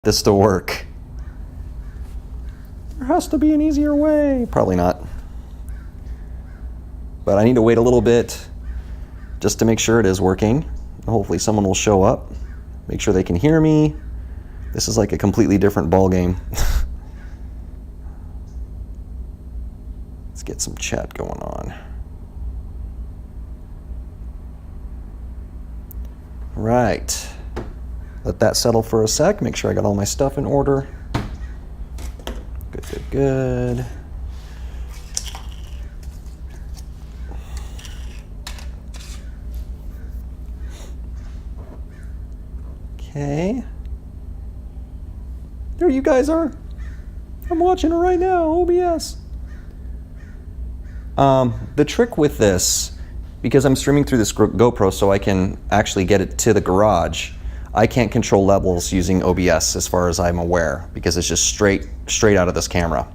this to work. There has to be an easier way. Probably not. But I need to wait a little bit just to make sure it is working. Hopefully someone will show up, make sure they can hear me. This is like a completely different ball game. Let's get some chat going on. Right. Let that settle for a sec. Make sure I got all my stuff in order. Good, good, good. Okay. There you guys are. I'm watching it right now, OBS. The trick with this, because I'm streaming through this GoPro so I can actually get it to the garage, I can't control levels using OBS as far as I'm aware, because it's just straight out of this camera.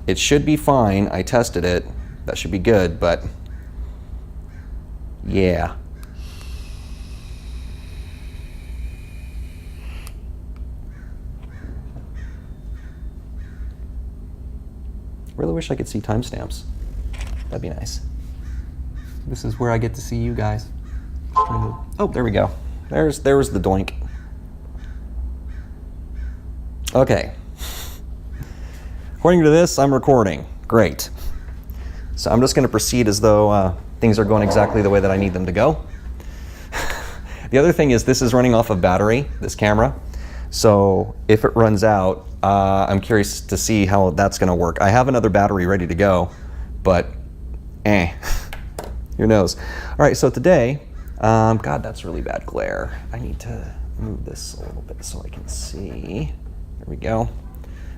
It should be fine. I tested it. That should be good, but yeah. Really wish I could see timestamps. That'd be nice. This is where I get to see you guys. Oh, there we go. There was the doink. Okay. According to this, I'm recording. Great. So I'm just going to proceed as though things are going exactly the way that I need them to go. The other thing is this is running off of battery, this camera. So if it runs out, I'm curious to see how that's going to work. I have another battery ready to go, but who knows. All right, so today, God, that's really bad glare. I need to move this a little bit so I can see. There we go.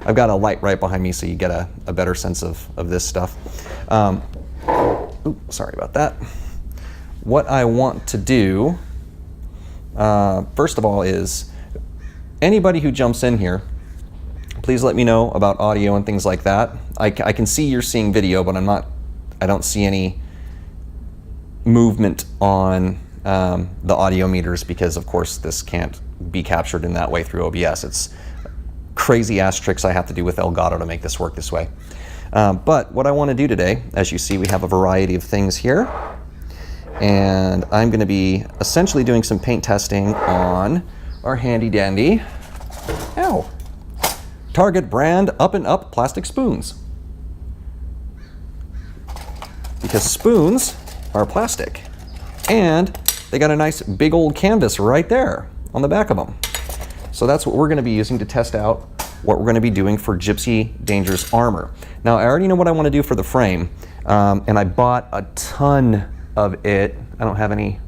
I've got a light right behind me so you get a better sense of this stuff. Oops, sorry about that. What I want to do, first of all, is anybody who jumps in here, please let me know about audio and things like that. I can see you're seeing video, but I don't see any movement on the audio meters because, of course, this can't be captured in that way through OBS. It's crazy ass tricks I have to do with Elgato to make this work this way. But what I want to do today, as you see, we have a variety of things here. And I'm going to be essentially doing some paint testing on our handy dandy, Target brand Up and Up plastic spoons. Because spoons are plastic. And they got a nice big old canvas right there on the back of them. So that's what we're going to be using to test out what we're going to be doing for Gipsy Danger's armor. Now, I already know what I want to do for the frame, and I bought a ton of it. I don't have any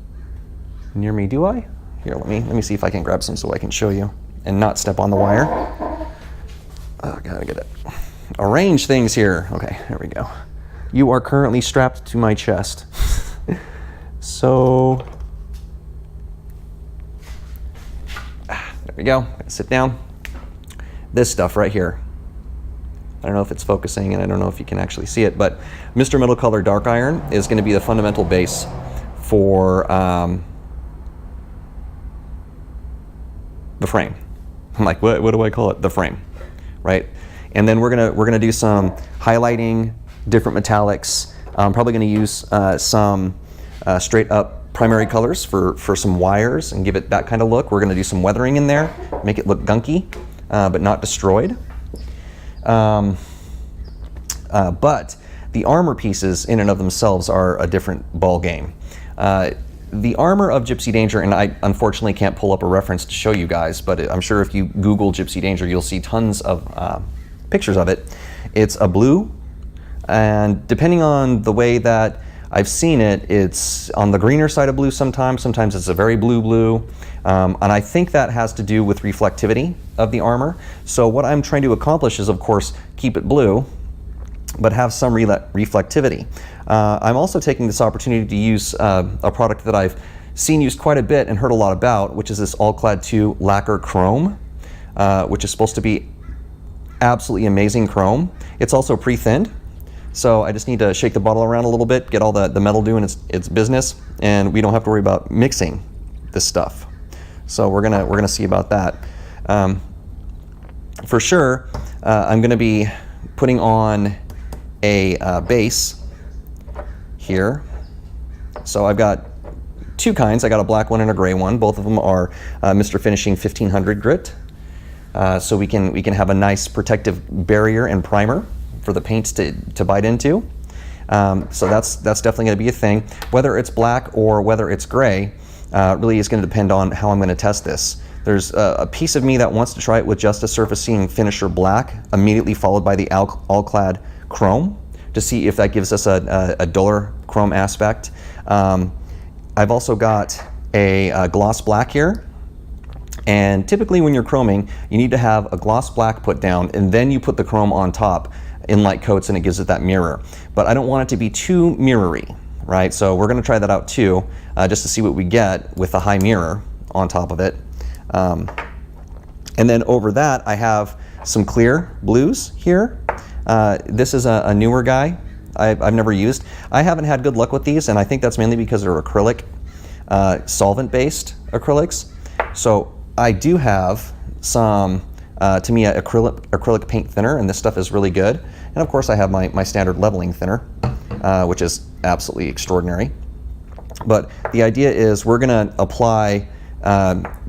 near me, do I? Here, let me see if I can grab some so I can show you and not step on the wire. Oh, gotta get it. Arrange things here. Okay, there we go. You are currently strapped to my chest. So, there we go. Sit down. This stuff right here. I don't know if it's focusing and I don't know if you can actually see it, but Mr. Metal Color Dark Iron is going to be the fundamental base for the frame. I'm like, what do I call it? The frame, right? And then we're gonna do some highlighting, different metallics. I'm probably gonna use some straight up primary colors for some wires and give it that kind of look. We're gonna do some weathering in there, make it look gunky, but not destroyed. But the armor pieces in and of themselves are a different ball game. The armor of Gipsy Danger, and I unfortunately can't pull up a reference to show you guys, but I'm sure if you Google Gipsy Danger, you'll see tons of pictures of it. It's a blue, and depending on the way that I've seen it, it's on the greener side of blue sometimes it's a very blue, and I think that has to do with reflectivity of the armor. So what I'm trying to accomplish is, of course, keep it blue, but have some reflectivity. I'm also taking this opportunity to use a product that I've seen used quite a bit and heard a lot about, which is this All-Clad 2 Lacquer Chrome, which is supposed to be absolutely amazing chrome. It's also pre-thinned, so I just need to shake the bottle around a little bit, get all the metal doing its business, and we don't have to worry about mixing this stuff. So we're gonna see about that. for sure, I'm going to be putting on a base here. So I've got two kinds. I got a black one and a gray one. Both of them are Mr. Finishing 1500 grit. So we can have a nice protective barrier and primer for the paints to bite into. So that's definitely going to be a thing. Whether it's black or whether it's gray really is going to depend on how I'm going to test this. There's a piece of me that wants to try it with just a surfacing finisher black, immediately followed by the all-clad chrome, to see if that gives us a duller chrome aspect. I've also got a gloss black here. And typically when you're chroming, you need to have a gloss black put down, and then you put the chrome on top in light coats, and it gives it that mirror. But I don't want it to be too mirrory, right? So we're going to try that out too, just to see what we get with a high mirror on top of it. And then over that, I have some clear blues here. This is a newer guy I've never used. I haven't had good luck with these, and I think that's mainly because they're acrylic, solvent-based acrylics. So I do have some Tamiya acrylic paint thinner, and this stuff is really good. And of course I have my standard leveling thinner, which is absolutely extraordinary. But the idea is we're going to apply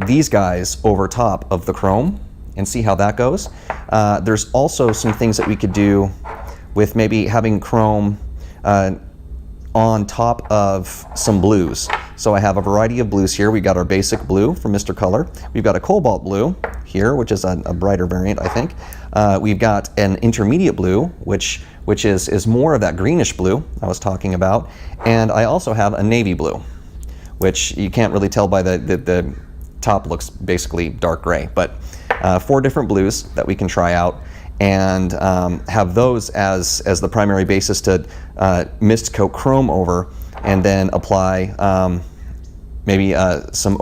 these guys over top of the chrome and see how that goes. There's also some things that we could do with maybe having chrome on top of some blues. So I have a variety of blues here. We've got our basic blue from Mr. Color. We've got a cobalt blue here, which is a brighter variant, I think. We've got an intermediate blue, which is more of that greenish blue I was talking about. And I also have a navy blue, which you can't really tell by the top, looks basically dark gray. But 4 different blues that we can try out, and have those as the primary basis to mist coat chrome over, and then apply maybe some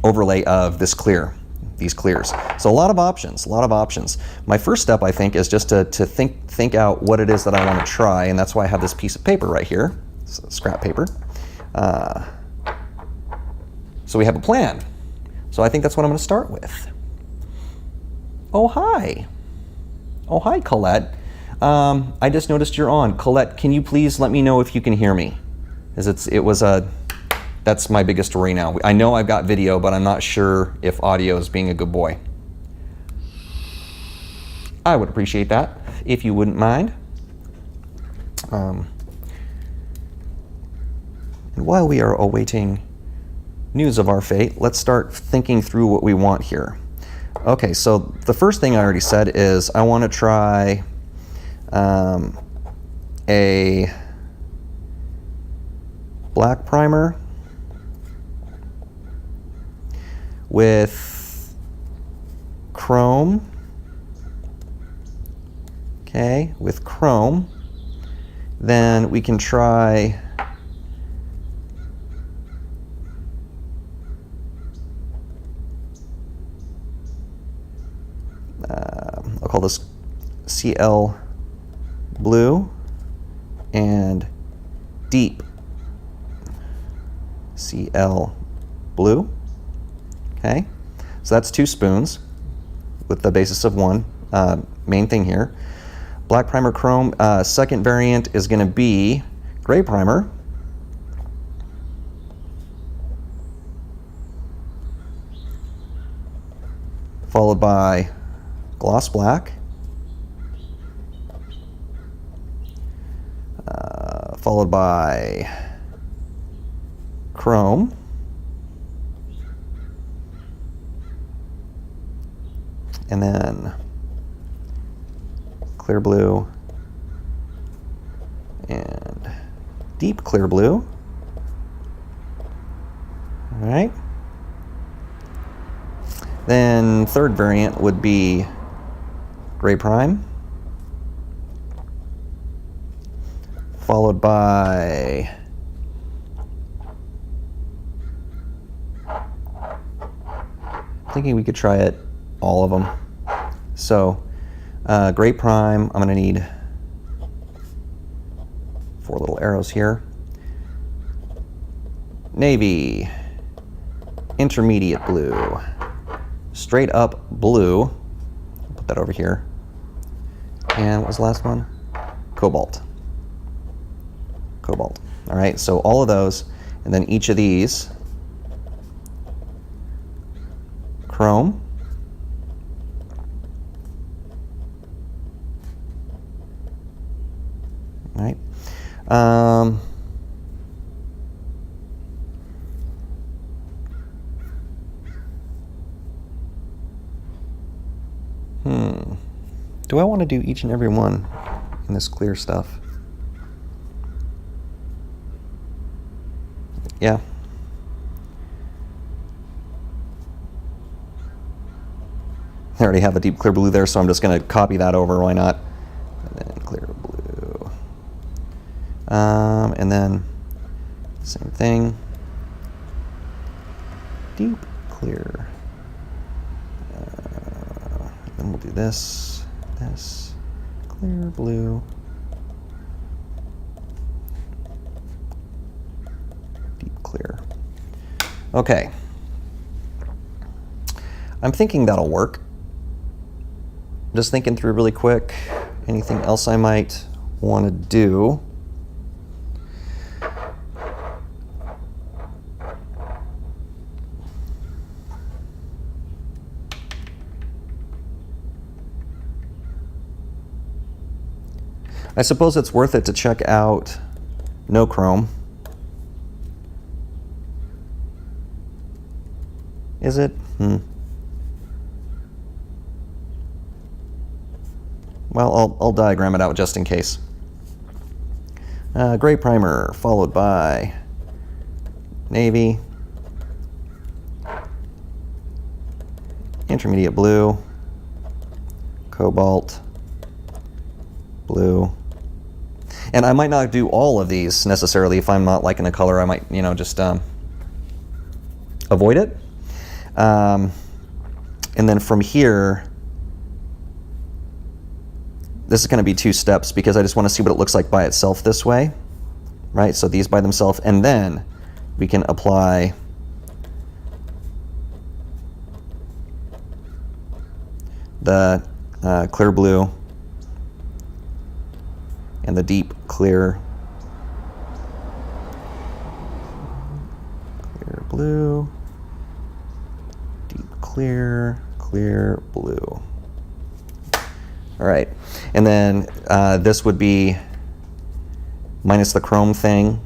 overlay of these clears. So a lot of options. My first step, I think, is just to think out what it is that I want to try, and that's why I have this piece of paper right here, scrap paper. So we have a plan. So I think that's what I'm going to start with. Oh, hi. Oh, hi, Colette. I just noticed you're on. Colette, can you please let me know if you can hear me? That's my biggest worry now. I know I've got video, but I'm not sure if audio is being a good boy. I would appreciate that, if you wouldn't mind. And while we are awaiting news of our fate, let's start thinking through what we want here. Okay, so the first thing I already said is I want to try a black primer with chrome. Okay, with chrome. Then we can try I'll call this CL blue and deep CL blue. Okay, so that's 2 spoons with the basis of 1. Main thing here. Black primer chrome. Second variant is going to be gray primer. Followed by gloss black. Followed by chrome. And then clear blue and deep clear blue. All right. Then third variant would be gray prime, followed by thinking we could try it all of them. So gray prime, I'm going to need 4 little arrows here. Navy, intermediate blue, straight up blue. I'll put that over here. And what was the last one? Cobalt. Cobalt. All right, so all of those, and then each of these, chrome, all right. Do I want to do each and every one in this clear stuff? Yeah. I already have a deep clear blue there, so I'm just going to copy that over. Why not? And then clear blue. And then same thing. Deep clear. Then we'll do this, clear blue. Deep clear. Okay. I'm thinking that'll work. Just thinking through really quick. Anything else I might want to do? I suppose it's worth it to check out no chrome. Is it? Well, I'll diagram it out just in case. Gray primer followed by navy, intermediate blue, cobalt, blue. And I might not do all of these necessarily. If I'm not liking a color, I might, just avoid it. And then from here, this is going to be 2 steps because I just want to see what it looks like by itself this way, right? So these by themselves, and then we can apply the clear blue and the deep clear blue, deep clear blue. All right, and then this would be minus the chrome thing.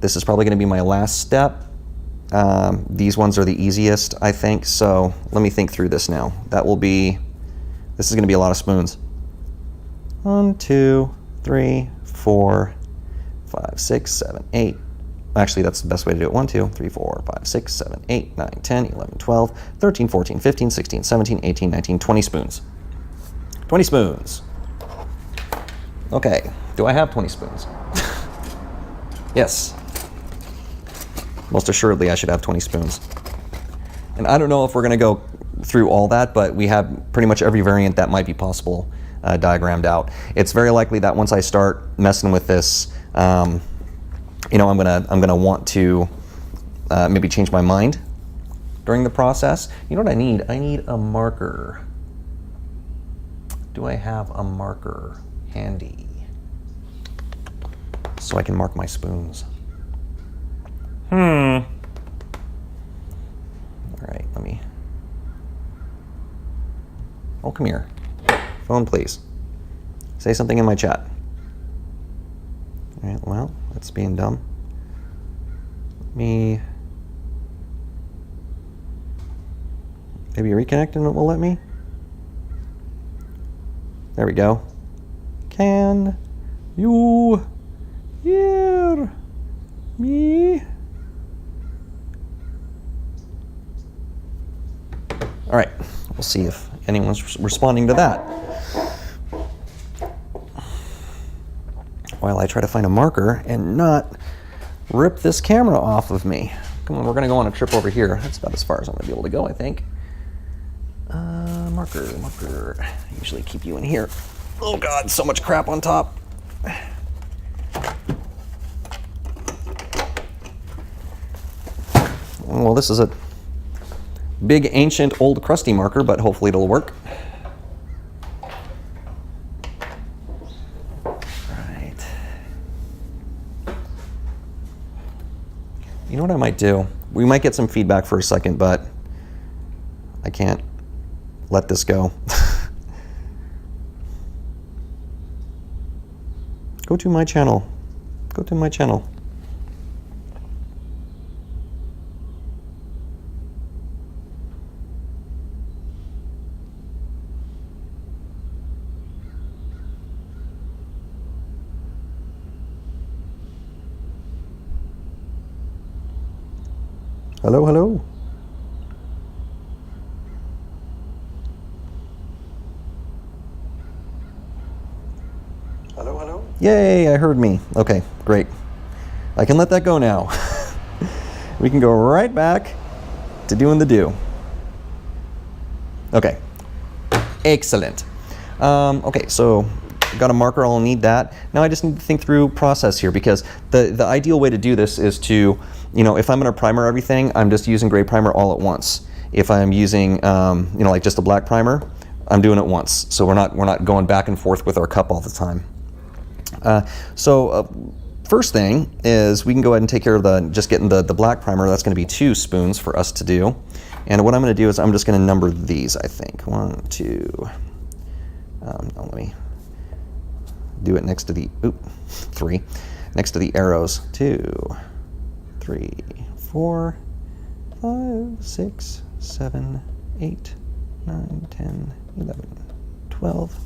This is probably going to be my last step. These ones are the easiest, I think, so let me think through this now. This is going to be a lot of spoons. 1, 2, 3, 4, 5, 6, 7, 8. Actually, that's the best way to do it. 1, 2, 3, 4, 5, 6, 7, 8, 9, 10, 11, 12, 13, 14, 15, 16, 17, 18, 19, 20 spoons. 20 spoons. Okay, do I have 20 spoons? Yes. Most assuredly, I should have 20 spoons. And I don't know if we're going to go through all that, but we have pretty much every variant that might be possible diagrammed out. It's very likely that once I start messing with this, I'm gonna want to maybe change my mind during the process. You know what I need? I need a marker. Do I have a marker handy so I can mark my spoons? All right, let me. Oh, come here. Phone, please. Say something in my chat. All right, well, that's being dumb. Maybe reconnect and it will let me. There we go. Can you hear me? All right, we'll see if anyone's responding to that. While I try to find a marker and not rip this camera off of me. Come on, we're gonna go on a trip over here. That's about as far as I'm gonna be able to go, I think. Marker. I usually keep you in here. Oh God, so much crap on top. Well, this is Big, ancient, old, crusty marker, but hopefully it'll work. Right. You know what I might do? We might get some feedback for a second, but I can't let this go. Go to my channel. Go to my channel. Hello, hello. Hello, hello. Yay, I heard me. Okay, great. I can let that go now. We can go right back to doing the do. Okay, excellent. Okay, so got a marker, I'll need that. Now I just need to think through process here, because the ideal way to do this is to, you know, if I'm gonna primer everything, I'm just using gray primer all at once. If I'm using, you know, like just a black primer, I'm doing it once. So we're not going back and forth with our cup all the time. First thing is we can go ahead and take care of just getting the black primer. That's going to be 2 spoons for us to do. And what I'm going to do is I'm just going to number these, I think. 1, 2, no, let me do it next to the, 3, next to the arrows. 2, 3, 4, 5, 6, 7, 8, 9, 10, 11, 12,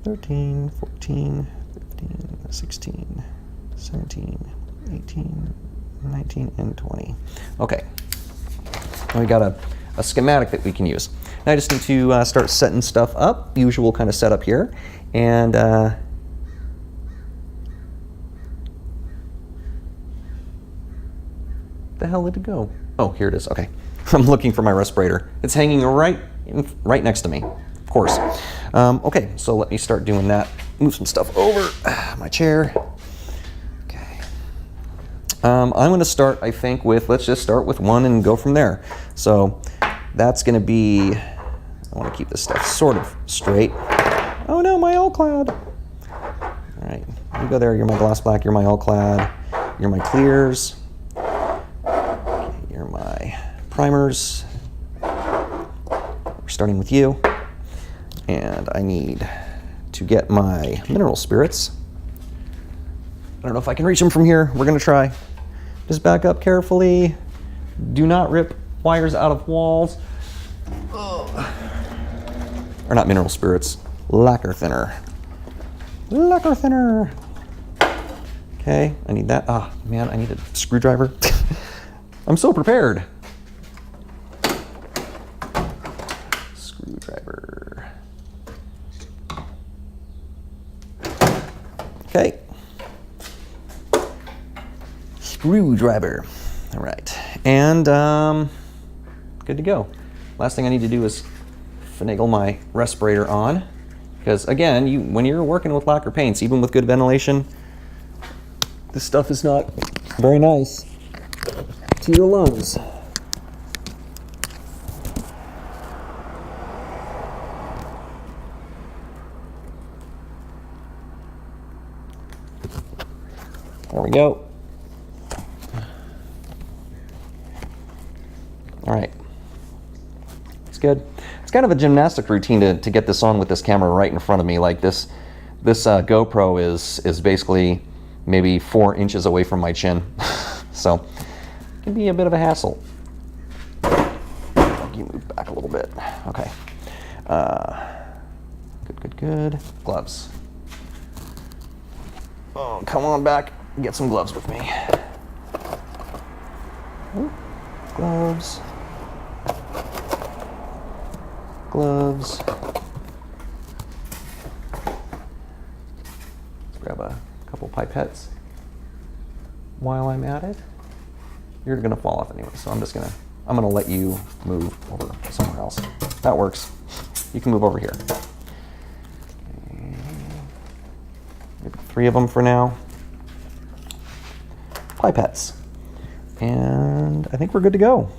13, 14, 15, 16, 17, 18, 19, and 20. Okay, now we got a schematic that we can use. Now I just need to start setting stuff up, usual kind of setup here, and the hell did it go? Oh, here it is, okay. I'm looking for my respirator. It's hanging right next to me, of course. Okay, so let me start doing that. Move some stuff over my chair. Okay. I'm going to start, I think, with, let's just start with 1 and go from there. So that's going to be, I want to keep this stuff sort of straight. Oh no, my all clad. All right, you go there. You're my gloss black. You're my all clad. You're my clears. Okay, you're my primers. We're starting with you. And I need to get my mineral spirits. I don't know if I can reach them from here. We're gonna try. Just back up carefully. Do not rip wires out of walls. Ugh. Or not mineral spirits, lacquer thinner. Lacquer thinner. Okay, I need that. Ah, man, I need a screwdriver. I'm so prepared. Screwdriver. Okay. Screwdriver. All right. And good to go. Last thing I need to do is finagle my respirator on. Because again, when you're working with lacquer paints, even with good ventilation, this stuff is not very nice to your lungs. There we go. All right. It's good. It's kind of a gymnastic routine to get this on with this camera right in front of me. Like this GoPro is basically maybe 4 inches away from my chin. So it can be a bit of a hassle. You move back a little bit. Okay. Good. Gloves. Oh, come on back. Get some gloves with me. Ooh, gloves. Gloves. Let's grab a couple pipettes while I'm at it. You're gonna fall off anyway, so I'm gonna let you move over somewhere else. That works. You can move over here. Okay. Maybe 3 of them for now. Pipettes. And I think we're good to go.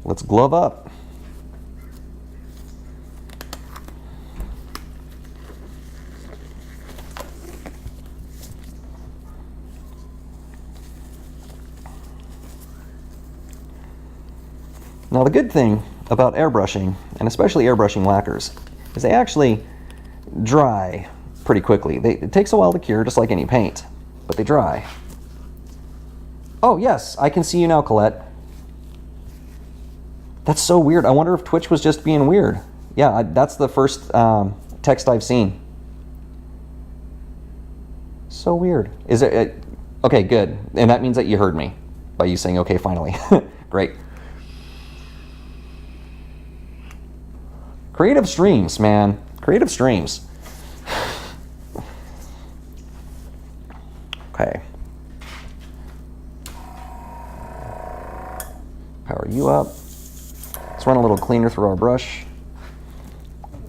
let's glove up. Now the good thing about airbrushing, and especially airbrushing lacquers, is they actually dry pretty quickly. It takes a while to cure, just like any paint, but they dry. Oh yes, I can see you now, Colette. That's so weird. I wonder if Twitch was just being weird. Yeah, that's the first text I've seen. So weird. Is it? Okay, good. And that means that you heard me by you saying, okay, finally. Great. Creative streams, man. Creative streams. Okay. Power you up. Let's run a little cleaner through our brush.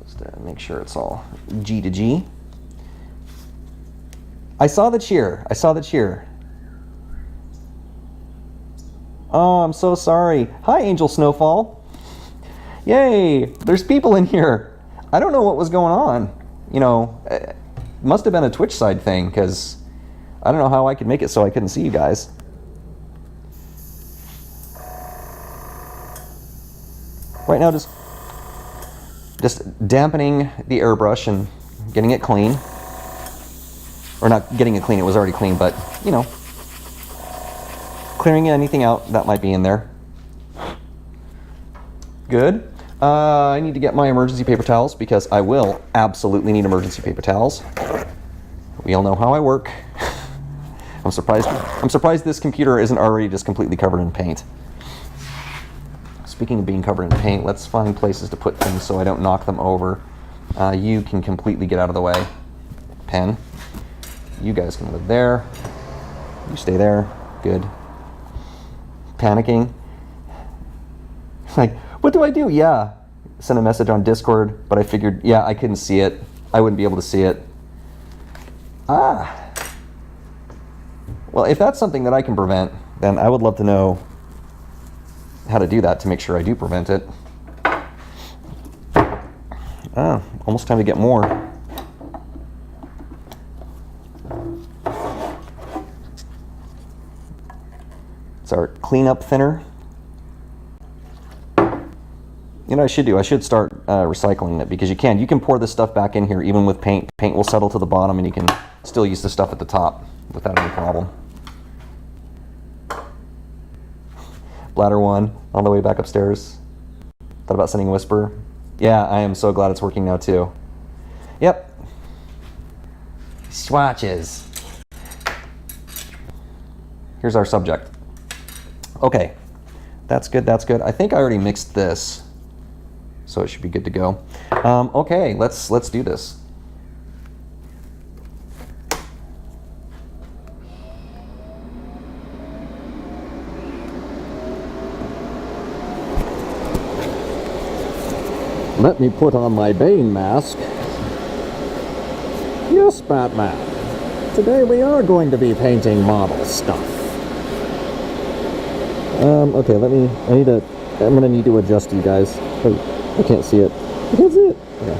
Just make sure it's all G to G. I saw the cheer. I saw the cheer. Oh, I'm so sorry. Hi, Angel Snowfall. Yay, there's people in here. I don't know what was going on. You know, it must have been a Twitch side thing, because I don't know how I could make it so I couldn't see you guys. Right now, just dampening the airbrush and getting it clean. Or not getting it clean, it was already clean, but, you know, clearing anything out that might be in there. Good. I need to get my emergency paper towels, because I will absolutely need emergency paper towels. We all know how I work. I'm surprised this computer isn't already just completely covered in paint. Speaking of being covered in paint, let's find places to put things so I don't knock them over. You can completely get out of the way. Pen. You guys can live there. You stay there. Good. Panicking. Like, what do I do? Yeah. Send a message on Discord, but I figured, yeah, I couldn't see it. I wouldn't be able to see it. Ah. Well, if that's something that I can prevent, then I would love to know how to do that to make sure I do prevent it. Ah, almost time to get more. It's our cleanup thinner. You know what I should do? I should start recycling it, because you can pour this stuff back in here even with paint. Paint will settle to the bottom and you can still use the stuff at the top without any problem. Bladder 1 on the way back upstairs. Thought about sending a whisper. Yeah, I am so glad it's working now too. Yep. Swatches. Here's our subject. Okay, that's good, that's good. I think I already mixed this, so it should be good to go. Okay, let's do this. Let me put on my Bane mask. Yes, Batman. Today we are going to be painting model stuff. Okay, I'm gonna need to adjust you guys. Oh, I can't see it. I can't see it. Yeah.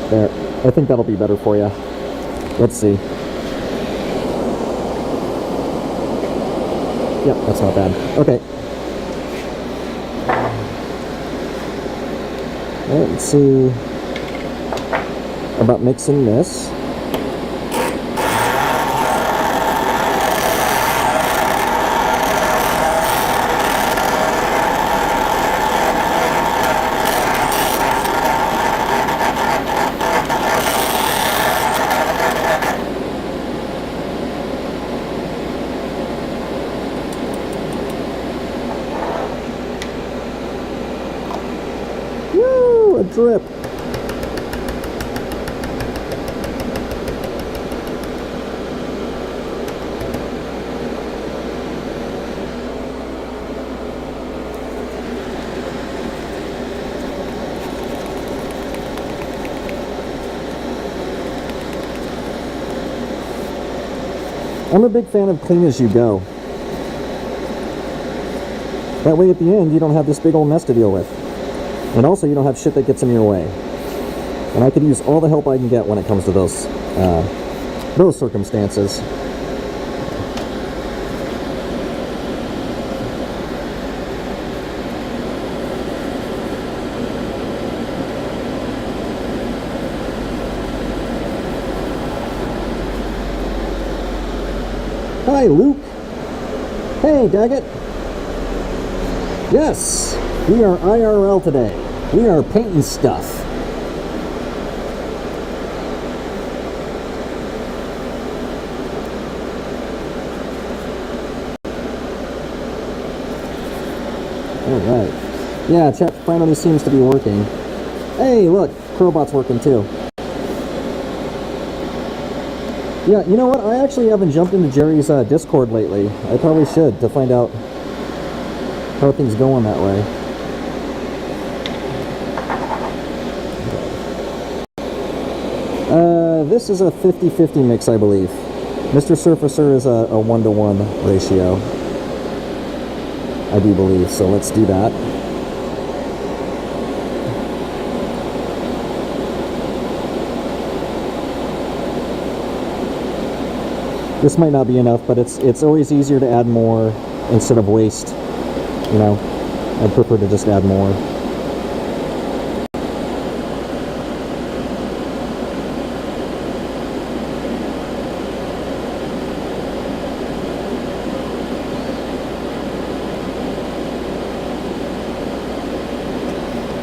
There, I think that'll be better for you. Let's see. Yep, that's not bad. Okay. Let's see about mixing this. Woo, a drip. I'm a big fan of clean as you go. That way at the end you don't have this big old mess to deal with. And also you don't have shit that gets in your way. And I could use all the help I can get when it comes to those circumstances. Hi, Luke. Hey, Daggett. Yes, we are IRL today. We are painting stuff. Alright. Yeah, chat finally seems to be working. Hey, look, Crowbot's working too. Yeah, you know what? I actually haven't jumped into Jerry's Discord lately. I probably should to find out how things going that way. This is a 50-50 mix, I believe. Mr. Surfacer is a 1-to-1 ratio. I do believe, so let's do that. This might not be enough, but it's always easier to add more instead of waste. You know, I'd prefer to just add more.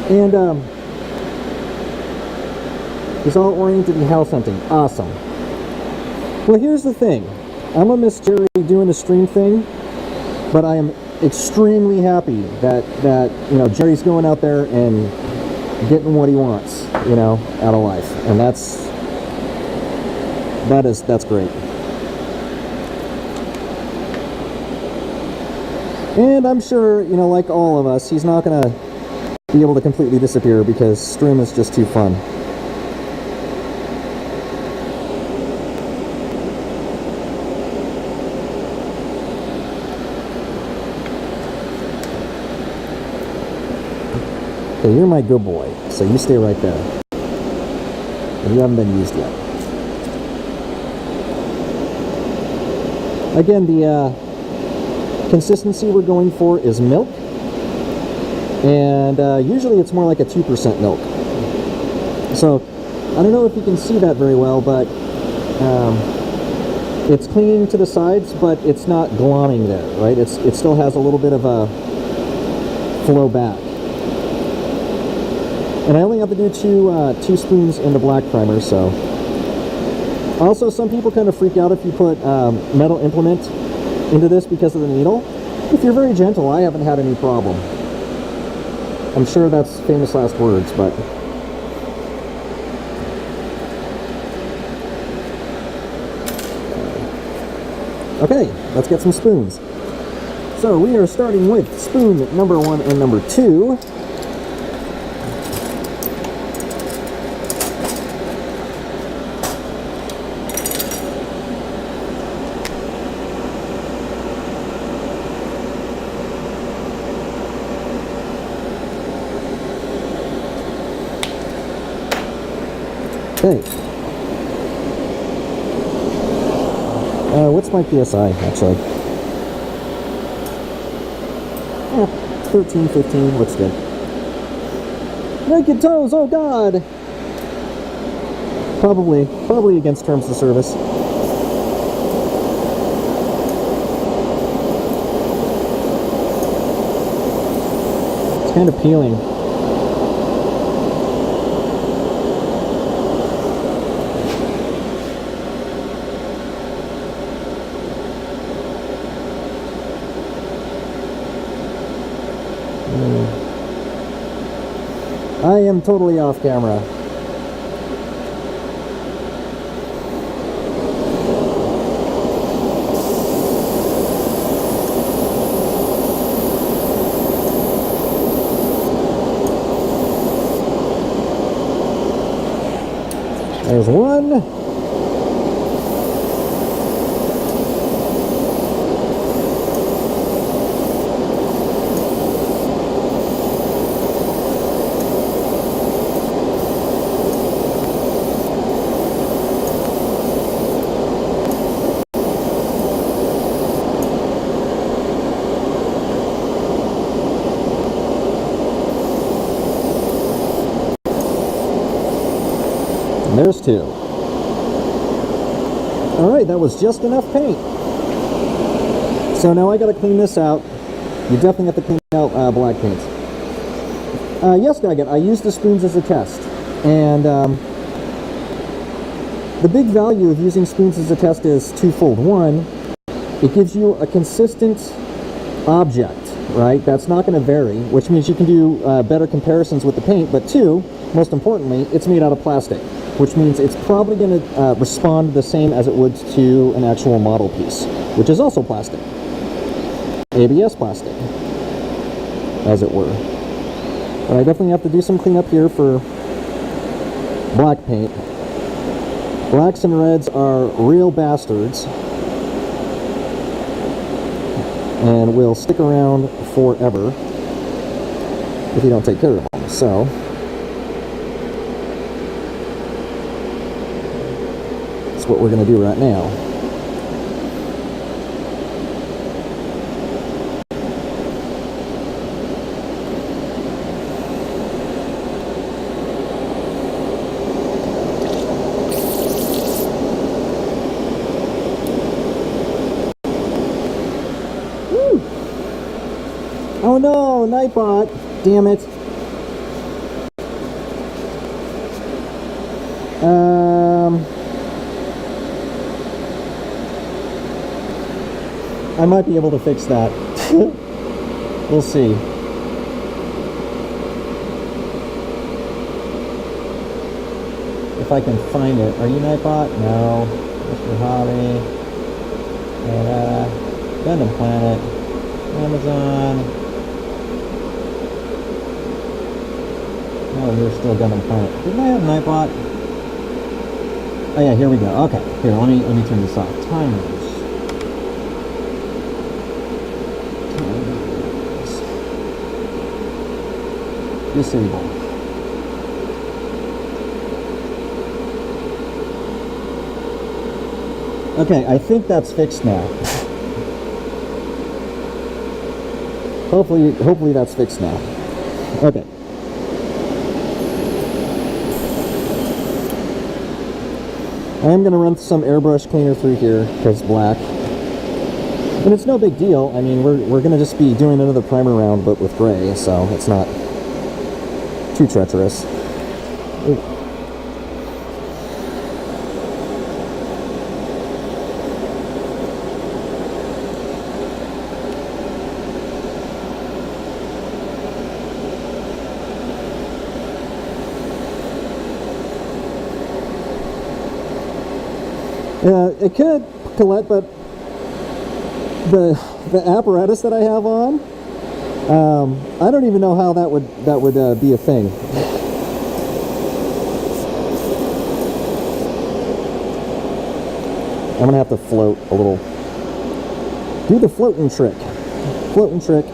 And he's all oriented in house hunting. Awesome. Well, here's the thing. I'm gonna miss Jerry doing the stream thing, but I am extremely happy that you know, Jerry's going out there and getting what he wants, you know, out of life, and that's great. And I'm sure, you know, like all of us, he's not gonna be able to completely disappear because stream is just too fun. Okay, you're my good boy, so you stay right there. And you haven't been used yet. Again, the consistency we're going for is milk. And usually it's more like a 2% milk. So, I don't know if you can see that very well, but it's clinging to the sides, but it's not glomming there, right? It still has a little bit of a flow back. And I only have to do two spoons in the black primer, so. Also, some people kind of freak out if you put metal implement into this because of the needle. If you're very gentle, I haven't had any problem. I'm sure that's famous last words, but... Okay, let's get some spoons. So we are starting with spoon number 1 and number 2. Okay. What's my PSI, actually? 13, 15, looks good. Naked toes, oh god! Probably against terms of service. It's kind of peeling. I am totally off camera. There's one. too. Alright, that was just enough paint. So now I gotta clean this out. You definitely have to clean out black paint. Yes, Daggett, I used the spoons as a test. And the big value of using spoons as a test is twofold. One, it gives you a consistent object, right? That's not going to vary, which means you can do better comparisons with the paint. But two, most importantly, it's made out of plastic, which means it's probably going to respond the same as it would to an actual model piece, which is also plastic. ABS plastic, as it were. But I definitely have to do some cleanup here for black paint. Blacks and reds are real bastards and will stick around forever if you don't take care of them. So that's what we're going to do right now. Oh no, Nightbot! Damn it. I might be able to fix that. We'll see. If I can find it. Are you Nightbot? No. Mr. Hobby. Gundam Planet. Amazon. Oh, you're still Gundam Planet. Didn't I have Nightbot? Oh yeah, here we go. Okay, here, let me turn this off. Timers. Disable. Okay, I think that's fixed now. Hopefully that's fixed now. Okay. I am going to run some airbrush cleaner through here because it's black. And it's no big deal. I mean, we're going to just be doing another primer round, but with gray, so it's not too treacherous. Ooh. It could, Colette, but the apparatus that I have on, I don't even know how that would be a thing. I'm gonna have to float a little. Do the floating trick. Floating trick.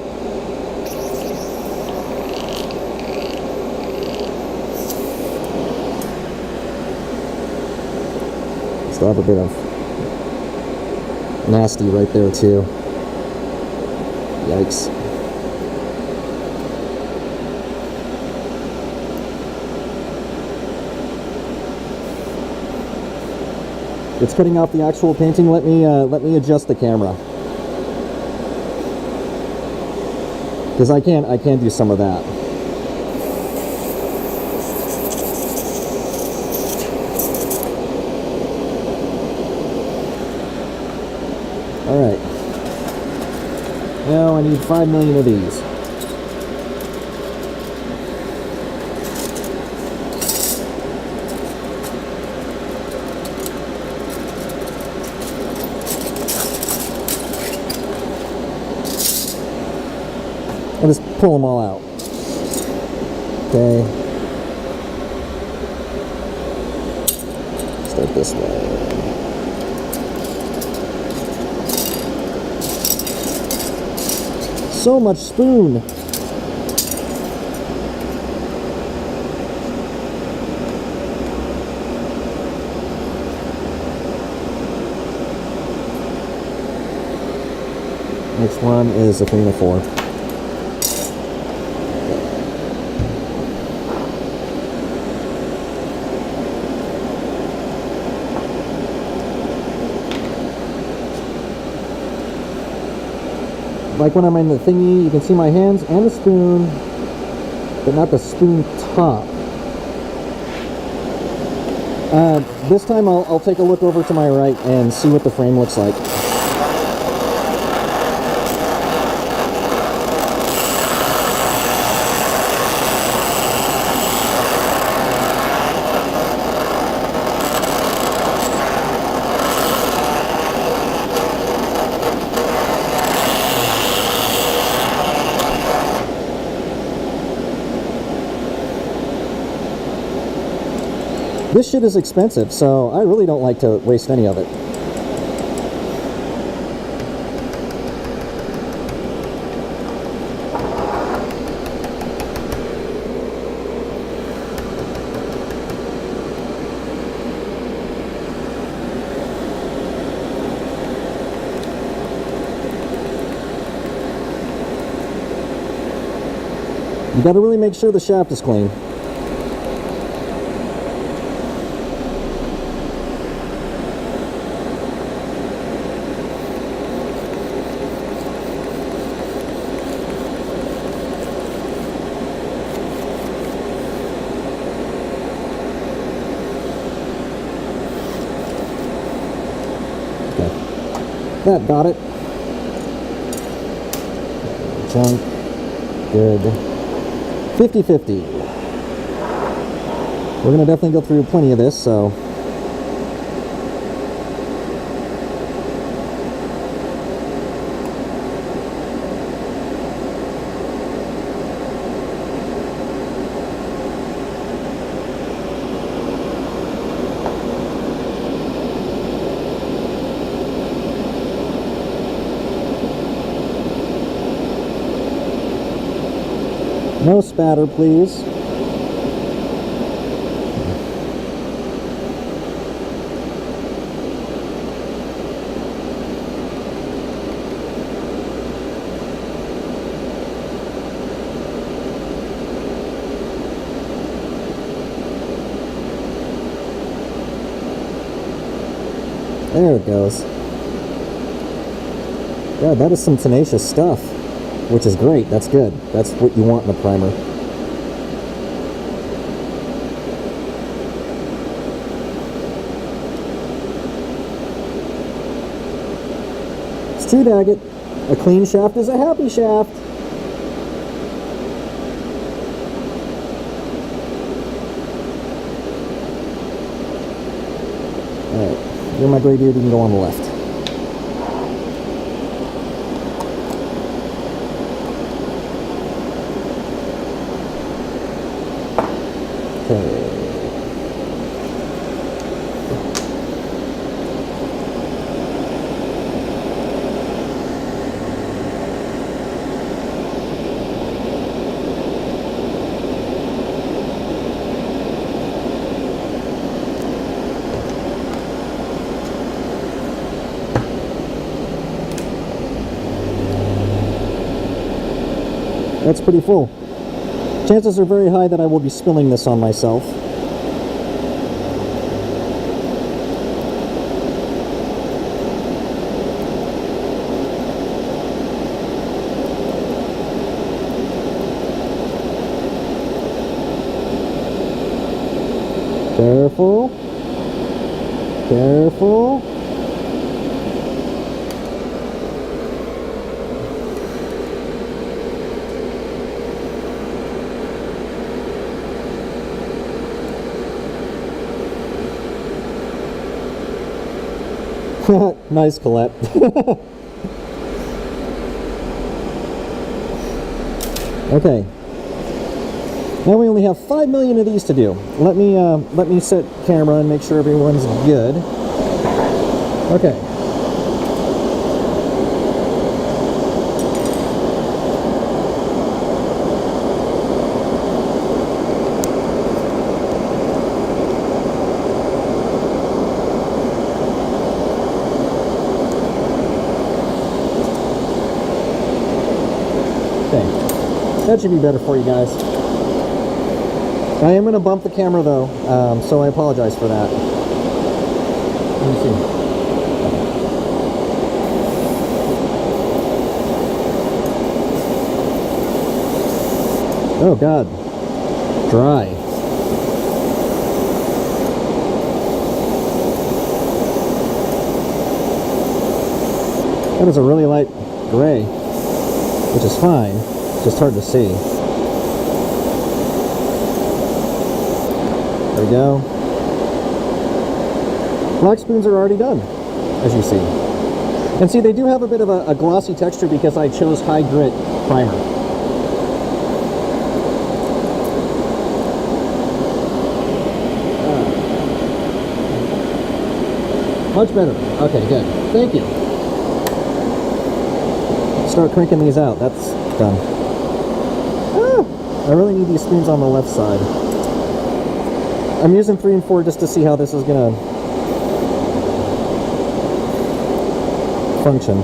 Still have a bit of nasty right there too. Yikes. It's cutting off the actual painting. Let me adjust the camera. Because I can do some of that. Alright. Now I need 5 million of these. I'll just pull them all out. Okay. Start this way. So much spoon. Next one is a 3 and a 4. like when I'm in the thingy, you can see my hands and the spoon, but not the spoon top. This time I'll take a look over to my right and see what the frame looks like. This shit is expensive, so I really don't like to waste any of it. You gotta really make sure the shaft is clean. That got it. Junk. Good. 50-50. We're gonna definitely go through plenty of this, so. No spatter, please. There it goes. Yeah, that is some tenacious stuff. Which is great, that's good. That's what you want in a primer. It's true, Daggett. A clean shaft is a happy shaft. Alright, you're my gray beard, you can go on the left. That's pretty full. Chances are very high that I will be spilling this on myself. Careful. Careful. Nice, Colette. Okay. Now we only have 5 million of these to do. Let me set camera and make sure everyone's good. Okay. That should be better for you guys. I am going to bump the camera though, so I apologize for that. Let me see. Oh God, dry. That is a really light gray, which is fine. It's just hard to see. There we go. Black spoons are already done, as you see. And see, they do have a bit of a glossy texture because I chose high grit primer. Much better. Okay, good. Thank you. Start cranking these out. That's done. I really need these spoons on the left side. I'm using 3 and 4 just to see how this is gonna function.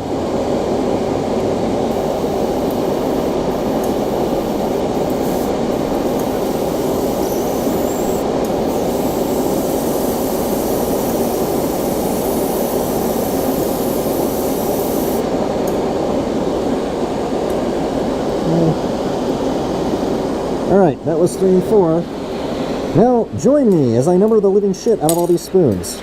Alright, that was 3 and 4. Now, join me as I number the living shit out of all these spoons.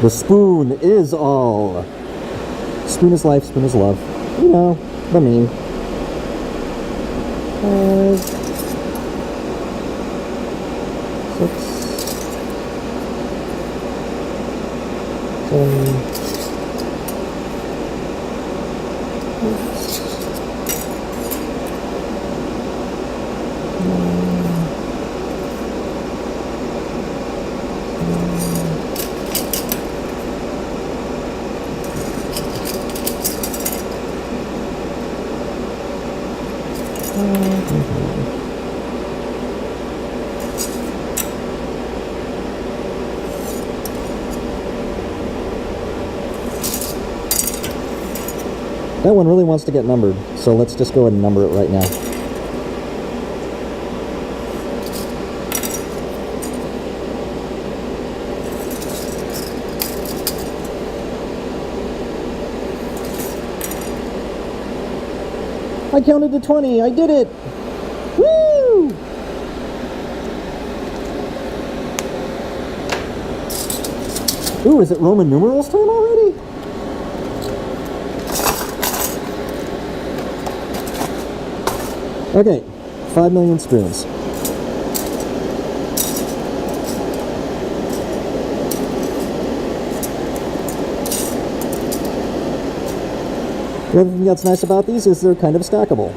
The spoon is all. Spoon is life, spoon is love. You know, the meme. 5, 6, 7, That one really wants to get numbered, so let's just go ahead and number it right now. I counted to 20. I did it. Woo! Ooh, is it Roman numerals time already? Okay, 5 million spoons. The other thing that's nice about these is they're kind of stackable.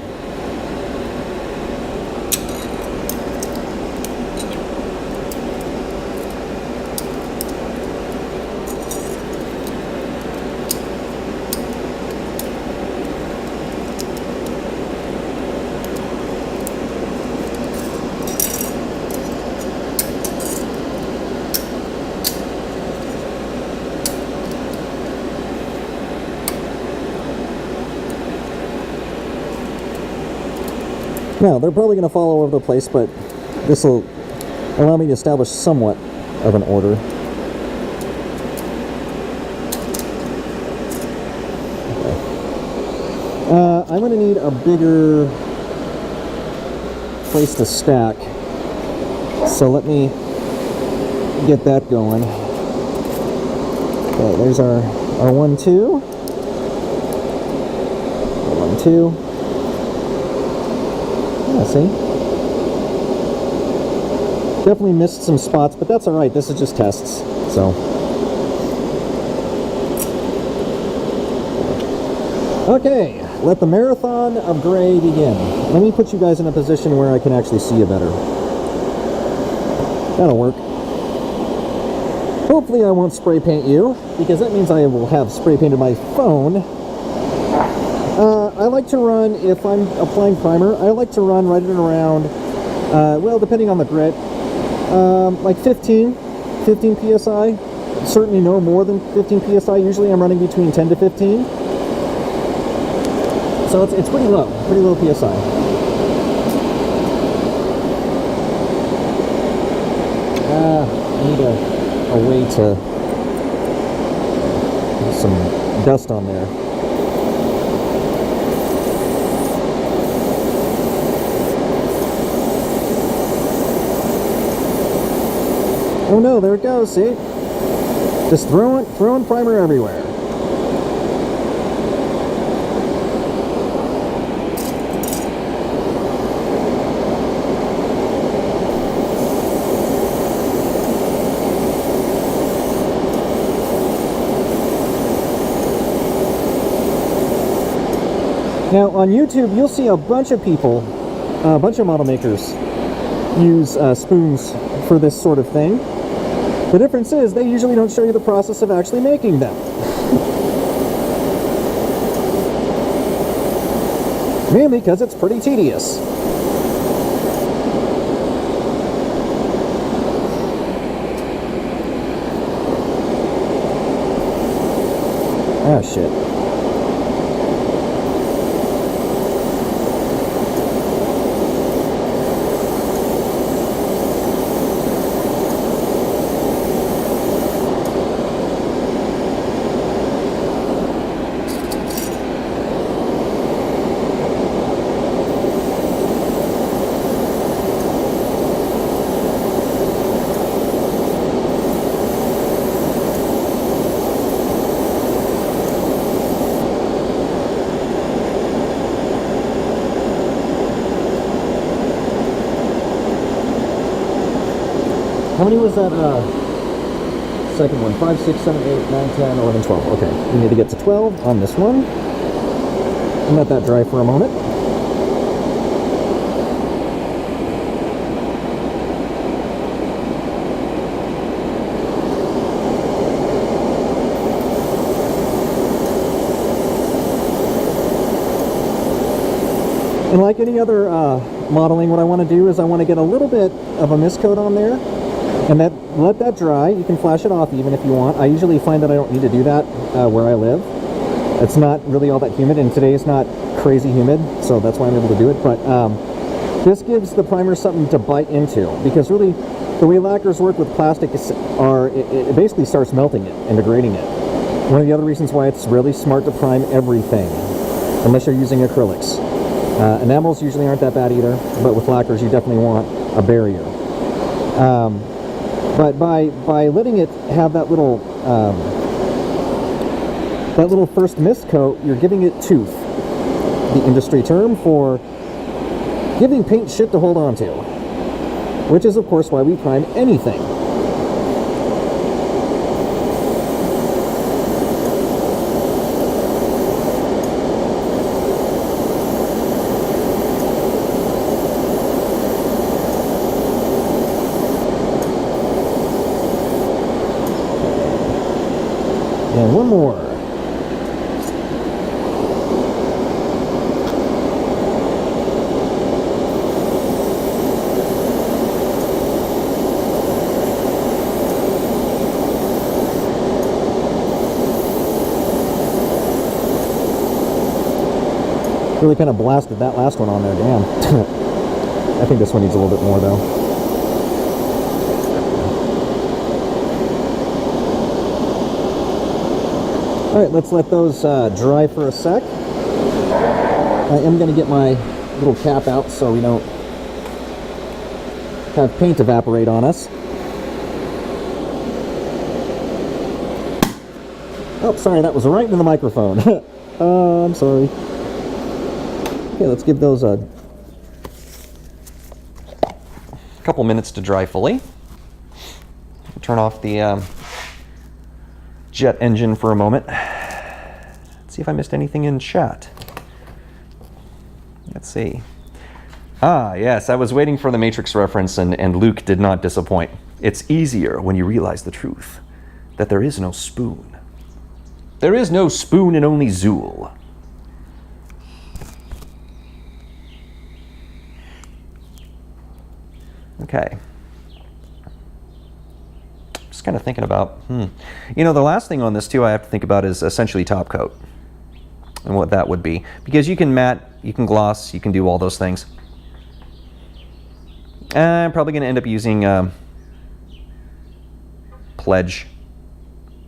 Now, they're probably going to fall all over the place, but this will allow me to establish somewhat of an order. Okay. I'm going to need a bigger place to stack, so let me get that going. Okay, there's our 1, 2. 1, 2. Yeah, see? Definitely missed some spots, but that's alright. This is just tests, so. Okay, let the marathon of gray begin. Let me put you guys in a position where I can actually see you better. That'll work. Hopefully I won't spray paint you, because that means I will have spray painted my phone. I like to run, if I'm applying primer, I like to run right around, well, depending on the grit, like 15 psi. Certainly no more than 15 psi. Usually I'm running between 10 to 15. So it's pretty low psi. I need a way to, some dust on there. Oh no, there it goes, see? Just throwing primer everywhere. Now on YouTube, you'll see a bunch of people, a bunch of model makers use spoons for this sort of thing. The difference is they usually don't show you the process of actually making them. Mainly because it's pretty tedious. Ah, shit. How many was that second one? 5, 6, 7, 8, 9, 10, 11, 12. Okay, we need to get to 12 on this one. And let that dry for a moment. And like any other modeling, what I want to do is I want to get a little bit of a mist coat on there. And let that dry. You can flash it off even if you want. I usually find that I don't need to do that where I live. It's not really all that humid, and today is not crazy humid, so that's why I'm able to do it. But this gives the primer something to bite into, because really the way lacquers work with plastic is, it basically starts melting it and degrading it. One of the other reasons why it's really smart to prime everything, unless you're using acrylics. Enamels usually aren't that bad either, but with lacquers you definitely want a barrier. But by letting it have that little first mist coat, you're giving it tooth, the industry term for giving paint shit to hold on to, which is of course why we prime anything. And one more. Really kind of blasted that last one on there, damn. I think this one needs a little bit more though. Alright, let's let those dry for a sec. I am going to get my little cap out so we don't have paint evaporate on us. Oh, sorry, that was right into the microphone. I'm sorry. Okay, let's give those a couple minutes to dry fully. Turn off the jet engine for a moment. Let's see if I missed anything in chat. Let's see. Ah, yes, I was waiting for the Matrix reference, and Luke did not disappoint. It's easier when you realize the truth, that there is no spoon. There is no spoon and only Zool. Okay. Just kind of thinking about, You know, the last thing on this too I have to think about is essentially top coat and what that would be. Because you can matte, you can gloss, you can do all those things. I'm probably going to end up using Pledge.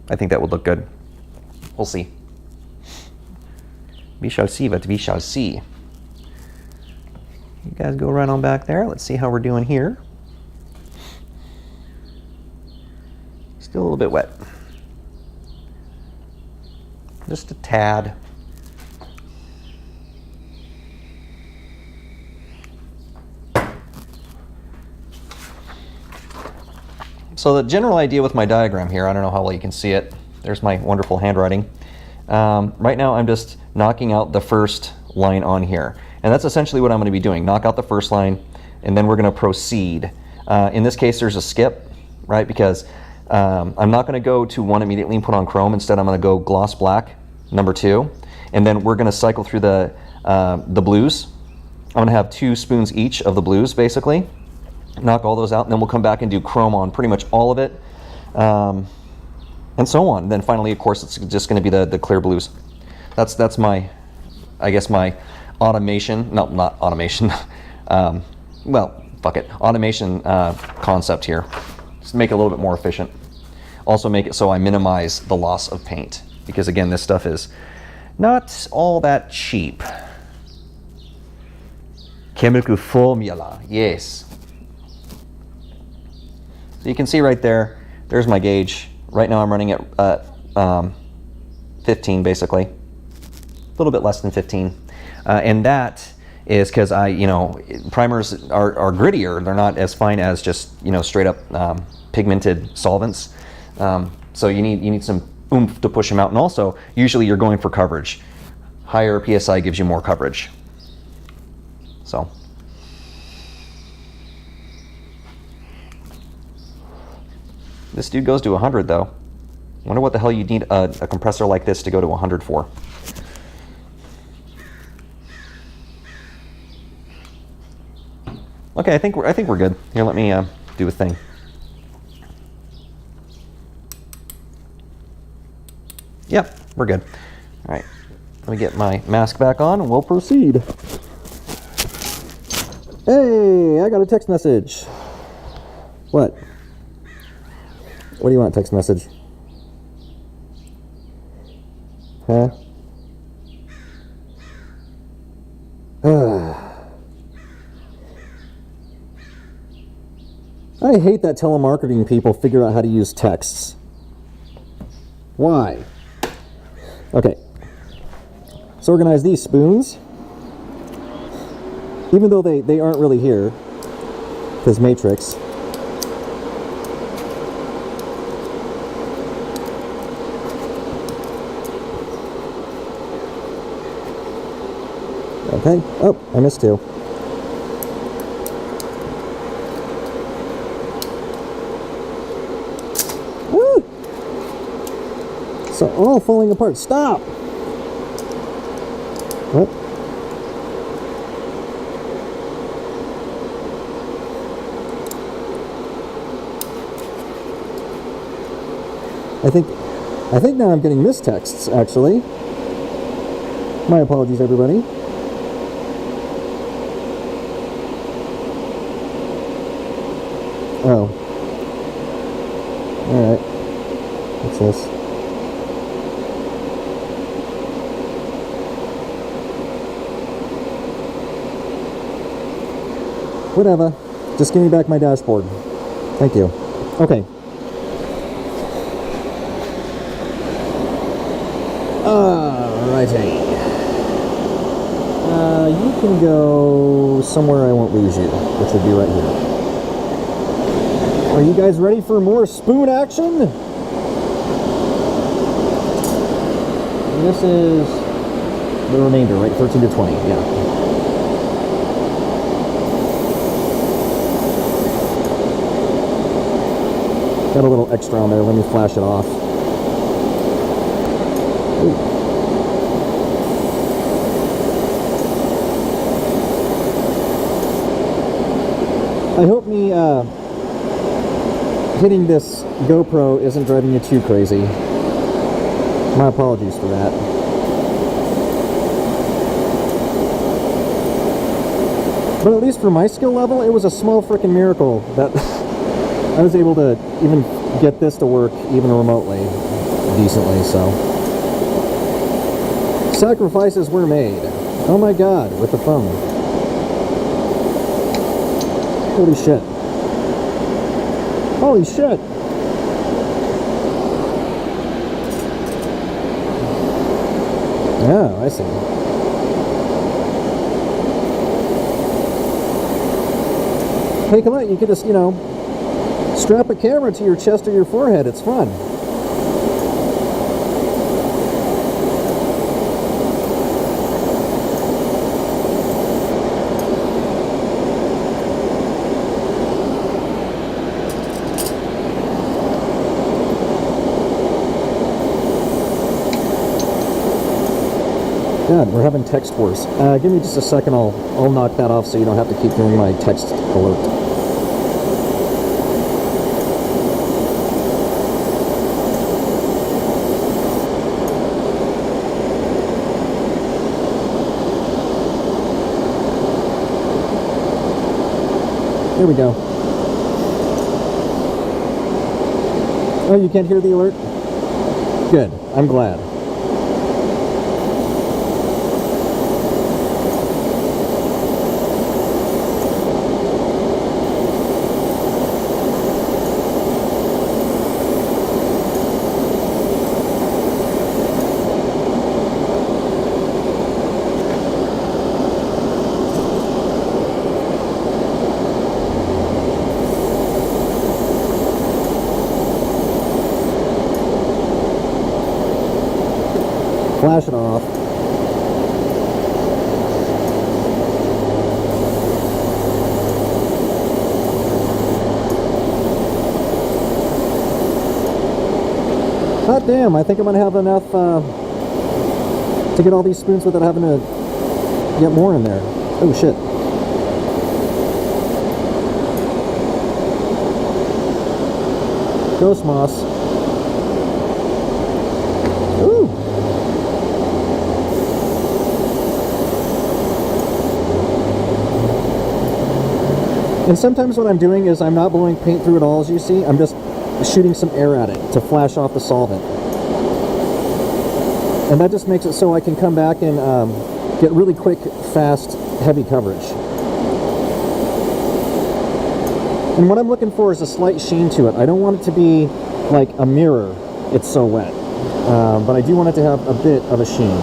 I think that would look good. We'll see. We shall see what we shall see. You guys go right on back there. Let's see how we're doing here. Still a little bit wet. Just a tad. So the general idea with my diagram here, I don't know how well you can see it. There's my wonderful handwriting. Right now I'm just knocking out the first line on here. And that's essentially what I'm going to be doing. Knock out the first line, and then we're going to proceed. In this case, there's a skip, right? Because I'm not going to go to one immediately and put on chrome. Instead, I'm going to go gloss black, number 2. And then we're going to cycle through the blues. I'm going to have 2 spoons each of the blues, basically. Knock all those out, and then we'll come back and do chrome on pretty much all of it. And so on. Then finally, of course, it's just going to be the clear blues. That's my, I guess, my automation. No, not automation. Well, fuck it. Automation concept here. Just make it a little bit more efficient. Also make it so I minimize the loss of paint. Because again, this stuff is not all that cheap. Chemical formula, yes. So you can see right there, there's my gauge. Right now I'm running at 15 basically. A little bit less than 15. And that is because primers are grittier. They're not as fine as just, straight up pigmented solvents. So you need some oomph to push them out. And also, usually you're going for coverage. Higher PSI gives you more coverage. So. This dude goes to 100 though. Wonder what the hell you need a compressor like this to go to 100 for. Okay, I think we're good. Here, let me do a thing. Yep, we're good. All right, let me get my mask back on and we'll proceed. Hey, I got a text message. What? What do you want, text message? Huh? I hate that telemarketing people figure out how to use texts. Why? Okay. Let's organize these spoons. Even though they aren't really here, because Matrix. Okay. Oh, I missed 2. Woo! So all falling apart. Stop! What? I think now I'm getting missed texts, actually. My apologies, everybody. Oh. Alright. What's this? Whatever. Just give me back my dashboard. Thank you. Okay. Alrighty. You can go somewhere I won't lose you, which would be right here. Are you guys ready for more spoon action? This is the remainder, right? 13 to 20, yeah. Got a little extra on there. Let me flash it off. Ooh. I hope me hitting this GoPro isn't driving you too crazy. My apologies for that. But at least for my skill level, it was a small freaking miracle that I was able to even get this to work even remotely decently, so. Sacrifices were made. Oh my god, with the phone. Holy shit. Holy shit! Oh, I see. Hey, come on, you could just, you know, strap a camera to your chest or your forehead. It's fun. God, we're having text wars. Give me just a second. I'll knock that off so you don't have to keep doing my text alert. There we go. Oh, you can't hear the alert? Good. I'm glad. Flash it off. Hot damn, I think I'm gonna have enough to get all these spoons without having to get more in there. Oh shit. Ghost moss. Ooh. And sometimes what I'm doing is I'm not blowing paint through it all, as you see. I'm just shooting some air at it to flash off the solvent. And that just makes it so I can come back and get really quick, fast, heavy coverage. And what I'm looking for is a slight sheen to it. I don't want it to be like a mirror, it's so wet. But I do want it to have a bit of a sheen.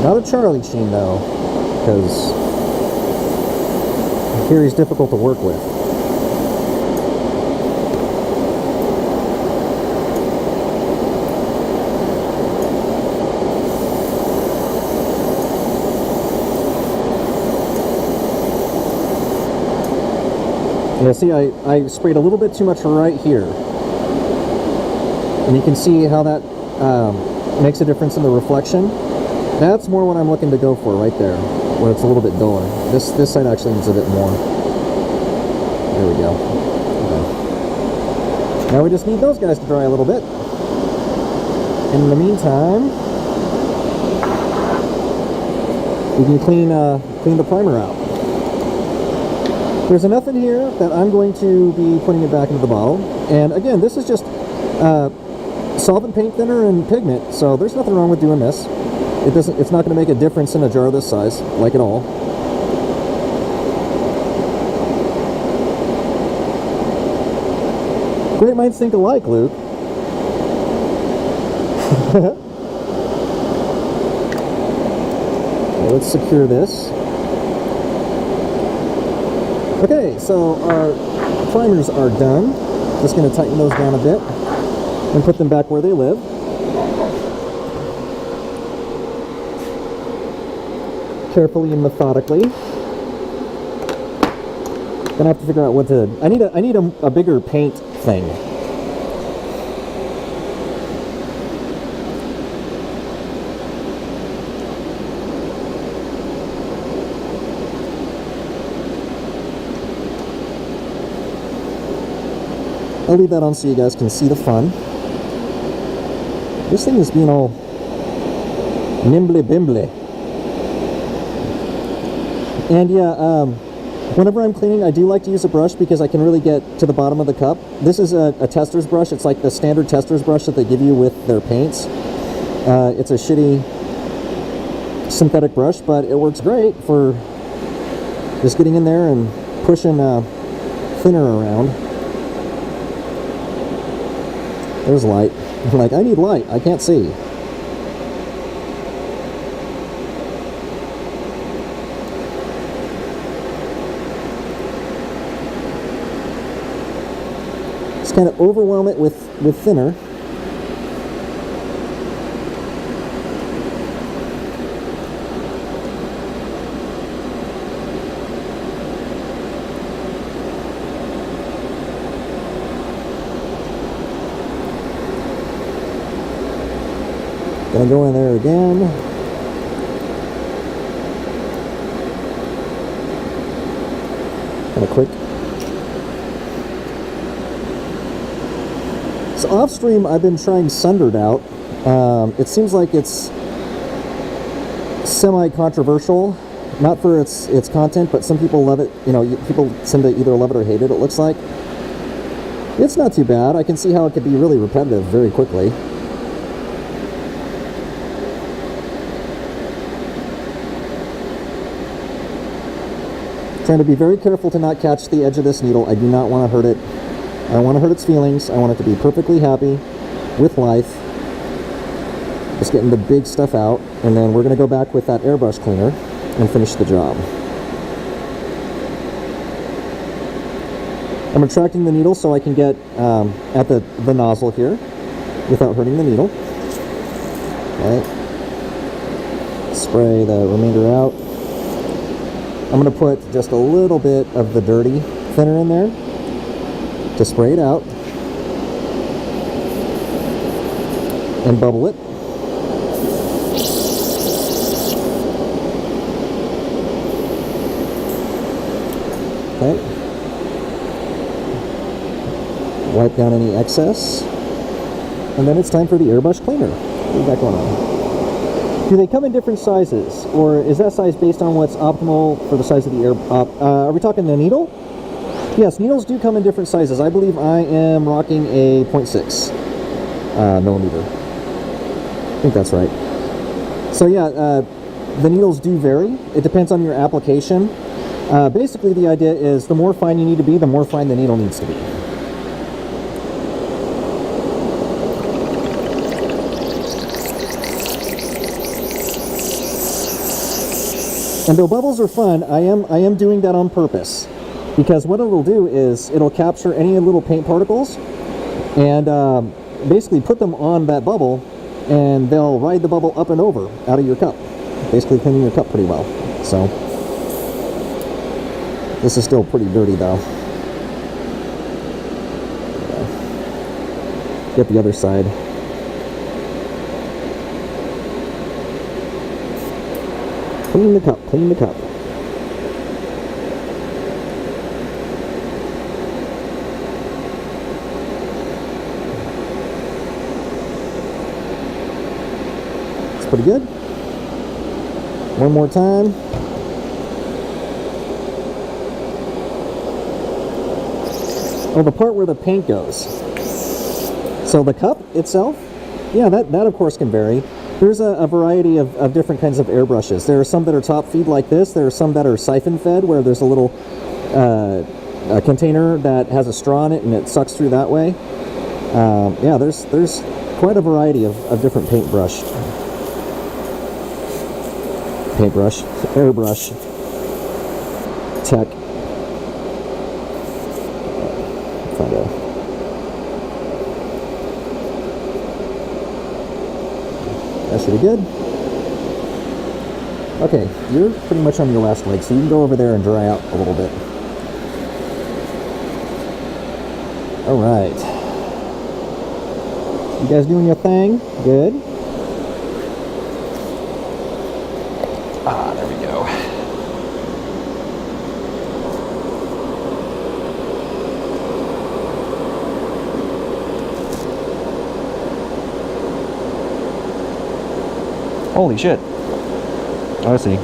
Not a Charlie sheen though, because here he's difficult to work with. Yeah, see, I sprayed a little bit too much right here. And you can see how that makes a difference in the reflection. That's more what I'm looking to go for right there, where it's a little bit duller. This side actually needs a bit more. There we go. Okay. Now we just need those guys to dry a little bit. In the meantime, we can clean the primer out. There's enough in here that I'm going to be putting it back into the bottle. And again, this is just solvent, paint thinner, and pigment, so there's nothing wrong with doing this. It's not going to make a difference in a jar this size, like at all. Great minds think alike, Luke. Okay, let's secure this. Okay, so our primers are done. Just going to tighten those down a bit and put them back where they live. Carefully and methodically. Gonna have to figure out what to. I need a bigger paint thing. I'll leave that on so you guys can see the fun. This thing is being all nimbly bimbly. And yeah, whenever I'm cleaning, I do like to use a brush because I can really get to the bottom of the cup. This is a tester's brush. It's like the standard tester's brush that they give you with their paints. It's a shitty synthetic brush, but it works great for just getting in there and pushing thinner around. There's light. Like, I need light. I can't see. Just kind of overwhelm it with thinner. Gonna go in there again. Kind of quick. So off stream, I've been trying sundered out. It seems like it's semi-controversial, not for its content, but some people love it. You know, people seem to either love it or hate it. It looks like it's not too bad. I can see how it could be really repetitive very quickly. Trying to be very careful to not catch the edge of this needle. I do not want to hurt it. I don't want to hurt its feelings. I want it to be perfectly happy with life. Just getting the big stuff out, and then we're going to go back with that airbrush cleaner and finish the job. I'm retracting the needle so I can get at the nozzle here without hurting the needle. Okay. Spray the remainder out. I'm going to put just a little bit of the dirty thinner in there to spray it out and bubble it. Okay. Wipe down any excess. And then it's time for the airbrush cleaner. What do we got going on? Do they come in different sizes, or is that size based on what's optimal for the size of the air? Are we talking the needle? Yes, needles do come in different sizes. I believe I am rocking a 0.6 millimeter. I think that's right. So yeah, the needles do vary. It depends on your application. Basically, the idea is the more fine you need to be, the more fine the needle needs to be. And though bubbles are fun, I am doing that on purpose, because what it'll do is it'll capture any little paint particles and basically put them on that bubble, and they'll ride the bubble up and over out of your cup, basically cleaning your cup pretty well. So this is still pretty dirty though. Get the other side. Clean the cup, clean the cup. It's pretty good. One more time. Oh, the part where the paint goes. So the cup itself, yeah, that of course can vary. There's a variety of different kinds of airbrushes. There are some that are top feed like this. There are some that are siphon fed, where there's a little a container that has a straw in it and it sucks through that way. Yeah, there's quite a variety of different airbrush, tech. Find a That should be good. Okay, you're pretty much on your last leg, so you can go over there and dry out a little bit. All right. You guys doing your thing? Good. Ah, there we go. Holy shit. Oh, I see.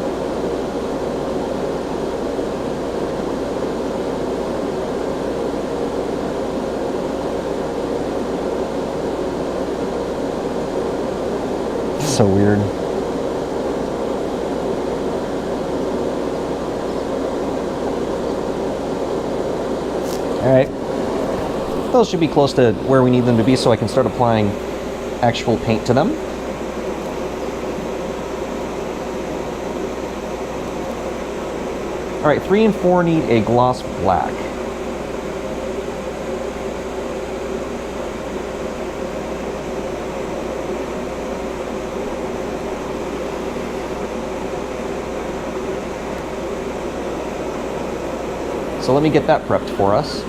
So weird. Alright. Those should be close to where we need them to be so I can start applying actual paint to them. Alright, 3 and 4 need a gloss black. So let me get that prepped for us.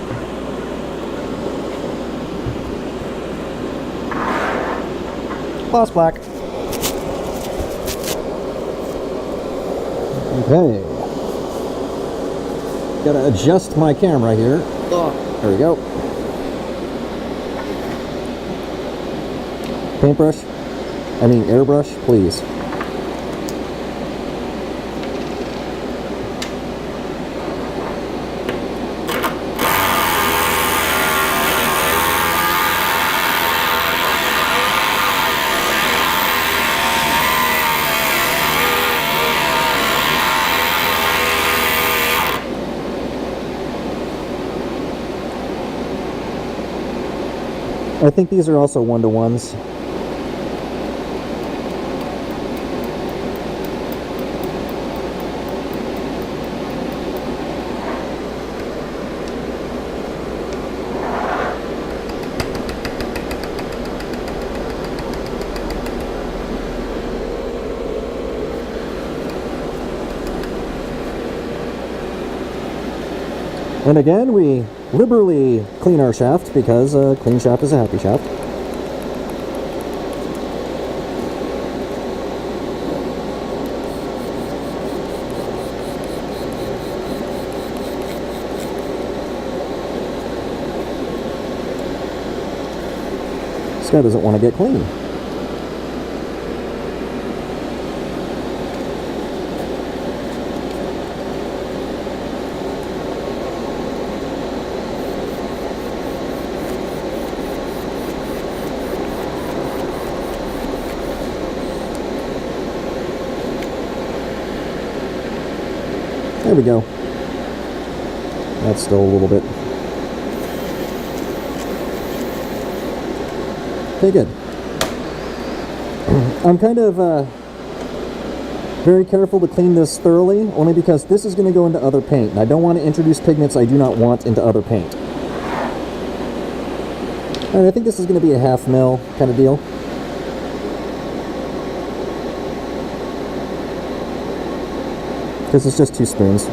Gloss black. Okay. Gotta adjust my camera here. There we go. Paintbrush. I mean airbrush, please. I think these are also one-to-ones. And again, we liberally clean our shaft because a clean shaft is a happy shaft. This guy doesn't want to get clean. There we go. That's still a little bit. Okay, good. I'm kind of very careful to clean this thoroughly, only because this is going to go into other paint, and I don't want to introduce pigments I do not want into other paint. Alright, I think this is going to be a 1/2 mil kind of deal. Because it's just 2 spoons.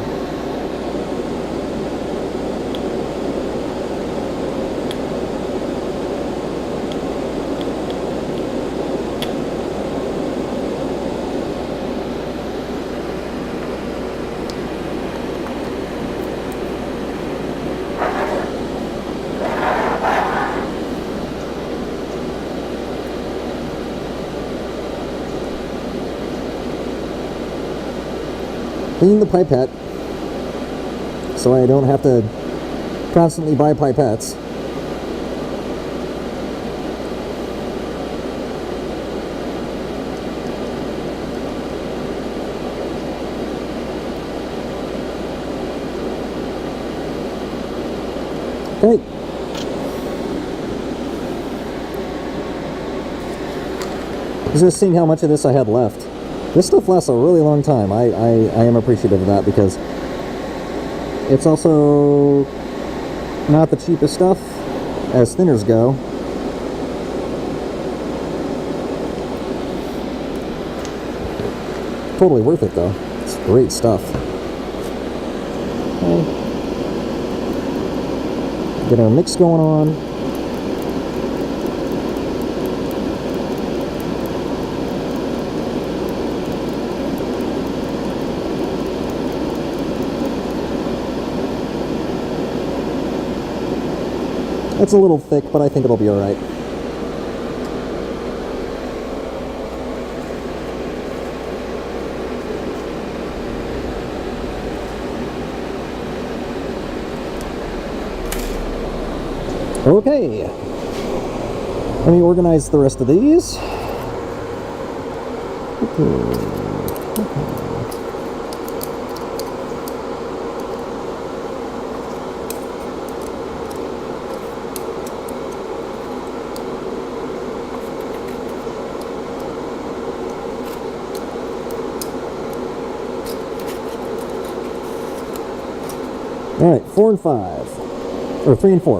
Clean the pipette so I don't have to constantly buy pipettes. Okay. I was just seeing how much of this I had left. This stuff lasts a really long time. I am appreciative of that because it's also not the cheapest stuff as thinners go. Totally worth it though. It's great stuff. Okay. Get our mix going on. It's a little thick, but I think it'll be all right. Okay. Let me organize the rest of these. Okay. Alright, 4 and 5. Or 3 and 4.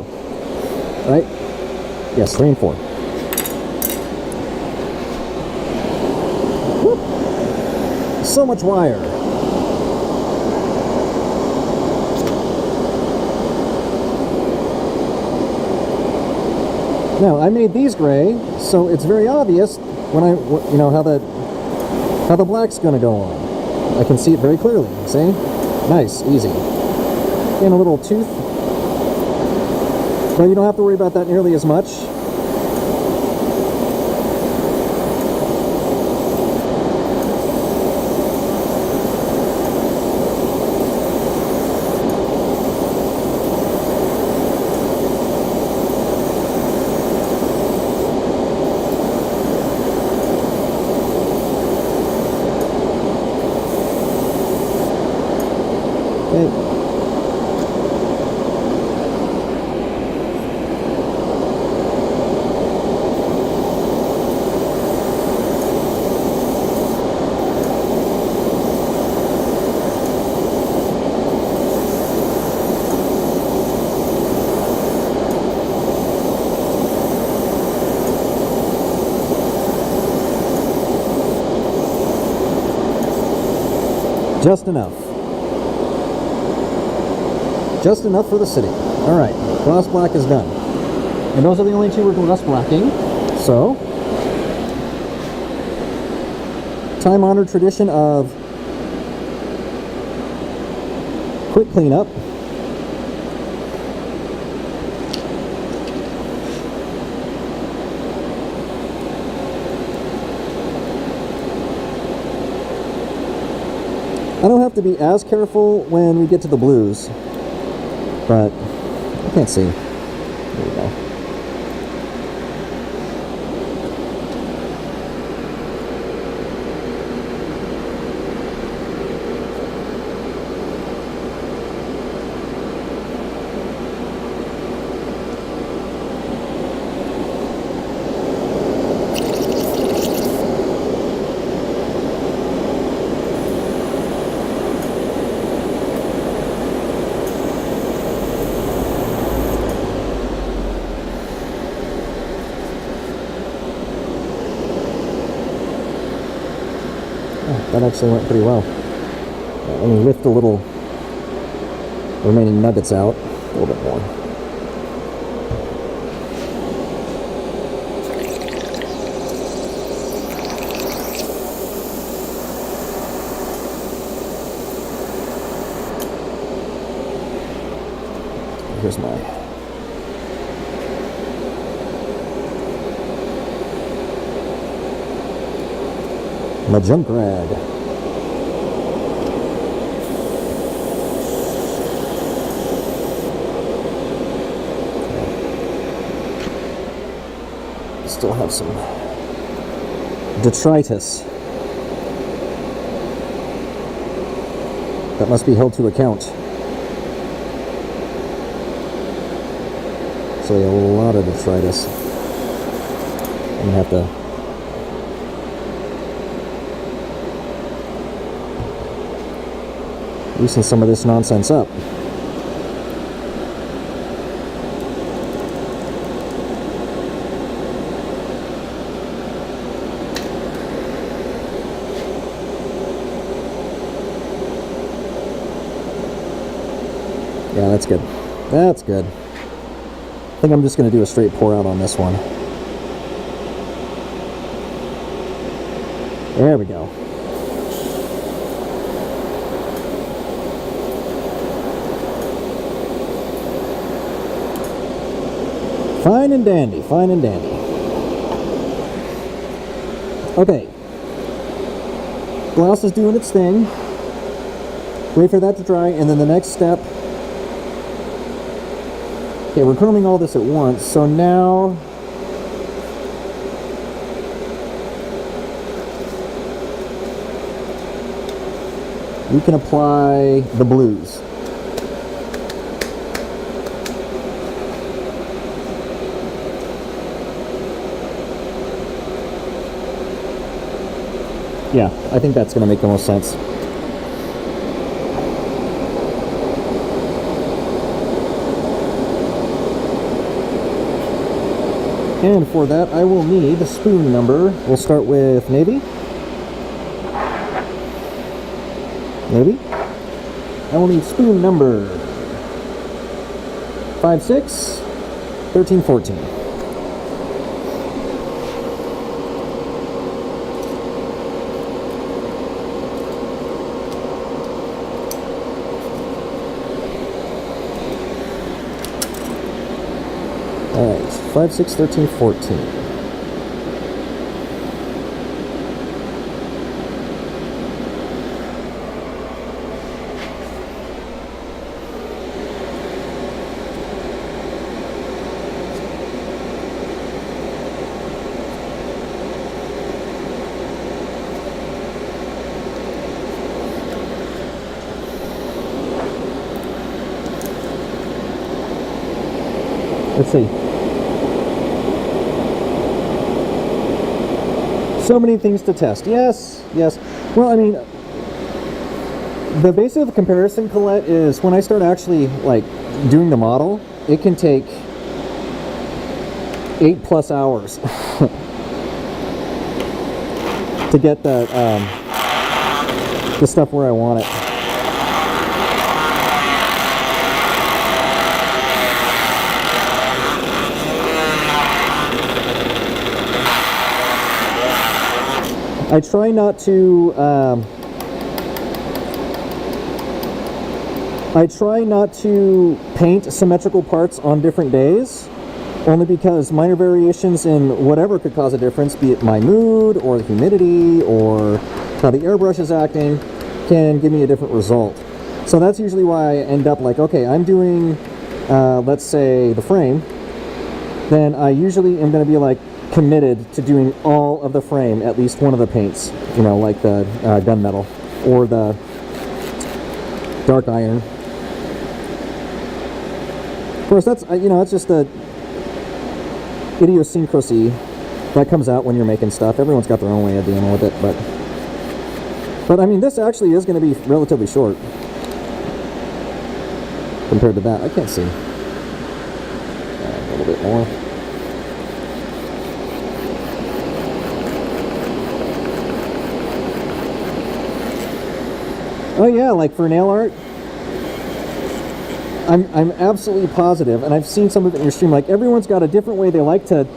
Right? Yes, 3 and 4. Whoop. So much wire. Now, I made these gray, so it's very obvious when how the black's going to go on. I can see it very clearly, see? Nice, easy. And a little tooth. But you don't have to worry about that nearly as much. Just enough. Just enough for the city. Alright, gloss black is done. And those are the only two we're gloss blacking. So, time-honored tradition of quick cleanup. I don't have to be as careful when we get to the blues, but I can't see. There we go. That actually went pretty well. Let me lift the little remaining nuggets out a little bit more. Here's my junk rag. Still have some detritus that must be held to account. So a lot of detritus. I'm gonna have to loosen some of this nonsense up. Yeah, that's good. That's good. I think I'm just going to do a straight pour out on this one. There we go. Fine and dandy, fine and dandy. Okay. Gloss is doing its thing. Wait for that to dry, and then the next step. Okay, we're chroming all this at once, so now we can apply the blues. Yeah, I think that's going to make the most sense. And for that, I will need a spoon number. We'll start with navy. Navy. I will need spoon number 5, 6, 13, 14. Alright, 5, 6, 13, 14. Let's see. So many things to test. Yes, yes. Well, I mean, the basis of comparison, Colette, is when I start actually like doing the model, it can take 8+ hours to get the stuff where I want it. I try not to paint symmetrical parts on different days, only because minor variations in whatever could cause a difference, be it my mood or the humidity or how the airbrush is acting, can give me a different result. So that's usually why I end up like, okay, I'm doing, let's say, the frame, then I usually am going to be like, committed to doing all of the frame, at least one of the paints, you know, like the gunmetal or the dark iron. Of course, that's, you know, it's just a idiosyncrasy that comes out when you're making stuff. Everyone's got their own way of dealing with it, but I mean, this actually is going to be relatively short compared to that. I can't see. A little bit more. Oh yeah, like for nail art, I'm absolutely positive, and I've seen some of it in your stream, like everyone's got a different way they like to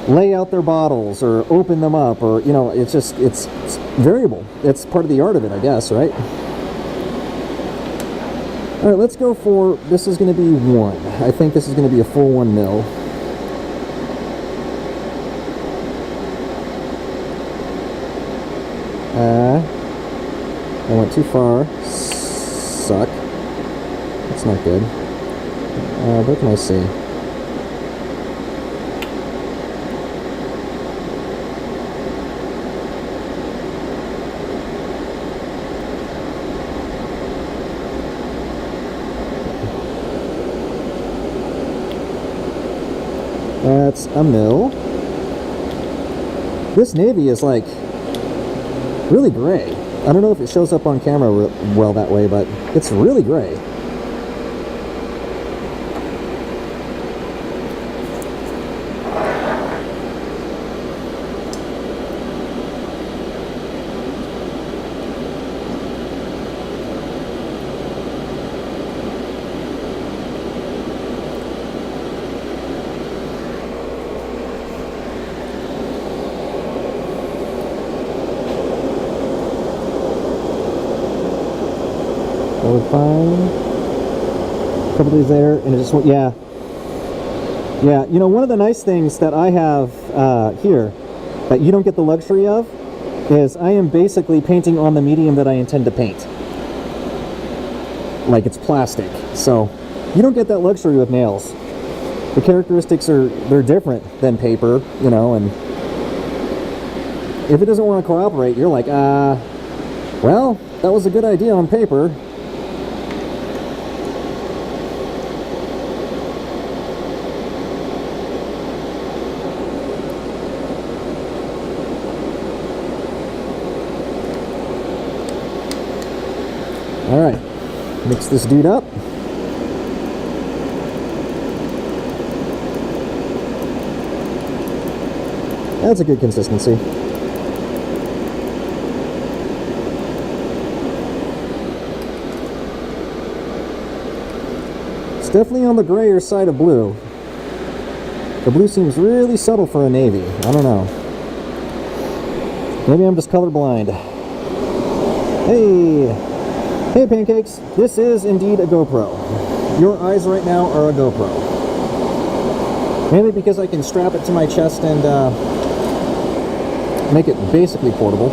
lay out their bottles or open them up, or, you know, it's just, it's variable. It's part of the art of it, I guess, right? Alright, let's go for, this is going to be 1. I think this is going to be a full 1 mil. I went too far. Suck. That's not good. What can I see? That's a mil. This navy is like really gray. I don't know if it shows up on camera well that way, but it's really gray. Fine. A couple days there, and it just went, yeah. Yeah, you know, one of the nice things that I have here that you don't get the luxury of is I am basically painting on the medium that I intend to paint. Like it's plastic. So you don't get that luxury with nails. The characteristics they're different than paper, you know, and if it doesn't want to cooperate, you're like, well, that was a good idea on paper. Alright, mix this dude up. That's a good consistency. It's definitely on the grayer side of blue. The blue seems really subtle for a navy. I don't know. Maybe I'm just colorblind. Hey! Hey Pancakes, this is indeed a GoPro. Your eyes right now are a GoPro. Mainly because I can strap it to my chest and make it basically portable.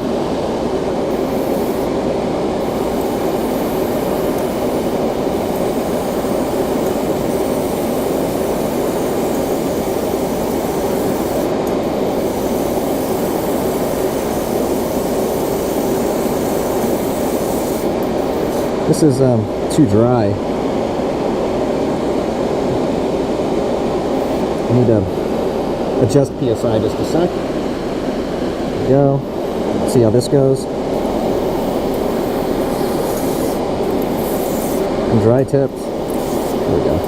This is too dry. I need to adjust PSI just a sec. There we go. Let's see how this goes. And dry tipped. There we go.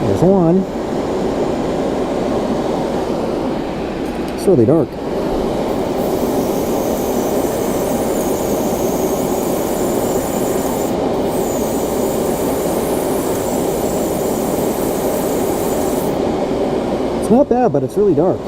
There's one. It's really dark. It's not bad, but it's really dark.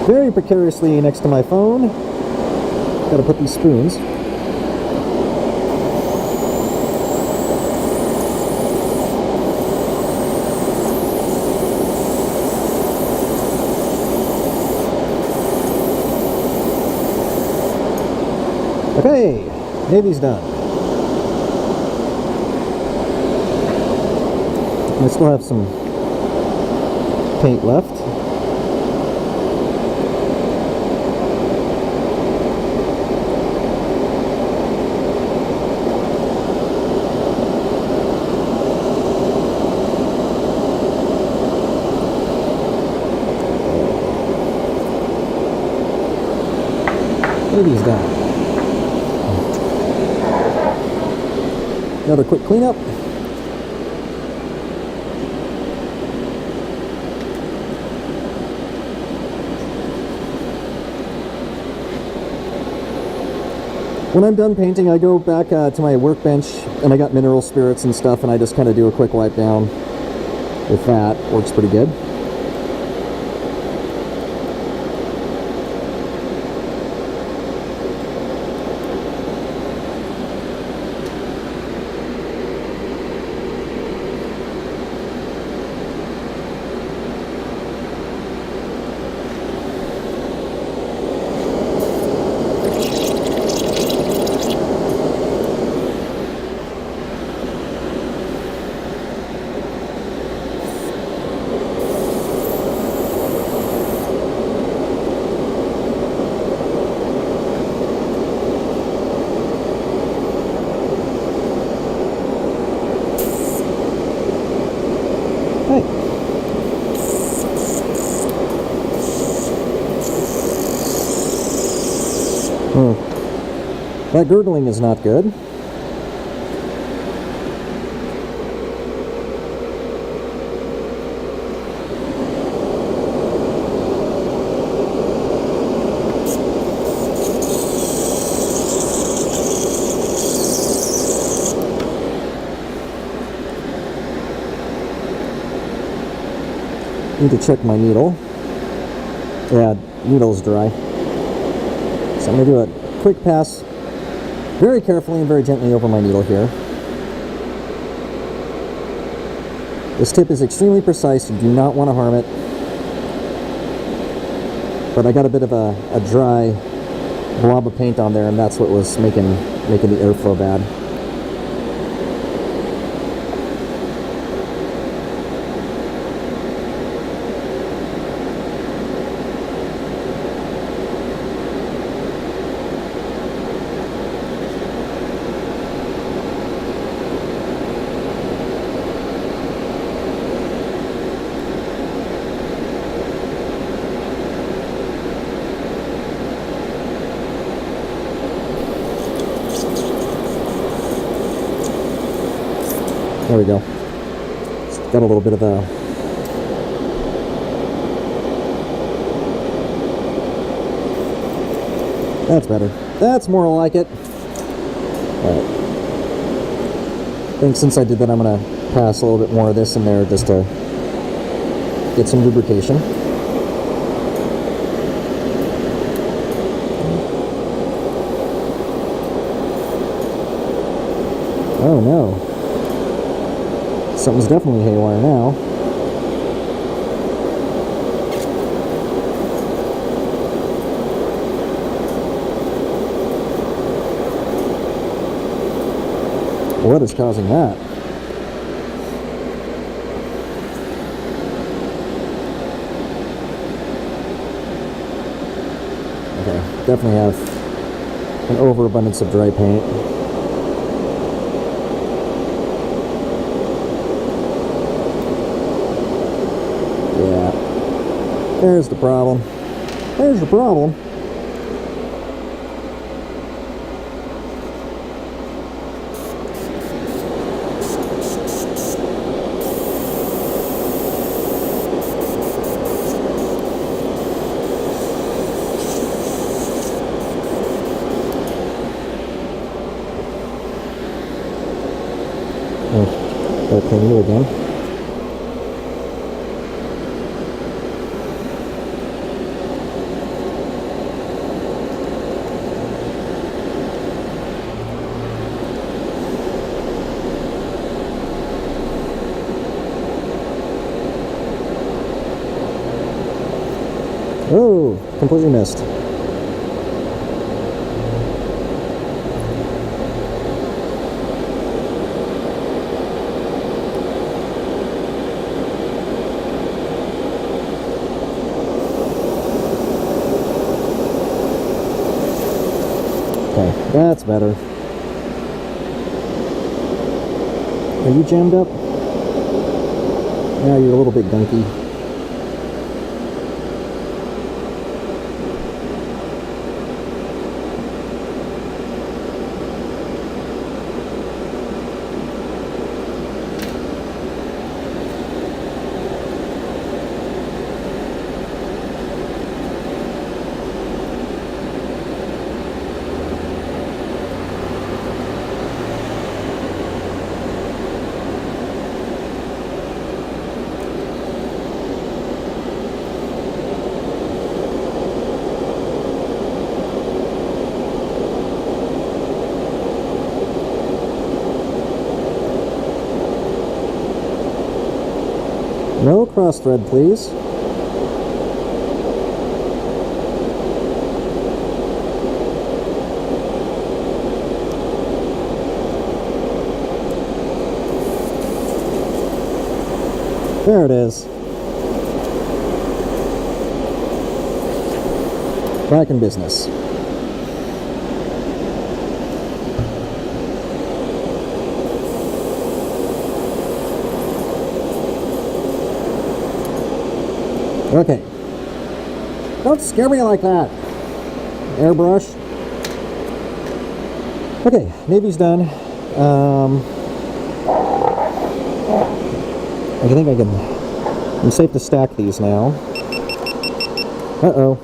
Very precariously next to my phone. Gotta put these spoons. Okay, Navy's done. I still have some paint left. Navy's done. Another quick cleanup. When I'm done painting, I go back to my workbench and I got mineral spirits and stuff, and I just kind of do a quick wipe down with that. Works pretty good. That gurgling is not good. Need to check my needle. Yeah, needle's dry. So I'm going to do a quick pass very carefully and very gently over my needle here. This tip is extremely precise. You do not want to harm it. But I got a bit of a dry blob of paint on there, and that's what was making the airflow bad. There we go. Got a little bit of a that's better. That's more like it. Alright. I think since I did that, I'm going to pass a little bit more of this in there just to get some lubrication. Oh no. Something's definitely haywire now. What is causing that? Okay, definitely have an overabundance of dry paint. Yeah, there's the problem. There's the problem. Gotta clean you again. Oh, completely missed. Okay, that's better. Are you jammed up? Yeah, you're a little bit gunky. No cross thread, please. There it is. Back in business. Okay. Don't scare me like that. Airbrush. Okay, navy's done. I think I'm safe to stack these now. Uh-oh.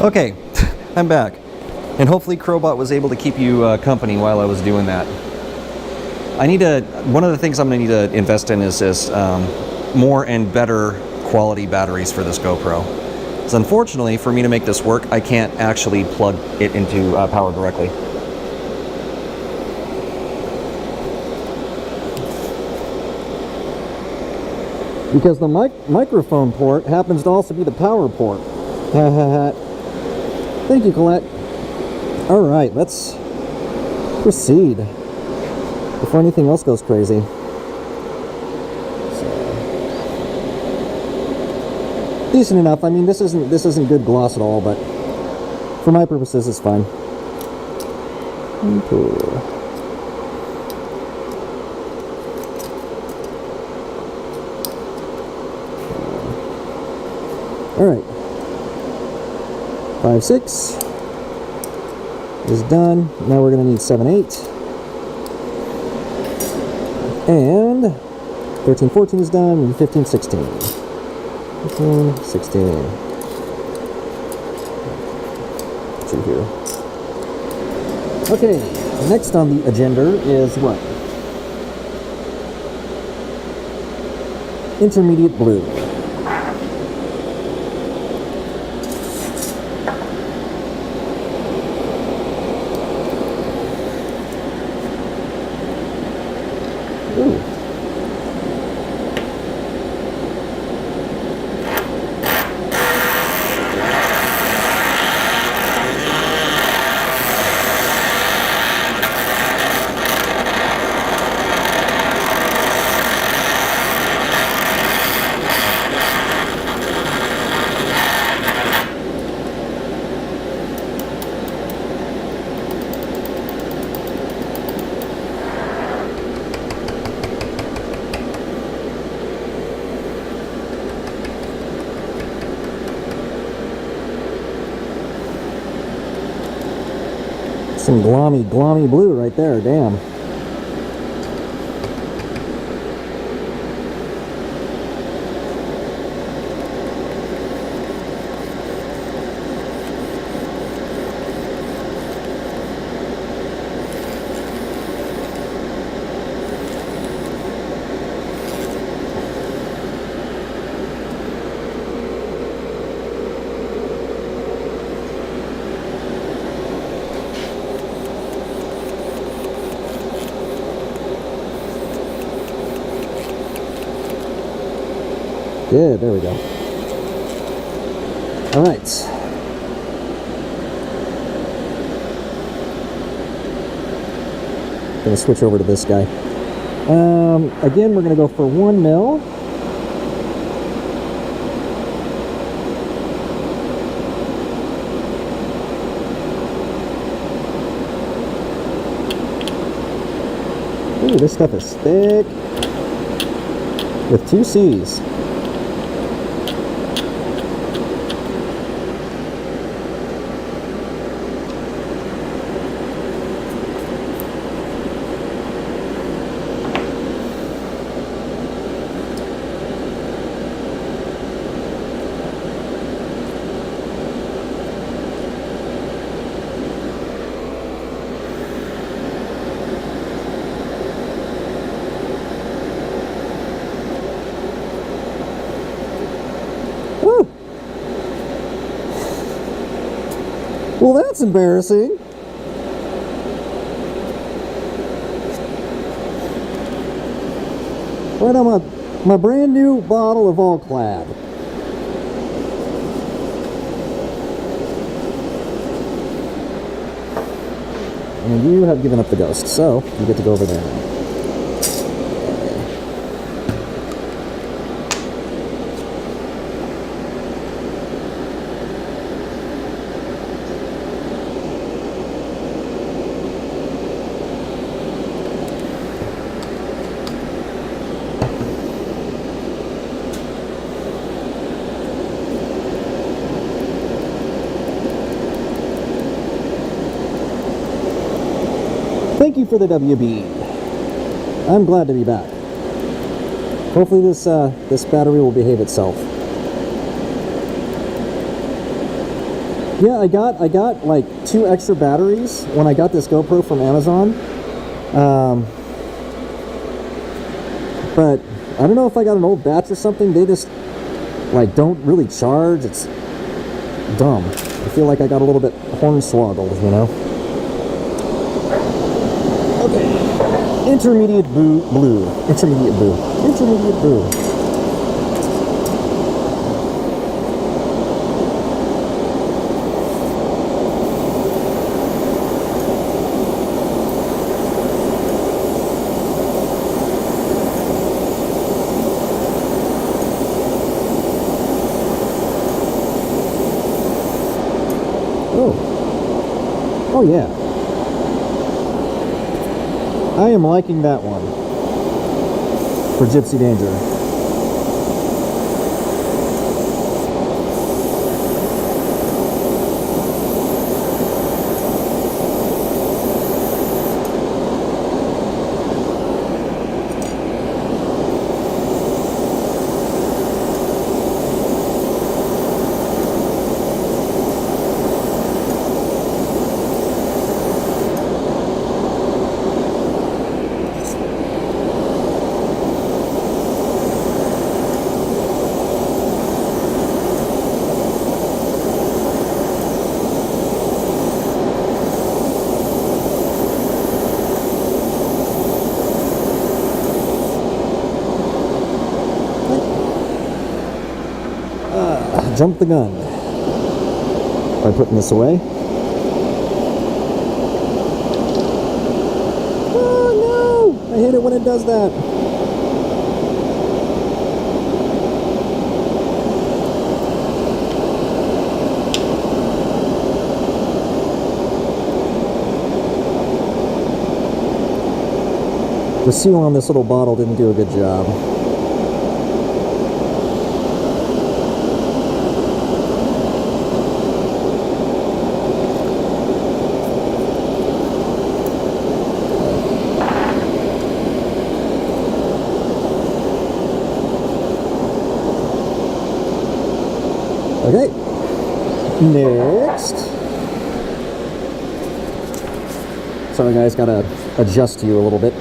Okay, I'm back. And hopefully Crowbot was able to keep you company while I was doing that. One of the things I'm going to need to invest in is this more and better quality batteries for this GoPro. So unfortunately, for me to make this work, I can't actually plug it into power directly. Because the microphone port happens to also be the power port. Thank you, Colette. Alright, let's proceed before anything else goes crazy. So, decent enough. I mean, this isn't good gloss at all, but for my purposes, it's fine. Alright. 5/6 is done. Now we're going to need 7/8. And 13/14 is done, and 15/16. 15/16. Put you here. Okay, next on the agenda is what? Intermediate blue. Ooh. Some glommy blue right there, damn. Good, there we go. Alright. Gonna switch over to this guy. Again, we're gonna go for 1 mil. Ooh, this stuff is thick. With 2 C's. Well, that's embarrassing. Right on my brand new bottle of All-Clad. And you have given up the ghost, so you get to go over there now. Thank you for the WB. I'm glad to be back. Hopefully this battery will behave itself. Yeah, I got like 2 extra batteries when I got this GoPro from Amazon. But I don't know if I got an old batch or something. They just like don't really charge. It's dumb. I feel like I got a little bit hornswoggled, you know. Okay. Intermediate blue. Intermediate blue. Intermediate blue. Oh yeah. I am liking that one for Gipsy Danger. Jump the gun by putting this away. Oh no! I hate it when it does that. The seal on this little bottle didn't do a good job. Okay, next. Sorry guys, gotta adjust you a little bit.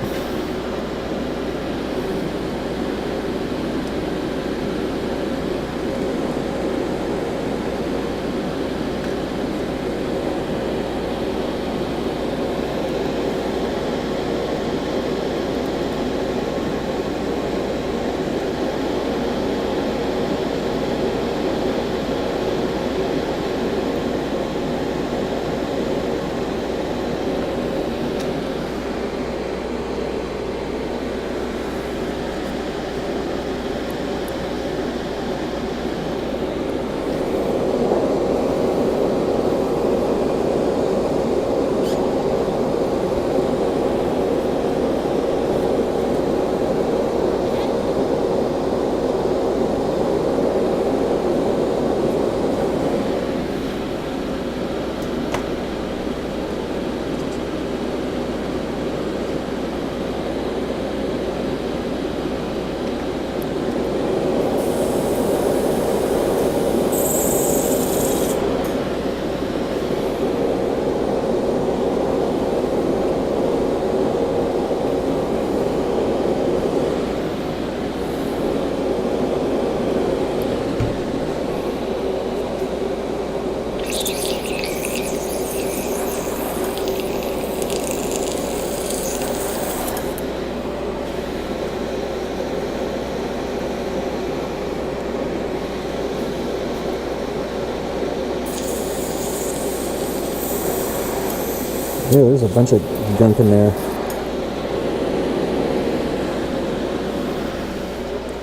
Yeah, there's a bunch of gunk in there.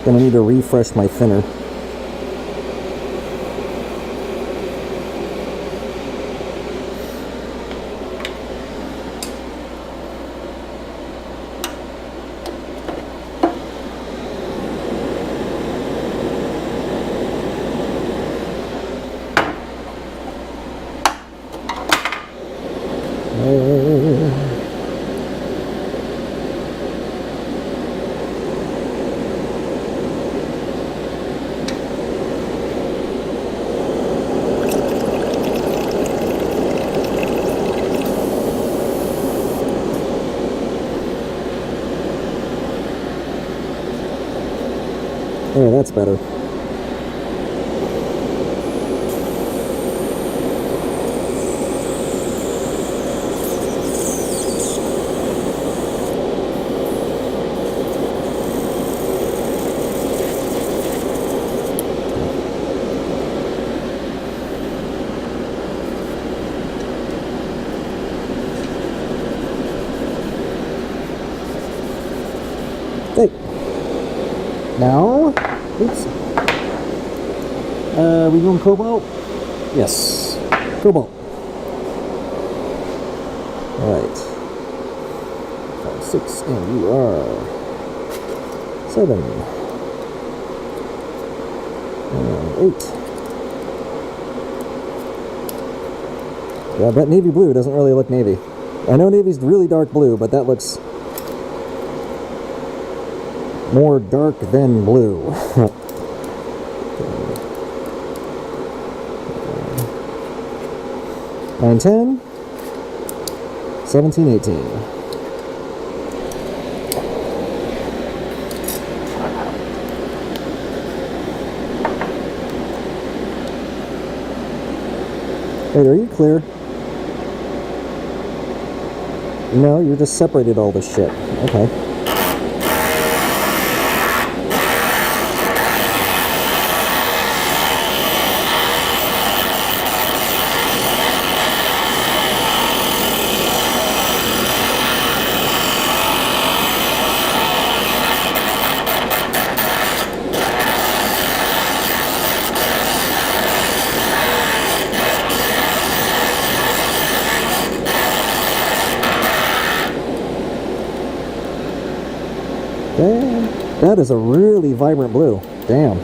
Gonna need to refresh my thinner. Yeah, that's better. Hey. Now, oops. We going cobalt? Yes. Cobalt. Alright. 5, 6, and you are 7. And 8. Yeah, but navy blue doesn't really look navy. I know navy's really dark blue, but that looks more dark than blue. Nine, 10, 17, 18. Wait, are you clear? No, you just separated all this shit. Okay. Damn, that is a really vibrant blue. Damn.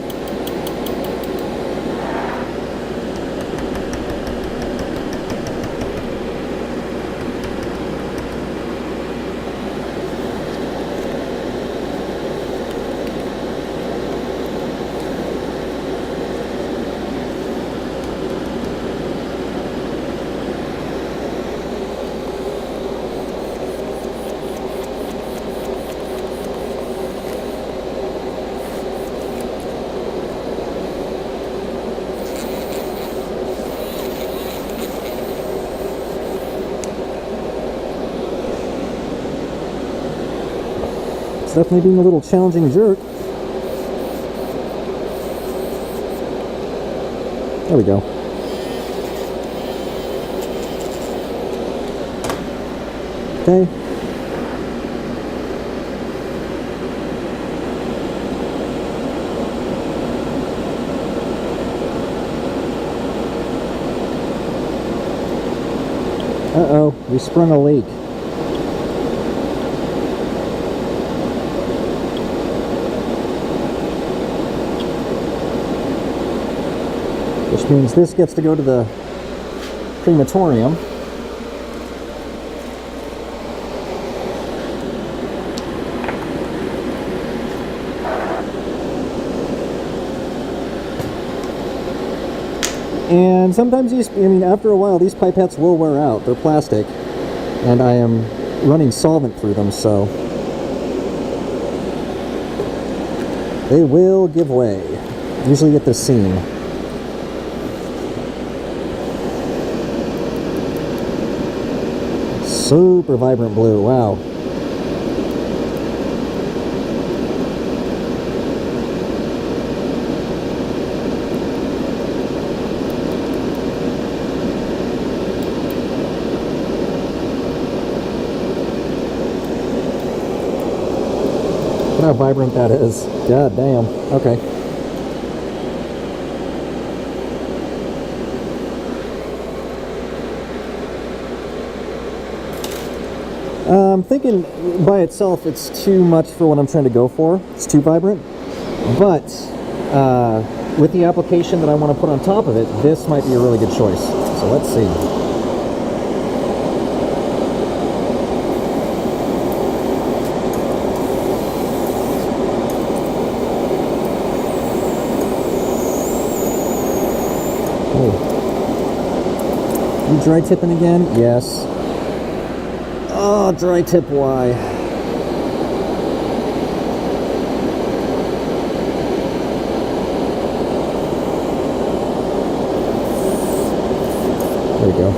Definitely being a little challenging jerk. There we go. Okay. Uh-oh, we sprung a leak. Which means this gets to go to the crematorium. And sometimes these, after a while, these pipettes will wear out. They're plastic, and I am running solvent through them, so they will give way. Usually at the seam. Super vibrant blue, wow. Look how vibrant that is. God damn. Okay. I'm thinking by itself it's too much for what I'm trying to go for. It's too vibrant. But with the application that I want to put on top of it, this might be a really good choice. So let's see. You dry tipping again? Yes. Oh, dry tip Y. go.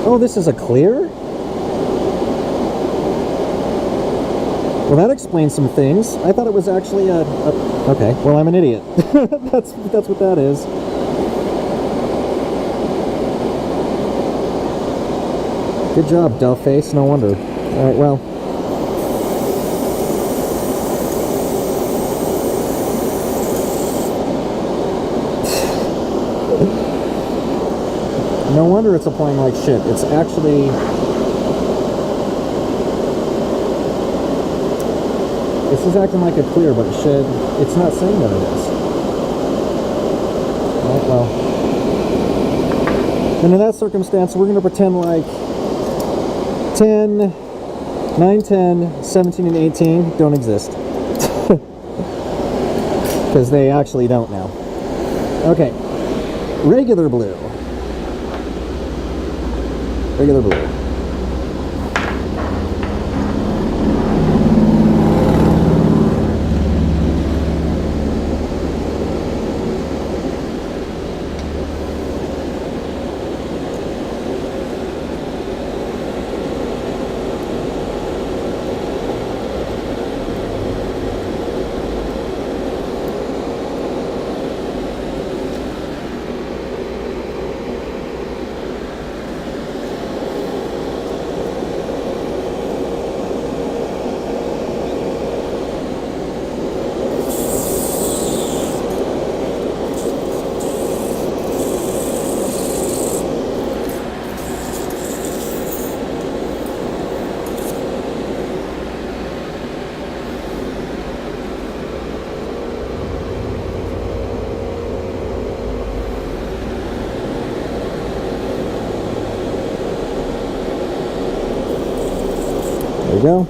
Oh, this is a clear? Well, that explains some things. I thought it was actually a okay, well, I'm an idiot. That's what that is. Good job, Duffface. No wonder. Alright, well. No wonder it's applying like shit. It's actually... This is acting like a clear, but it's not saying that it is. Alright, well. And in that circumstance, we're going to pretend like 10, 9, 10, 17, and 18 don't exist. Because they actually don't now. Okay. Regular blue. Regular blue. There we go.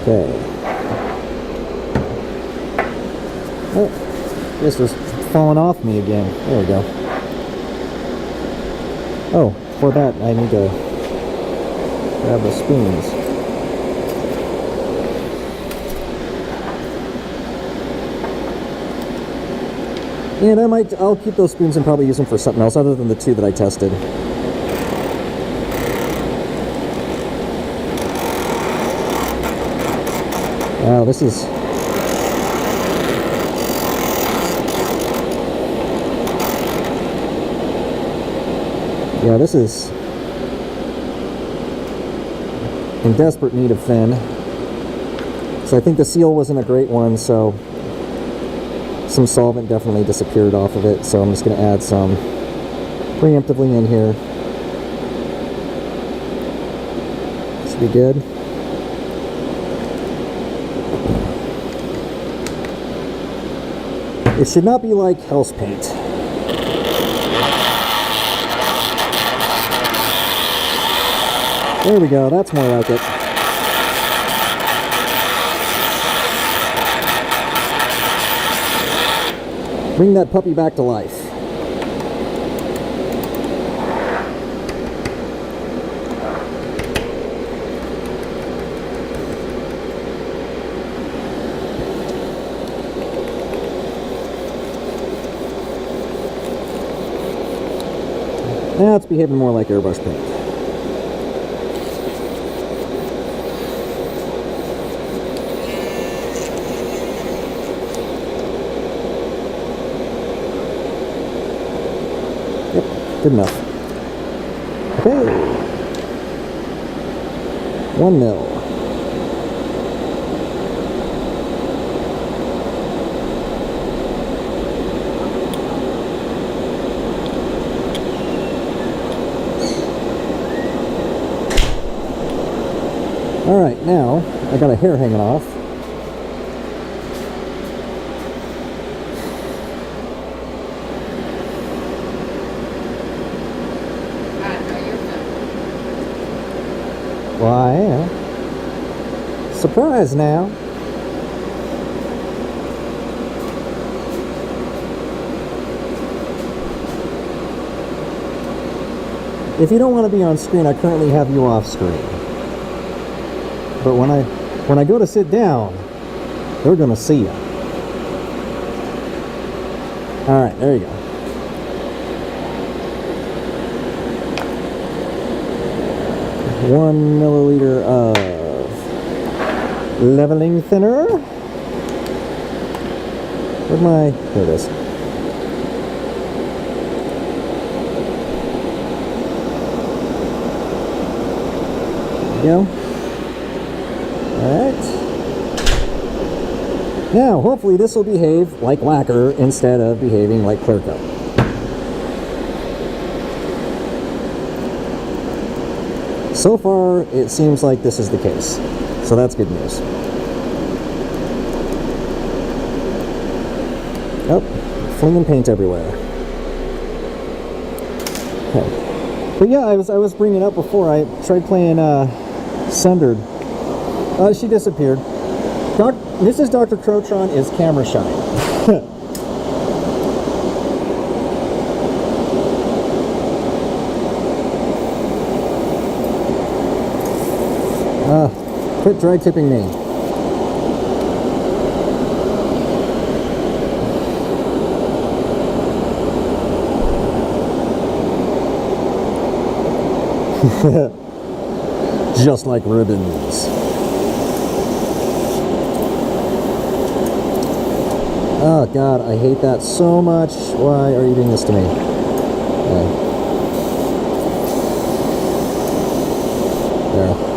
Okay. Oh, this was falling off me again. There we go. Oh, for that I need to grab the spoons. And I'll keep those spoons and probably use them for something else other than the two that I tested. Wow, this is... Yeah, this is in desperate need of thin. So I think the seal wasn't a great one, so some solvent definitely disappeared off of it. So I'm just going to add some preemptively in here. Should be good. It should not be like house paint. There we go, that's more like it. Bring that puppy back to life. Now it's behaving more like airbrush paint. Yep, good enough. Okay. 1 mil. Alright, now I got a hair hanging off. Well, I am. Surprise now. If you don't want to be on screen, I currently have you off screen. But when I go to sit down, they're gonna see you. All right, there you go. One milliliter of leveling thinner. Where's my? Here it is. Go. Alright. Now, hopefully this will behave like lacquer instead of behaving like clear coat. So far, it seems like this is the case. So that's good news. Oh, flinging paint everywhere. Okay. But yeah, I was bringing up before. I tried playing Sundered. She disappeared. Mrs. Dr. Crotron is camera shy. Quit dry tipping me. Just like ribbons. Oh God, I hate that so much. Why are you doing this to me? Okay. There.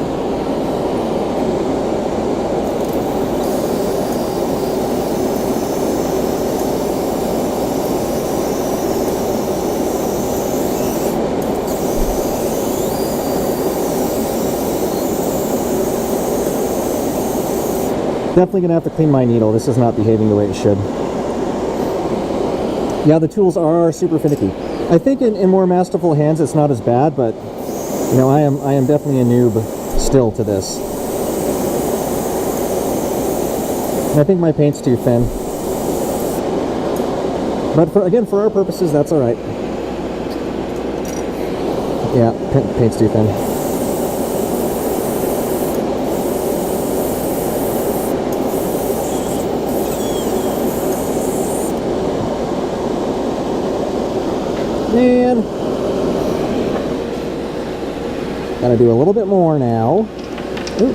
Definitely gonna have to clean my needle. This is not behaving the way it should. Yeah, the tools are super finicky. I think in more masterful hands it's not as bad, but you know, I am definitely a noob still to this. And I think my paint's too thin. But for our purposes, that's all right. Yeah, paint's too thin. Man, gotta do a little bit more now. Ooh.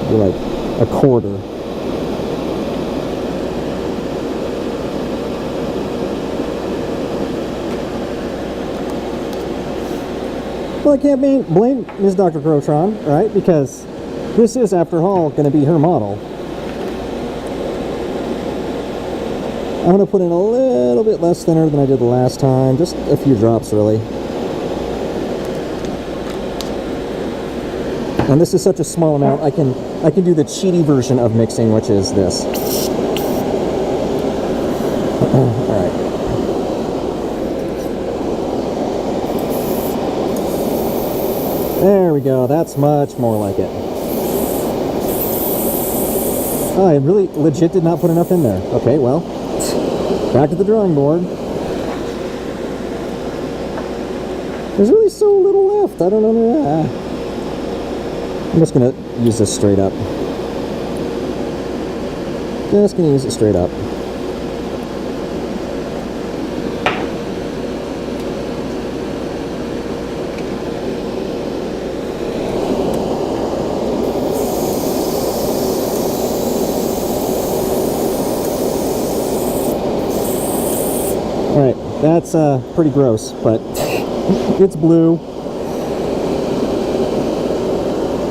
Do like a quarter. Well, I can't blame Ms. Dr. Crotron, right? Because this is, after all, going to be her model. I'm going to put in a little bit less thinner than I did the last time. Just a few drops, really. And this is such a small amount, I can do the cheaty version of mixing, which is this. Alright. There we go. That's much more like it. Oh, I really legit did not put enough in there. Okay, well, back to the drawing board. There's really so little left. I don't know. I'm just going to use this straight up. Just going to use it straight up. Alright, that's pretty gross, but it's blue.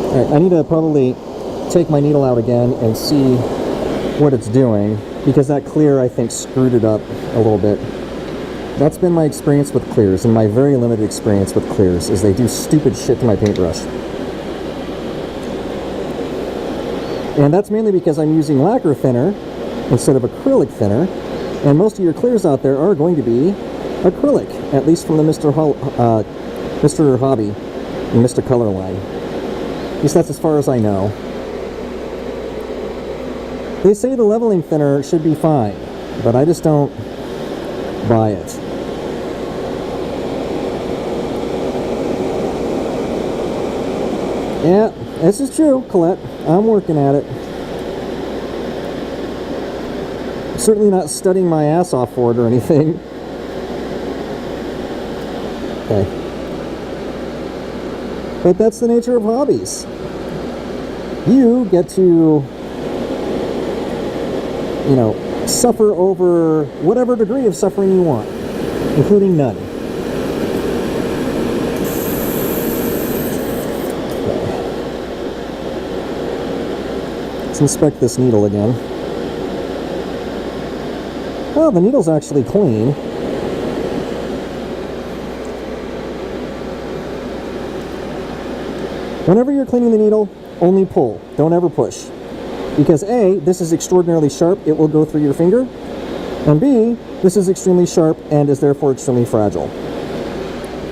Alright, I need to probably take my needle out again and see what it's doing, because that clear, I think, screwed it up a little bit. That's been my experience with clears, and my very limited experience with clears, is they do stupid shit to my paintbrush. And that's mainly because I'm using lacquer thinner instead of acrylic thinner, and most of your clears out there are going to be acrylic, at least from the Mr. Hobby and Mr. Color line. At least that's as far as I know. They say the leveling thinner should be fine, but I just don't by it. Yeah, this is true, Colette. I'm working at it. I'm certainly not studying my ass off for it or anything. Okay. But that's the nature of hobbies. You get to, you know, suffer over whatever degree of suffering you want, including none. Okay. Let's inspect this needle again. Well, the needle's actually clean. Whenever you're cleaning the needle, only pull. Don't ever push. Because A, this is extraordinarily sharp, it will go through your finger. And B, this is extremely sharp and is therefore extremely fragile.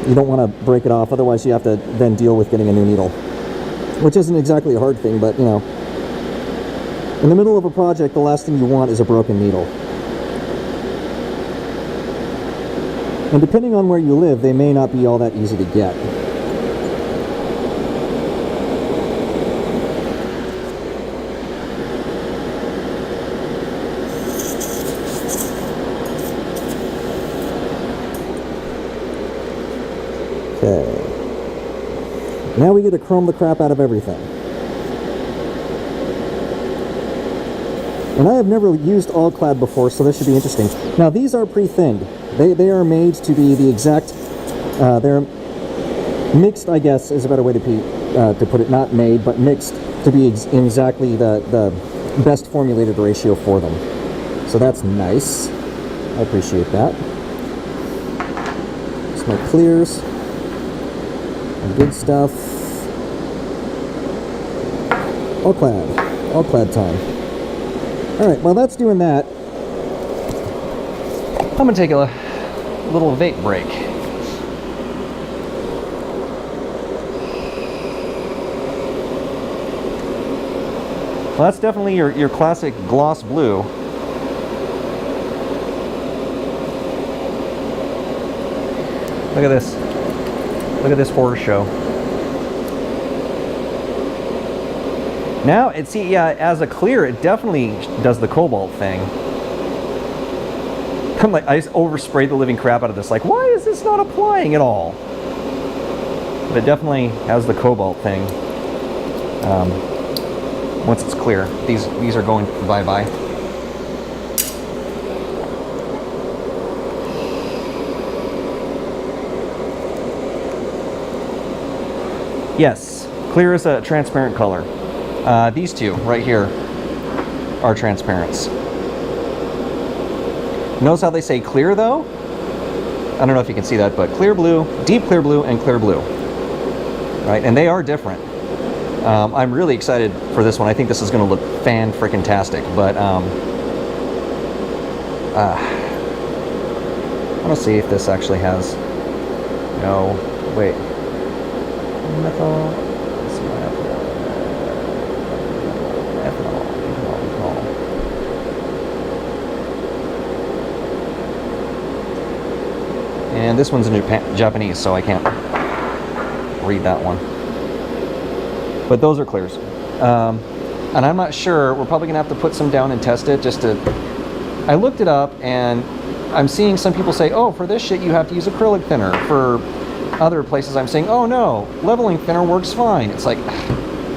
You don't want to break it off, otherwise you have to then deal with getting a new needle. Which isn't exactly a hard thing, but you know. In the middle of a project, the last thing you want is a broken needle. And depending on where you live, they may not be all that easy to get. Okay. Now we get to chrome the crap out of everything. And I have never used all-clad before, so this should be interesting. Now these are pre-thinned. They are made to be the exact, they're mixed, I guess, is a better way to put it. Not made, but mixed to be exactly the best formulated ratio for them. So that's nice. I appreciate that. It's my clears. Good stuff. All clad time. All right, while that's doing that, I'm gonna take a little vape break. Well, that's definitely your classic gloss blue. Look at this. Look at this horror show. Now, as a clear, it definitely does the cobalt thing. I'm like, I just oversprayed the living crap out of this. Like, why is this not applying at all? But it definitely has the cobalt thing. Once it's clear, these are going bye-bye. Yes, clear is a transparent color. These two right here are transparents. Notice how they say clear though? I don't know if you can see that, but clear blue, deep clear blue, and clear blue. Right, and they are different. I'm really excited for this one. I think this is going to look fan-frickin-tastic, but I want to see if this actually has, no, wait. Methyl, ethanol. And this one's in Japanese, so I can't read that one. But those are clears. And I'm not sure, we're probably gonna have to put some down and test it just to, I looked it up and I'm seeing some people say, oh, for this shit you have to use acrylic thinner. For other places I'm saying, oh no, leveling thinner works fine. It's like,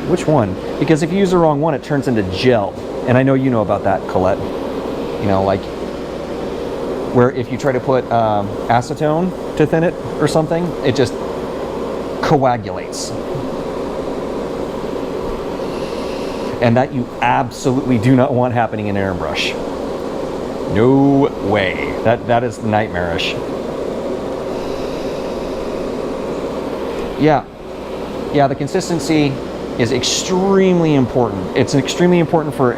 which one? Because if you use the wrong one, it turns into gel. And I know you know about that, Colette. You know, like, where if you try to put acetone to thin it or something, it just coagulates. And that you absolutely do not want happening in airbrush. No way. That is nightmarish. Yeah, the consistency is extremely important. It's extremely important for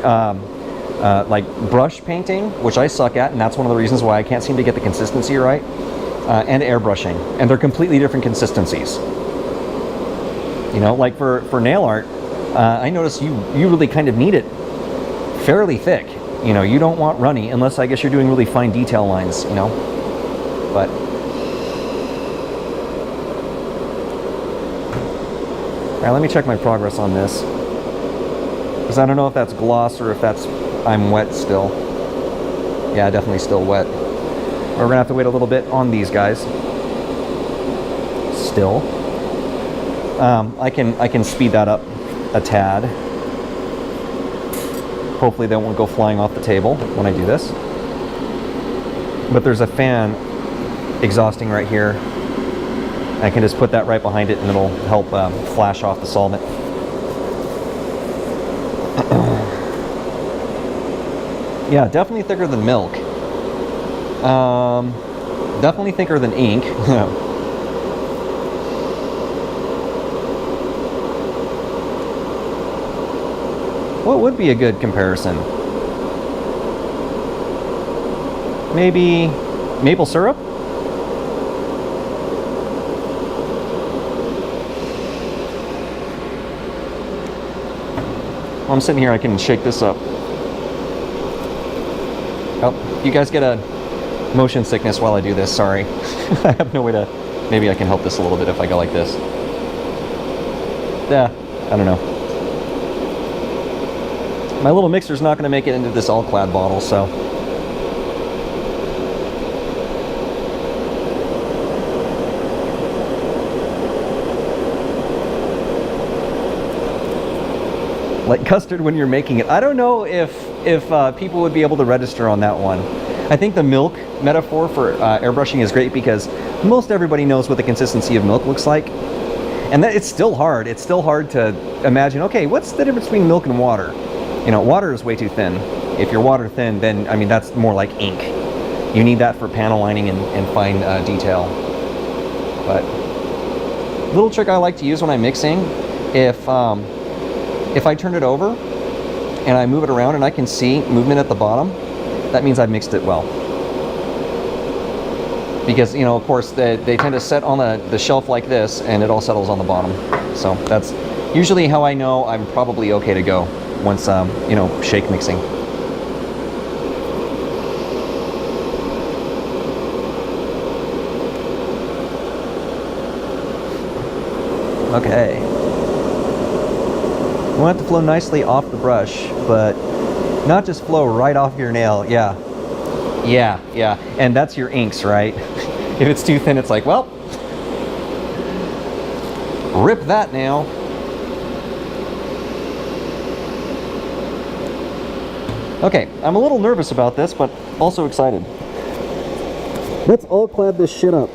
like brush painting, which I suck at, and that's one of the reasons why I can't seem to get the consistency right, and airbrushing. And they're completely different consistencies. You know, like for nail art, I notice you really kind of need it fairly thick. You know, you don't want runny, unless I guess you're doing really fine detail lines, you know. But all right, let me check my progress on this, because I don't know if that's gloss or if that's I'm wet still. Yeah, definitely still wet. We're gonna have to wait a little bit on these guys. Still, I can speed that up a tad. Hopefully they won't go flying off the table when I do this. But there's a fan exhausting right here. I can just put that right behind it and it'll help flash off the solvent. Yeah, definitely thicker than milk. Definitely thicker than ink. What would be a good comparison? Maybe maple syrup? While I'm sitting here, I can shake this up. Oh, you guys get a motion sickness while I do this, sorry. I have no way to... Maybe I can help this a little bit if I go like this. Yeah, I don't know. My little mixer's not going to make it into this all-clad bottle, so... Like custard when you're making it. I don't know if people would be able to register on that one. I think the milk metaphor for airbrushing is great because most everybody knows what the consistency of milk looks like. And that, it's still hard. It's still hard to imagine, okay, what's the difference between milk and water? You know, water is way too thin. If you're water thin, then, I mean, that's more like ink. You need that for panel lining and fine detail. But little trick I like to use when I'm mixing, if I turn it over and I move it around and I can see movement at the bottom, that means I've mixed it well. Because, you know, of course, they tend to set on the shelf like this and it all settles on the bottom. So that's usually how I know I'm probably okay to go once, you know, shake mixing. Okay. We want it to flow nicely off the brush, but not just flow right off your nail. Yeah. And that's your inks, right? If it's too thin, it's like, well, rip that nail. Okay, I'm a little nervous about this, but also excited. Let's all clad this shit up.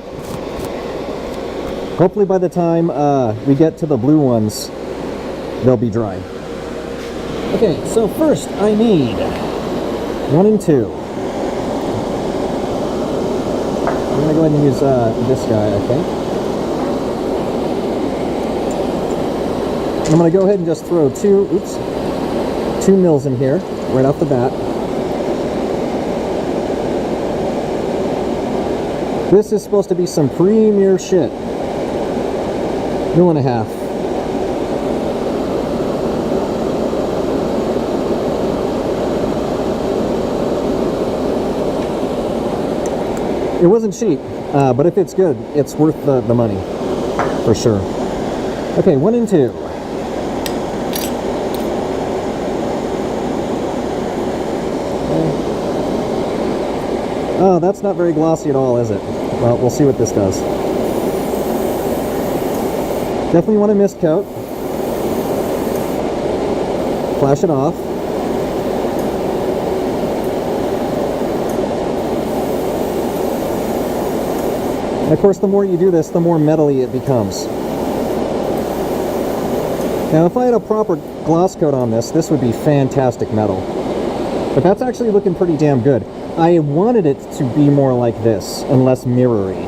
Hopefully by the time we get to the blue ones, they'll be dry. Okay, so first I need 1 and 2. I'm gonna go ahead and use this guy, I think. I'm gonna go ahead and just throw 2 mils in here, right off the bat. This is supposed to be some premier shit. 1.5 mils. It wasn't cheap, but if it's good, it's worth the money, for sure. Okay, 1 and 2. Oh, that's not very glossy at all, is it? Well, we'll see what this does. Definitely want to mist coat. Flash it off. And of course, the more you do this, the more metally it becomes. Now, if I had a proper gloss coat on this, this would be fantastic metal. But that's actually looking pretty damn good. I wanted it to be more like this and less mirrory.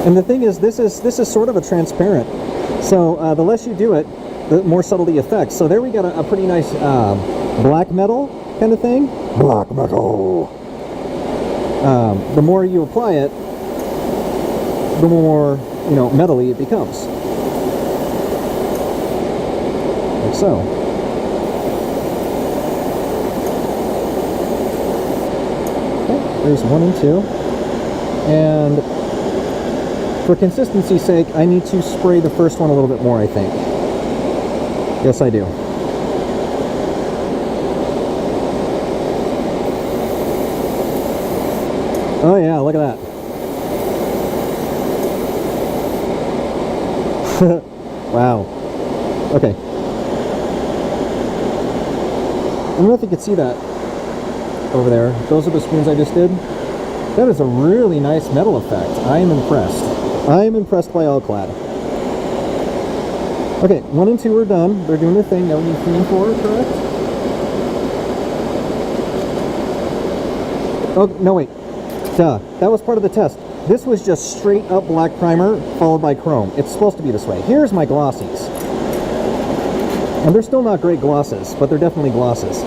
And the thing is, this is sort of a transparent. So the less you do it, the more subtle the effects. So there we got a pretty nice black metal kind of thing. Black metal. The more you apply it, the more, you know, metally it becomes. Like so. There's 1 and 2. And for consistency's sake, I need to spray the first one a little bit more, I think. Yes, I do. Oh yeah, look at that. Wow. Okay. I don't know if you could see that over there. Those are the spoons I just did. That is a really nice metal effect. I am impressed. I am impressed by All-Clad. Okay, 1 and 2 are done. They're doing their thing. Now we need 3 and 4, correct? Oh, no, wait. Duh. That was part of the test. This was just straight up black primer followed by chrome. It's supposed to be this way. Here's my glossies. And they're still not great glosses, but they're definitely glosses.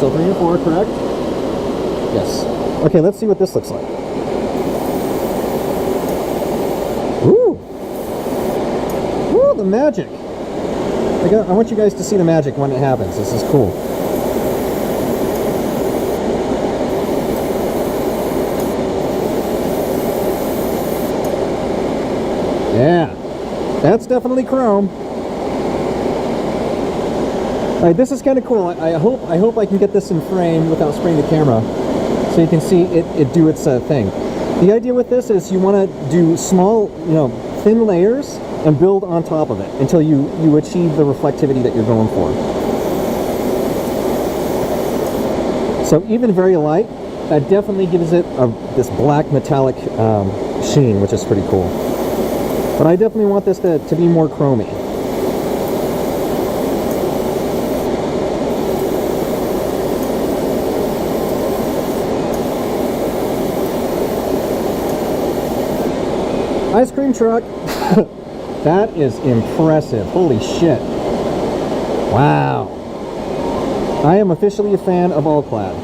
So 3 and 4, correct? Yes. Okay, let's see what this looks like. Ooh! Ooh, the magic! I want you guys to see the magic when it happens. This is cool. Yeah, that's definitely chrome. All right, this is kind of cool. I hope I can get this in frame without spraying the camera, so you can see it do its thing. The idea with this is you want to do small, thin layers and build on top of it until you achieve the reflectivity that you're going for. So even very light, that definitely gives it this black metallic sheen, which is pretty cool. But I definitely want this to be more chromy. Ice cream truck. That is impressive. Holy shit. Wow. I am officially a fan of All-Clad.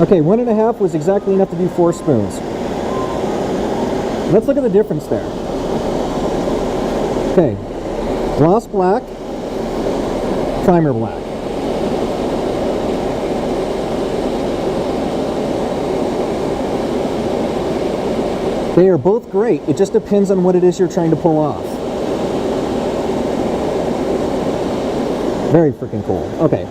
Okay, 1.5 was exactly enough to do 4 spoons. Let's look at the difference there. Okay, gloss black, primer black. They are both great. It just depends on what it is you're trying to pull off. Very freaking cool. Okay.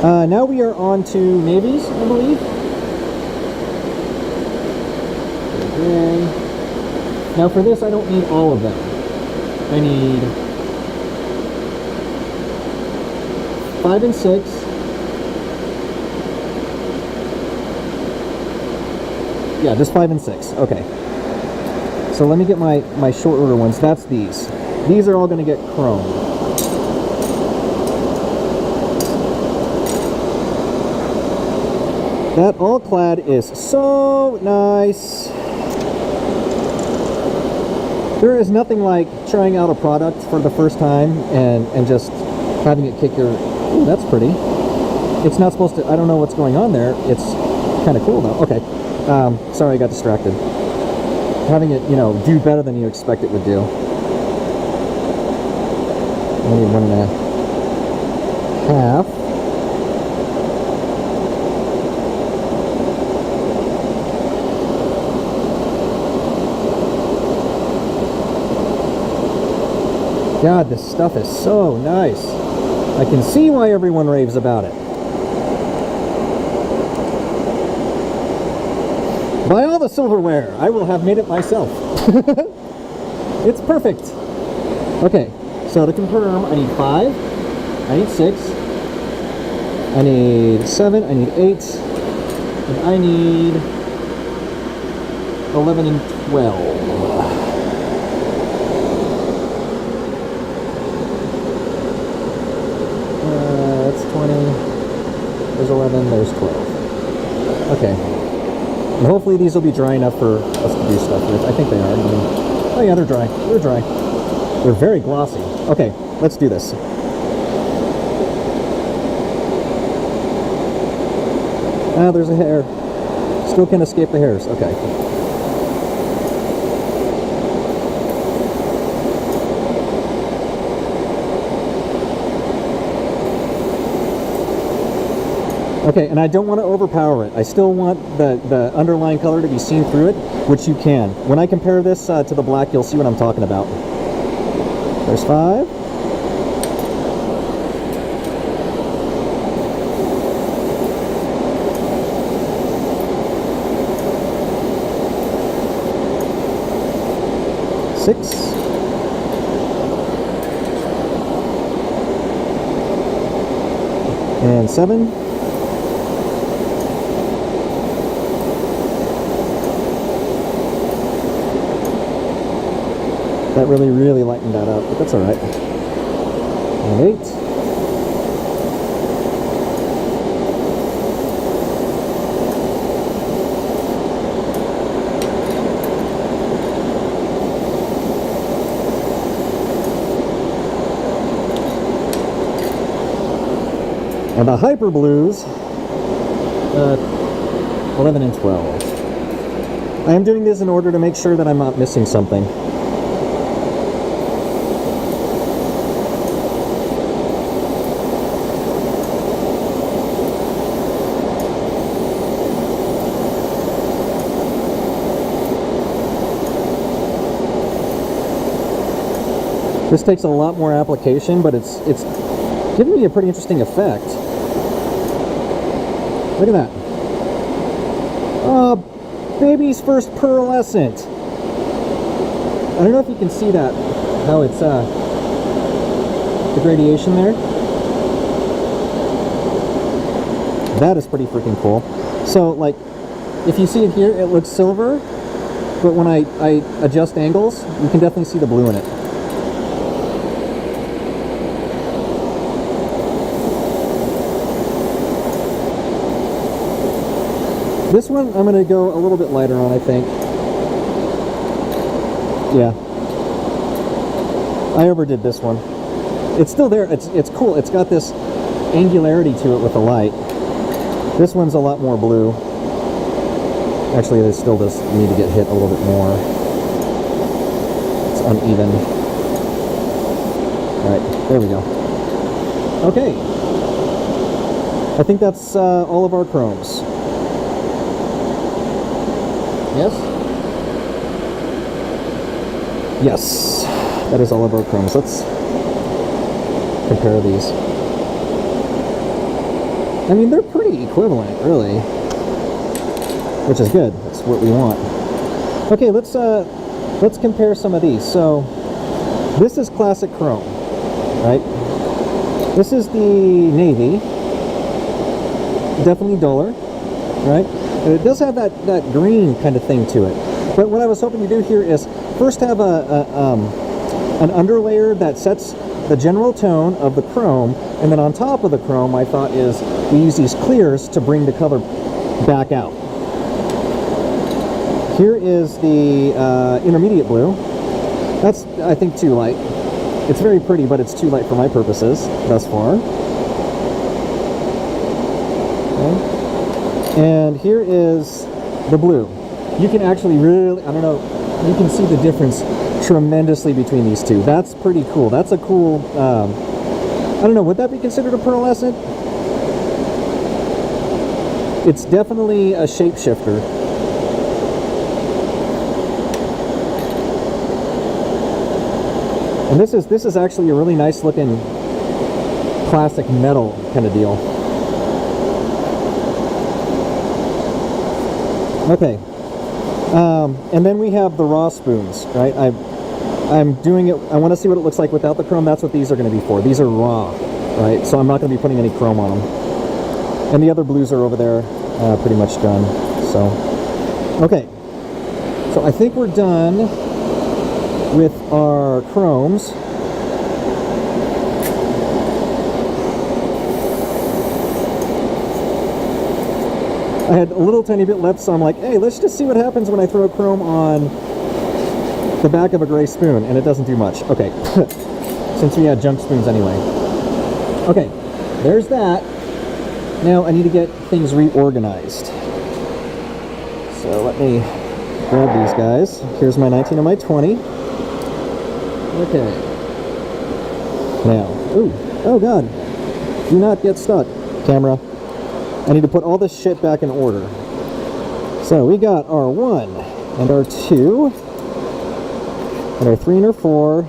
Now we are on to navies, I believe. Okay. Now for this, I don't need all of them. I need 5 and 6. Yeah, just 5 and 6. Okay. So let me get my short order ones. That's these. These are all going to get chrome. That All-Clad is so nice. There is nothing like trying out a product for the first time and just having it kick your... Ooh, that's pretty. It's not supposed to... I don't know what's going on there. It's kind of cool though. Okay. Sorry, I got distracted. Having it, do better than you expect it would do. I need 1.5. God, this stuff is so nice. I can see why everyone raves about it. Buy all the silverware. I will have made it myself. It's perfect. Okay, so to confirm, I need 5, I need 6, I need 7, I need 8, and I need 11 and 12. That's 20. There's 11, there's 12. Okay. And hopefully these will be dry enough for us to do stuff with. I think they are. Oh yeah, they're dry. They're dry. They're very glossy. Okay, let's do this. Ah, there's a hair. Still can't escape the hairs. Okay. Okay, and I don't want to overpower it. I still want the underlying color to be seen through it, which you can. When I compare this to the black, you'll see what I'm talking about. There's 5. Six. And 7. That really lightened that up, but that's alright. And 8. And the Hyper Blues, 11 and 12. I am doing this in order to make sure that I'm not missing something. This takes a lot more application, but it's giving me a pretty interesting effect. Look at that. Oh, baby's first pearlescent. I don't know if you can see that, how it's the gradation there. That is pretty freaking cool. So, like, if you see it here, it looks silver, but when I adjust angles, you can definitely see the blue in it. This one I'm going to go a little bit lighter on, I think. Yeah. I overdid this one. It's still there. It's cool. It's got this angularity to it with the light. This one's a lot more blue. Actually, it still does need to get hit a little bit more. It's uneven. Alright, there we go. Okay. I think that's all of our chromes. Yes? Yes, that is all of our chromes. Let's compare these. I mean, they're pretty equivalent, really, which is good. That's what we want. Okay, let's compare some of these. So, this is classic chrome, right? This is the navy. Definitely duller, right? And it does have that green kind of thing to it. But what I was hoping to do here is first have an underlayer that sets the general tone of the chrome, and then on top of the chrome, I thought is we use these clears to bring the color back out. Here is the intermediate blue. That's, I think, too light. It's very pretty, but it's too light for my purposes thus far. Okay. And here is the blue. You can actually really, I don't know, you can see the difference tremendously between these two. That's pretty cool. That's a cool, I don't know, would that be considered a pearlescent? It's definitely a shapeshifter. And this is actually a really nice looking classic metal kind of deal. Okay, and then we have the raw spoons, right? I'm doing it, I want to see what it looks like without the chrome. That's what these are going to be for. These are raw, right? So I'm not going to be putting any chrome on them. And the other blues are over there, pretty much done. So, okay. So I think we're done with our chromes. I had a little tiny bit left, so I'm like, hey, let's just see what happens when I throw chrome on the back of a gray spoon, and it doesn't do much. Okay, since we had junk spoons anyway. Okay, there's that. Now I need to get things reorganized. So let me grab these guys. Here's my 19 and my 20. Okay. Now, ooh, oh God, do not get stuck, camera. I need to put all this shit back in order. So we got our 1 and our 2 and our 3 and our 4.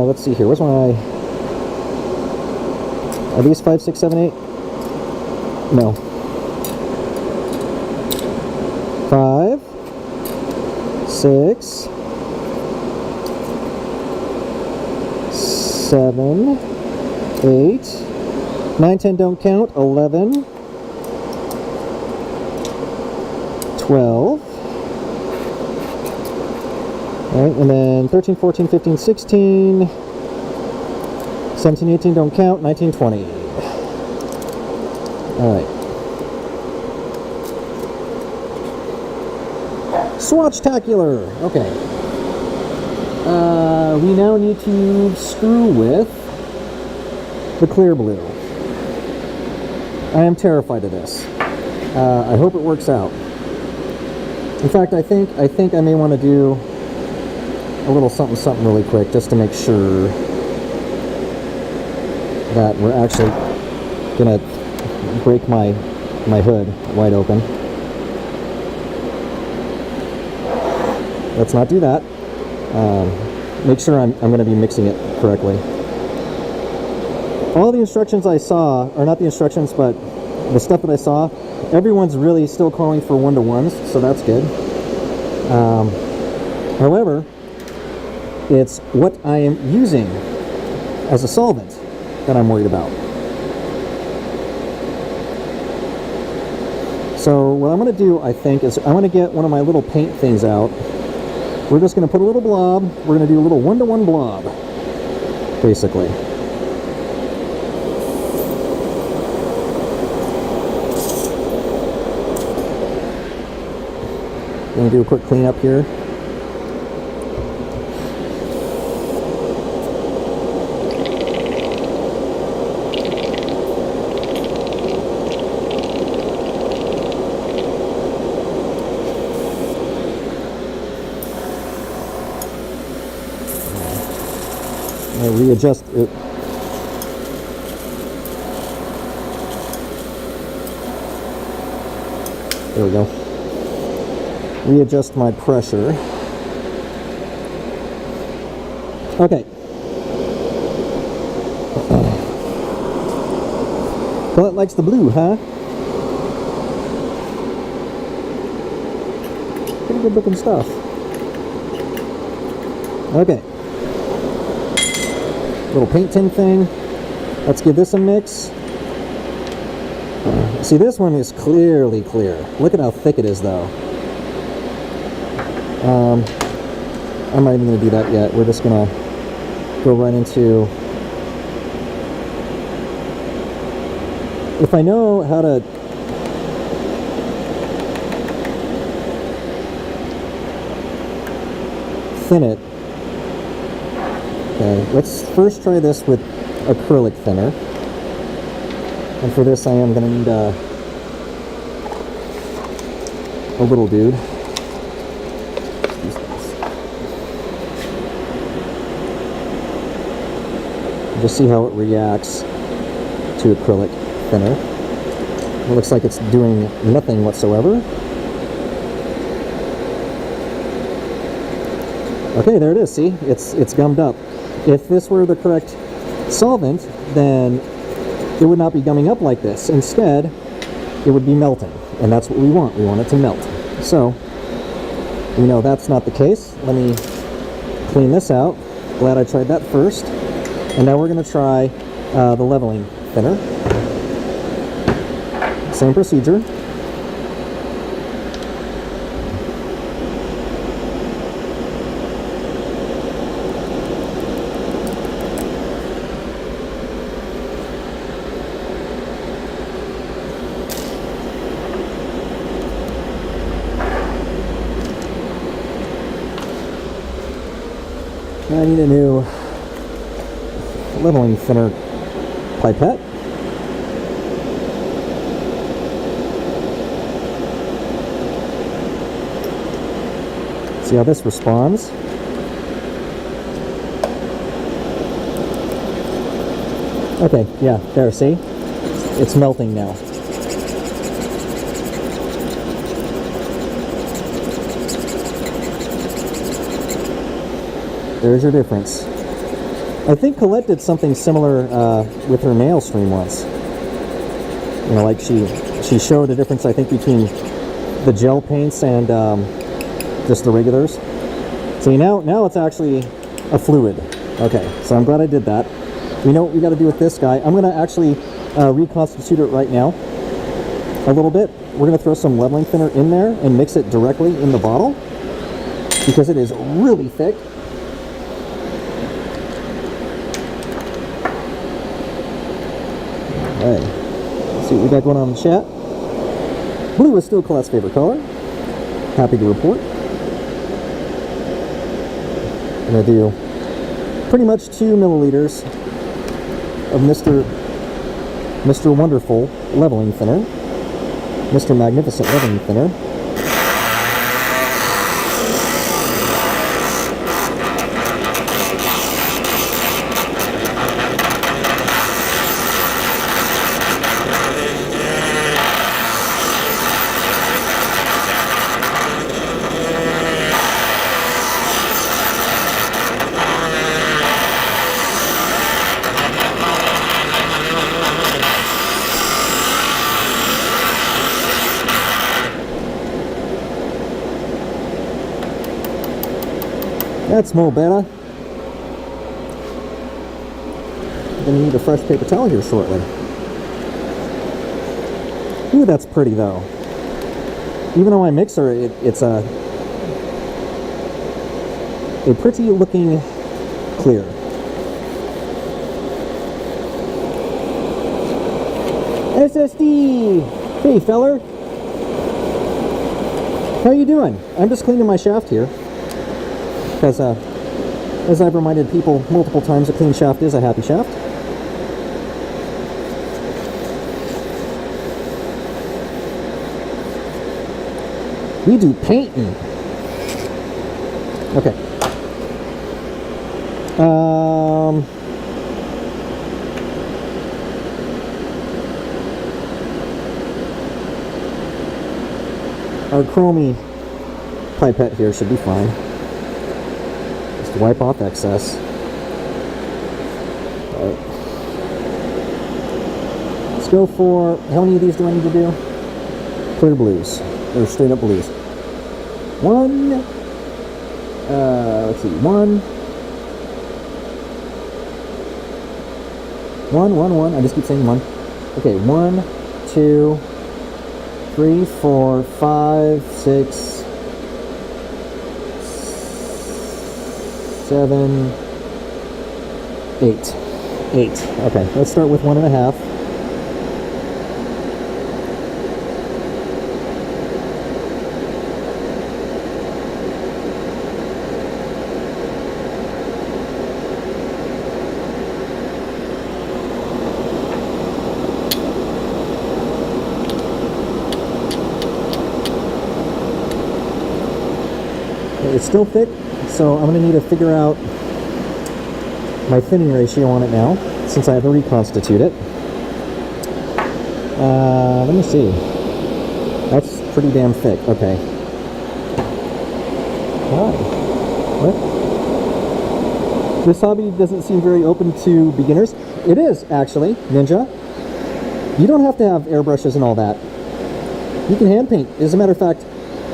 Let's see here. Where's my... Are these 5, 6, 7, 8? No. 5, 6, 7, 8, 9, 10 don't count, 11, 12, alright, and then 13, 14, 15, 16, 17, 18 don't count, 19, 20. Alright. Swatchtacular! Okay. We now need to screw with the clear blue. I am terrified of this. I hope it works out. In fact, I think I may want to do a little something really quick just to make sure that we're actually gonna break my hood wide open. Let's not do that. Make sure I'm going to be mixing it correctly. All the instructions I saw, or not the instructions, but the stuff that I saw, everyone's really still calling for 1-to-1s, so that's good. However, it's what I am using as a solvent that I'm worried about. So what I'm going to do, I think, is I'm going to get one of my little paint things out. We're just going to put a little blob. We're going to do a little 1-to-1 blob, basically. Going to do a quick cleanup here. Readjust it. There we go. Readjust my pressure. Okay. Colette likes the blue, huh? Pretty good looking stuff. Okay. Little paint tin thing. Let's give this a mix. See, this one is clearly clear. Look at how thick it is, though. I'm not even going to do that yet. We're just going to go right into... If I know how to... thin it. Okay, let's first try this with acrylic thinner. And for this I am going to need a little dude. Just see how it reacts to acrylic thinner. It looks like it's doing nothing whatsoever. Okay, there it is. See, it's gummed up. If this were the correct solvent, then it would not be gumming up like this. Instead, it would be melting, and that's what we want. We want it to melt. So, we know that's not the case. Let me clean this out. Glad I tried that first. And now we're going to try the leveling thinner. Same procedure. I need a new leveling thinner pipette. See how this responds. Okay, yeah, there, see? It's melting now. There's your difference. I think Colette did something similar with her nail stream once. You know, like she showed a difference, I think, between the gel paints and just the regulars. See, now it's actually a fluid. Okay, so I'm glad I did that. You know what we got to do with this guy? I'm going to actually reconstitute it right now a little bit. We're going to throw some leveling thinner in there and mix it directly in the bottle because it is really thick. Alright, let's see what we got going on in the chat. Blue is still Colette's favorite color. Happy to report. I'm going to do pretty much 2 milliliters of Mr. Wonderful leveling thinner, Mr. Magnificent leveling thinner. That's more better. I'm gonna need a fresh paper towel here shortly. Ooh, that's pretty though. Even on my mixer, it's a pretty looking clear. SSD! Hey feller! How you doing? I'm just cleaning my shaft here. Because, as I've reminded people multiple times, a clean shaft is a happy shaft. We do painting. Okay. Our chromie pipette here should be fine. Just wipe off excess. Alright. Let's go for, how many of these do I need to do? Clear blues. Or straight up blues. One. Let's see. One. I just keep saying one. Okay, 1, 2, 3, 4, 5, 6, 7, 8. 8. Okay, let's start with 1.5. It's still thick, so I'm going to need to figure out my thinning ratio on it now, since I have to reconstitute it. Let me see. That's pretty damn thick. Okay. Why? What? This hobby doesn't seem very open to beginners. It is, actually, Ninja. You don't have to have airbrushes and all that. You can hand paint. As a matter of fact,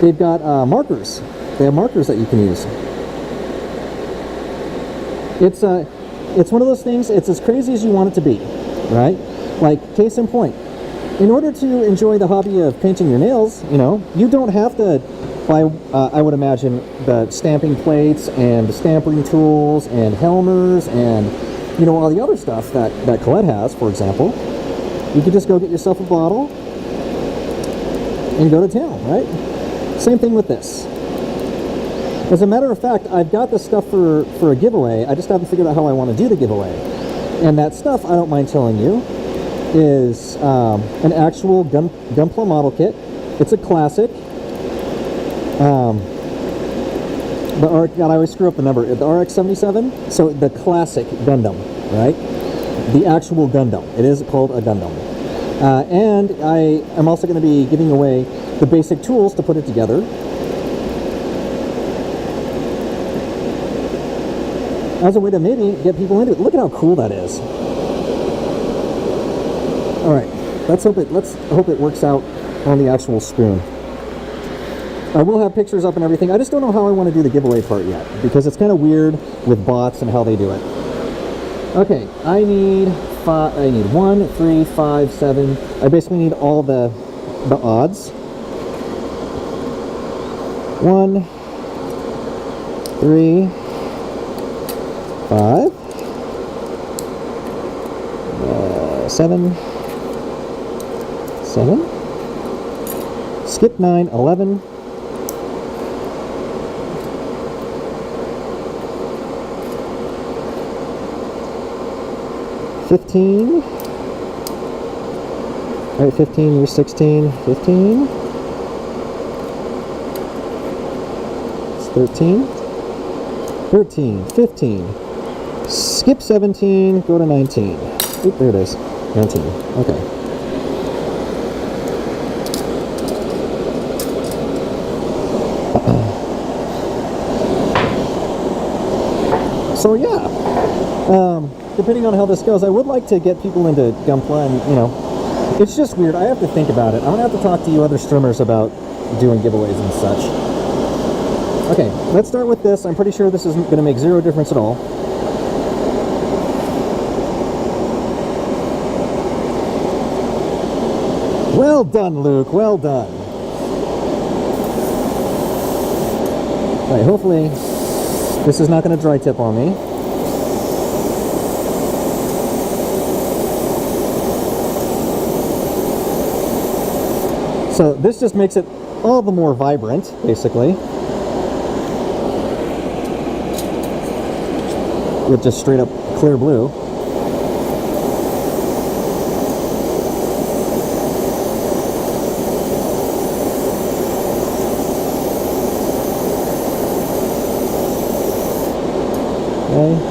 they've got markers. They have markers that you can use. It's one of those things, it's as crazy as you want it to be, right? Like, case in point, in order to enjoy the hobby of painting your nails, you know, you don't have to buy, I would imagine, the stamping plates and the stamping tools and helmers and, you know, all the other stuff that Colette has, for example. You could just go get yourself a bottle and go to town, right? Same thing with this. As a matter of fact, I've got this stuff for a giveaway. I just haven't figured out how I want to do the giveaway. And that stuff, I don't mind telling you, is an actual Gunpla model kit. It's a classic. God, I always screw up the number. The RX-77, so the classic Gundam, right? the actual Gundam. It is called a Gundam. And I am also going to be giving away the basic tools to put it together. As a way to maybe get people into it. Look at how cool that is. All right, let's hope it works out on the actual spoon. I will have pictures up and everything. I just don't know how I want to do the giveaway part yet, because it's kind of weird with bots and how they do it. Okay, I need 1, 3, 5, 7. I basically need all the odds. 1, 3, 5, 7, 7, skip 9, 11, 15, all right, 15, you're 16, 15, it's 13, 13, 15, skip 17, go to 19, oop, there it is, 19, okay. So yeah, depending on how this goes, I would like to get people into Gunpla, and you know, it's just weird. I have to think about it. I'm gonna have to talk to you other streamers about doing giveaways and such. Okay, let's start with this. I'm pretty sure this is gonna make zero difference at all. Well done, Luke. Well done. All right, hopefully this is not going to dry tip on me. So this just makes it all the more vibrant, basically. With just straight up clear blue. Okay.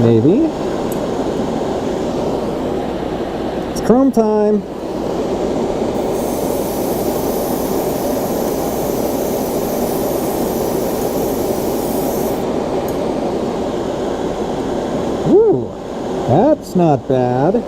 Maybe. It's chrome time. Ooh, that's not bad.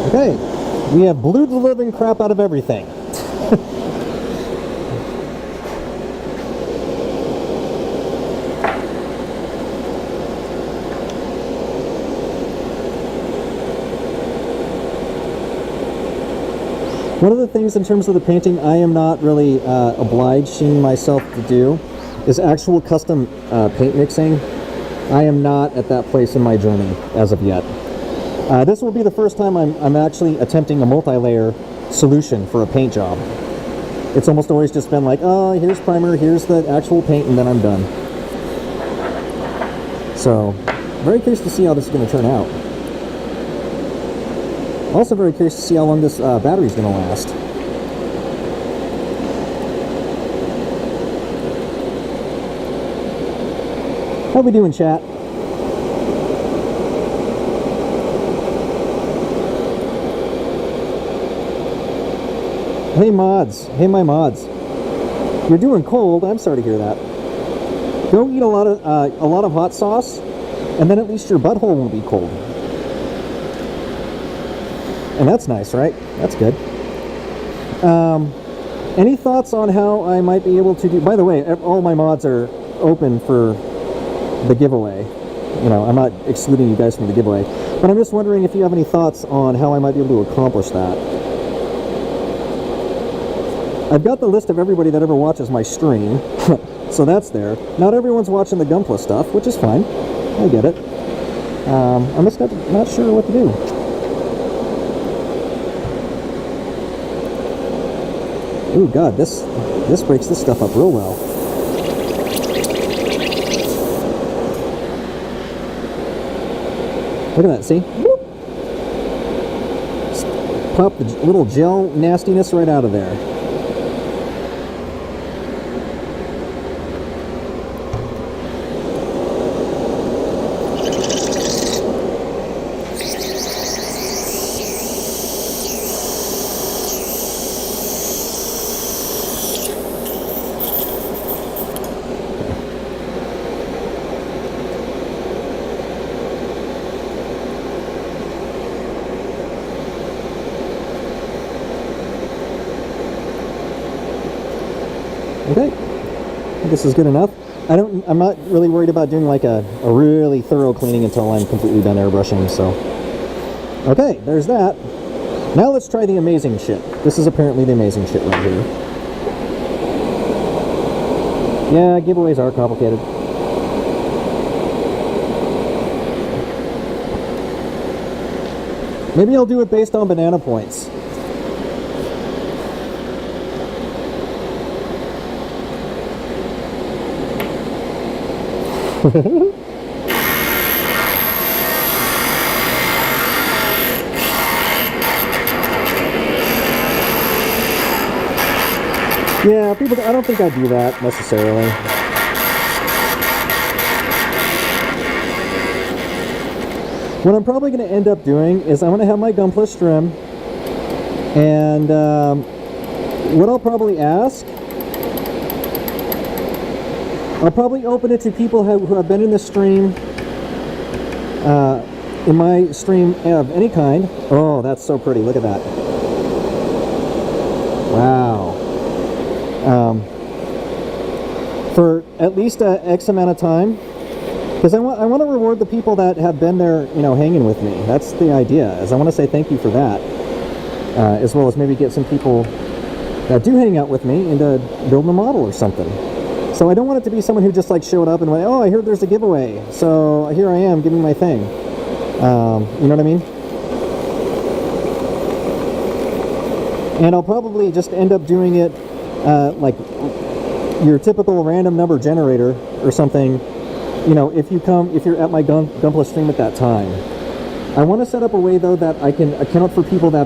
Okay, we have blued the living crap out of everything. One of the things in terms of the painting I am not really obliging myself to do is actual custom paint mixing. I am not at that place in my journey as of yet. This will be the first time I'm actually attempting a multi-layer solution for a paint job. It's almost always just been like, oh, here's primer, here's the actual paint, and then I'm done. So, very curious to see how this is going to turn out. Also very curious to see how long this battery is going to last. How we doing, chat? Hey mods, hey my mods. You're doing cold. I'm sorry to hear that. Go eat a lot of hot sauce, and then at least your butthole won't be cold. And that's nice, right? That's good. Any thoughts on how I might be able to do? By the way, all my mods are open for the giveaway. You know, I'm not excluding you guys from the giveaway, but I'm just wondering if you have any thoughts on how I might be able to accomplish that. I've got the list of everybody that ever watches my stream, so that's there. Not everyone's watching the Gunpla stuff, which is fine. I get it. I'm just not sure what to do. Ooh, God, this breaks this stuff up real well. Look at that, see? Whoop. Just pop the little gel nastiness right out of there. Okay, I think this is good enough. I'm not really worried about doing like a really thorough cleaning until I'm completely done airbrushing, so. Okay, there's that. Now let's try the amazing shit. This is apparently the amazing shit right here. Yeah, giveaways are complicated. Maybe I'll do it based on banana points. Yeah, people, I don't think I'd do that necessarily. What I'm probably going to end up doing is I'm going to have my Gunpla stream, and what I'll probably ask, I'll probably open it to people who have been in the stream, in my stream of any kind. Oh, that's so pretty. Look at that. Wow. For at least X amount of time, because I want to reward the people that have been there, you know, hanging with me. That's the idea, is I want to say thank you for that, as well as maybe get some people that do hang out with me into building a model or something. So I don't want it to be someone who just like showed up and went, oh, I heard there's a giveaway, so here I am giving my thing. You know what I mean? And I'll probably just end up doing it like your typical random number generator or something. You know, if you're at my Gunpla stream at that time. I want to set up a way though that I can account for people that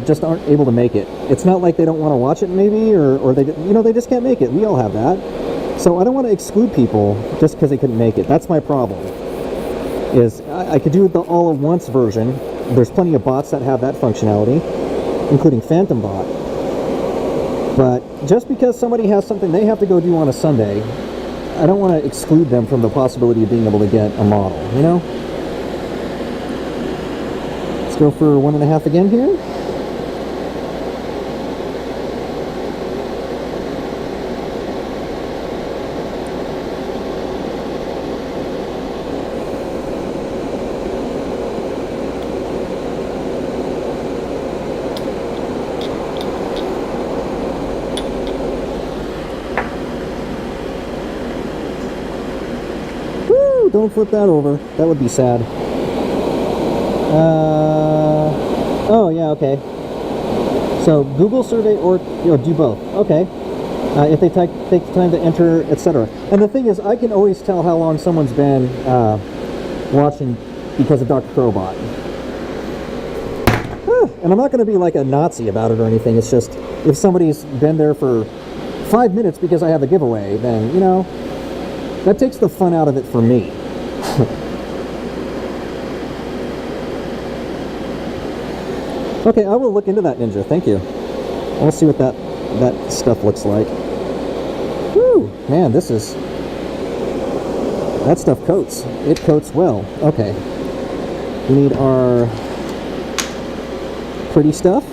just aren't able to make it. It's not like they don't want to watch it maybe, or they, you know, they just can't make it. We all have that. So I don't want to exclude people just because they couldn't make it. That's my problem. Is I could do the all at once version. There's plenty of bots that have that functionality, including Phantom Bot. But just because somebody has something they have to go do on a Sunday, I don't want to exclude them from the possibility of being able to get a model, you know? Let's go for 1.5 again here. Don't flip that over. That would be sad. Oh, yeah, okay. So, Google survey or do both. Okay. If they take the time to enter, etc. And the thing is, I can always tell how long someone's been watching because of Dr. Crowbot. And I'm not going to be like a Nazi about it or anything. It's just, if somebody's been there for 5 minutes because I have a giveaway, then, you know, That takes the fun out of it for me. Okay, I will look into that, Ninja. Thank you. I'll see what that stuff looks like. Woo! Man, this is... That stuff coats. It coats well. Okay. We need our pretty stuff.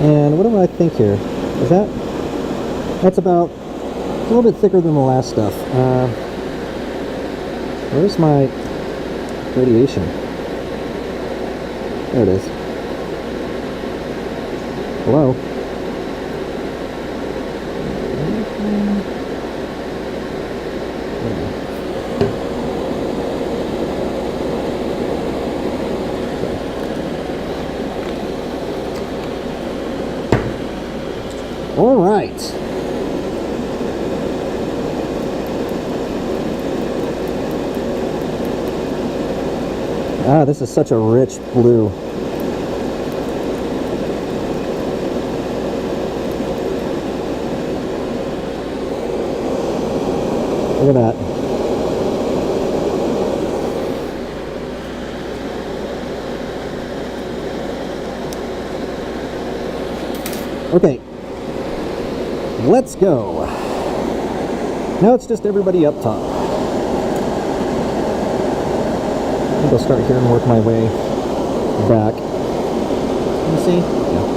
And what do I think here? Is that... That's about a little bit thicker than the last stuff. Where's my radiation? There it is. Hello? All right. Ah, this is such a rich blue. Look at that. Okay. Let's go. Now it's just everybody up top. I think I'll start here and work my way back. Can you see? Yeah.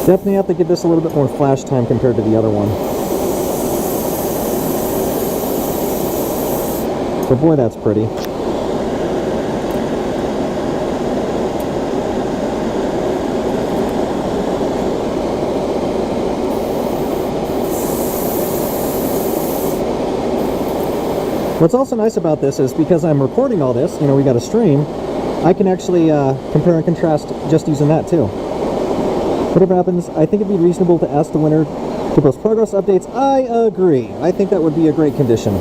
Definitely have to give this a little bit more flash time compared to the other one. But boy, that's pretty. What's also nice about this is because I'm recording all this, you know, we got a stream, I can actually compare and contrast just using that too. Whatever happens, I think it'd be reasonable to ask the winner to post progress updates. I agree. I think that would be a great condition.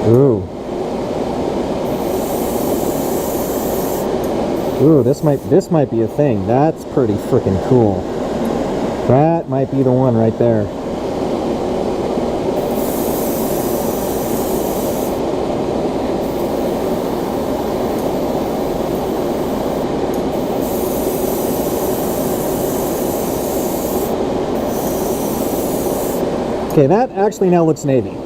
Ooh. Ooh, this might be a thing. That's pretty freaking cool. That might be the one right there. Okay, that actually now looks navy.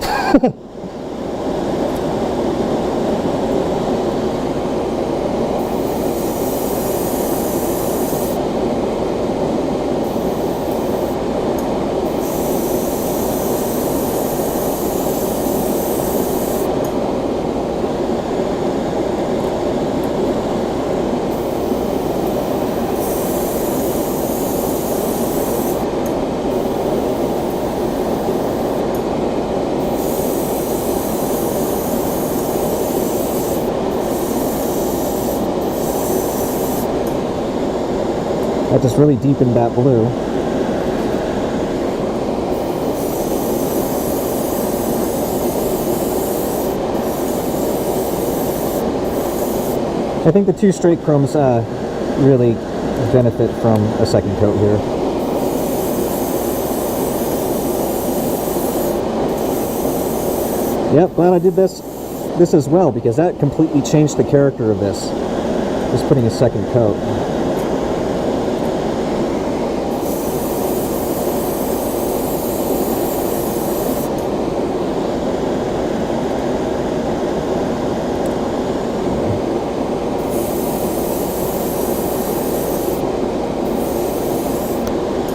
That just really deepened that blue. I think the two straight chromes really benefit from a second coat here. Yep, glad I did this as well, because that completely changed the character of this. Just putting a second coat.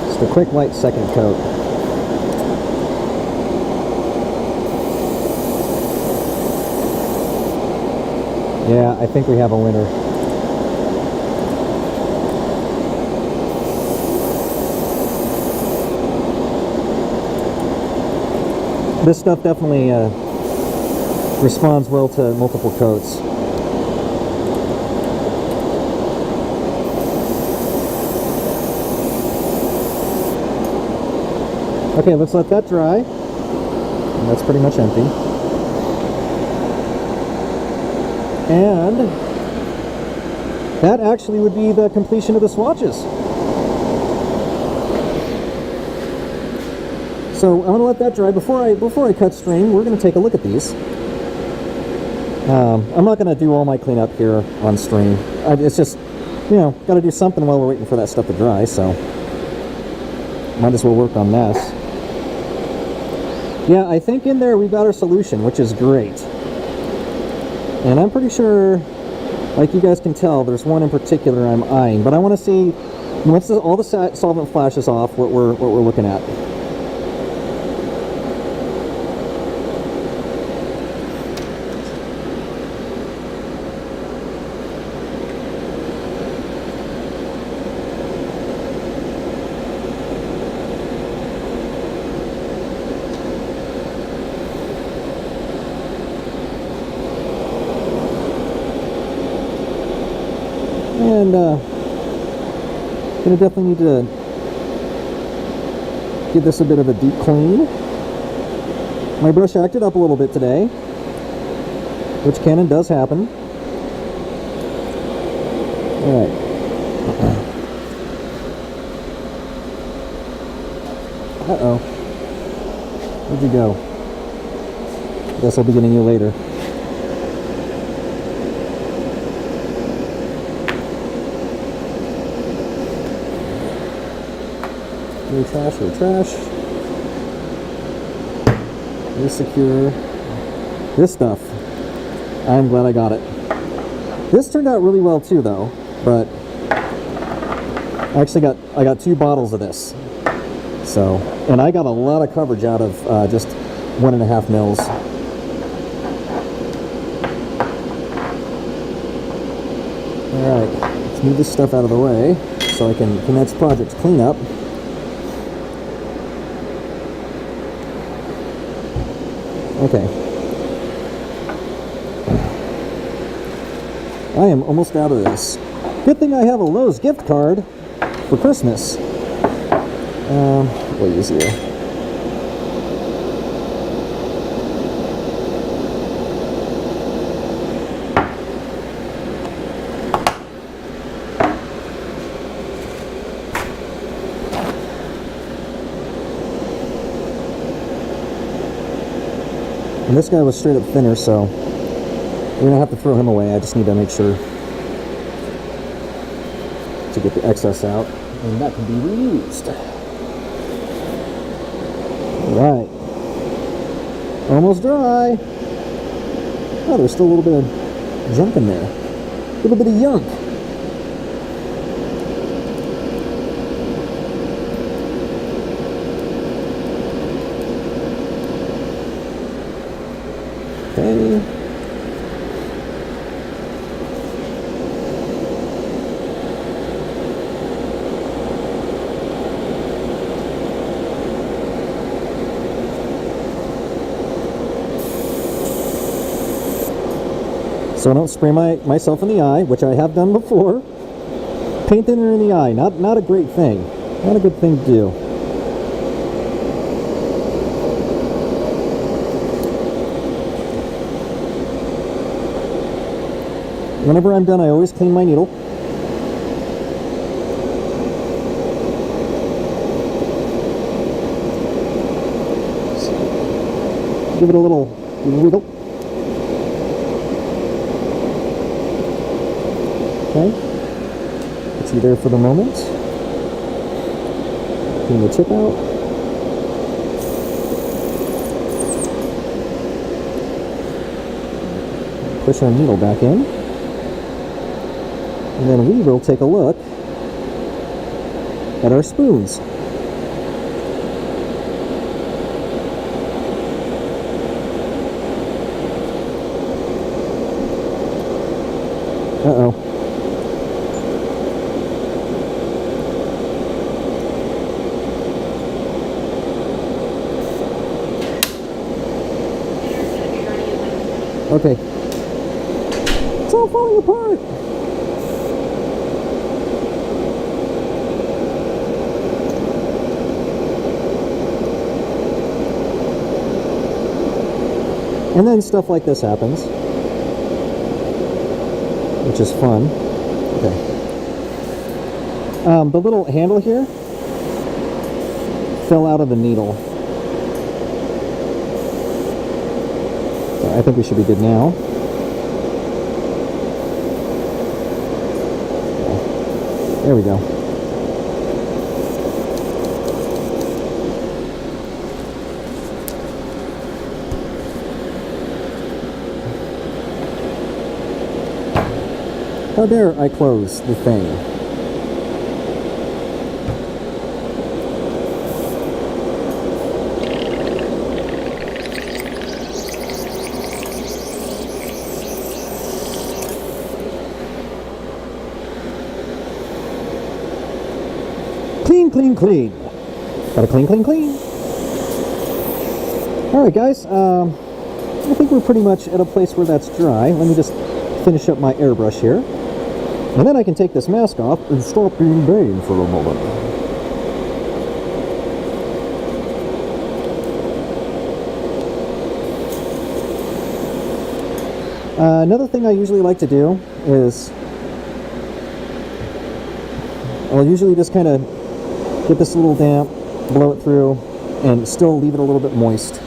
Just a quick light second coat. Yeah, I think we have a winner. This stuff definitely responds well to multiple coats. Okay, let's let that dry. And that's pretty much empty. And that actually would be the completion of the swatches. So I'm going to let that dry. Before I cut string, we're going to take a look at these. I'm not going to do all my cleanup here on stream. It's just, you know, got to do something while we're waiting for that stuff to dry, so might as well work on this. Yeah, I think in there we've got our solution, which is great. And I'm pretty sure, like you guys can tell, there's one in particular I'm eyeing. But I want to see, once all the solvent flashes off, what we're looking at. And gonna definitely need to give this a bit of a deep clean. My brush acted up a little bit today, which can and does happen. All right. Uh-oh. Where'd you go? Guess I'll be getting you later. No trash, no trash. Secure. This stuff, I'm glad I got it. This turned out really well too, though. But I actually got 2 bottles of this. So, and I got a lot of coverage out of just 1.5 mils. All right, let's move this stuff out of the way so I can commence project cleanup. Okay. I am almost out of this. Good thing I have a Lowe's gift card for Christmas. Way easier. And this guy was straight up thinner, so we're gonna have to throw him away. I just need to make sure to get the excess out, and that can be reused. All right, almost dry. Oh, there's still a little bit of junk in there. A little bit of yunk. Okay. So I don't spray myself in the eye, which I have done before. Paint thinner in the eye, not a great thing. Not a good thing to do. Whenever I'm done, I always clean my needle. Give it a little wiggle. Okay. It's you there for the moment. Clean the tip out. Push our needle back in. And then we will take a look at our spoons. Uh-oh. Okay. It's all falling apart. And then stuff like this happens, which is fun. Okay. The little handle here fell out of the needle. So I think we should be good now. There we go. How dare I close the thing? Clean, clean, clean. Gotta clean, clean, clean. Alright guys, I think we're pretty much at a place where that's dry. Let me just finish up my airbrush here. And then I can take this mask off and stop being vain for a moment. Another thing I usually like to do is I'll usually just kind of get this a little damp, blow it through, and still leave it a little bit moist.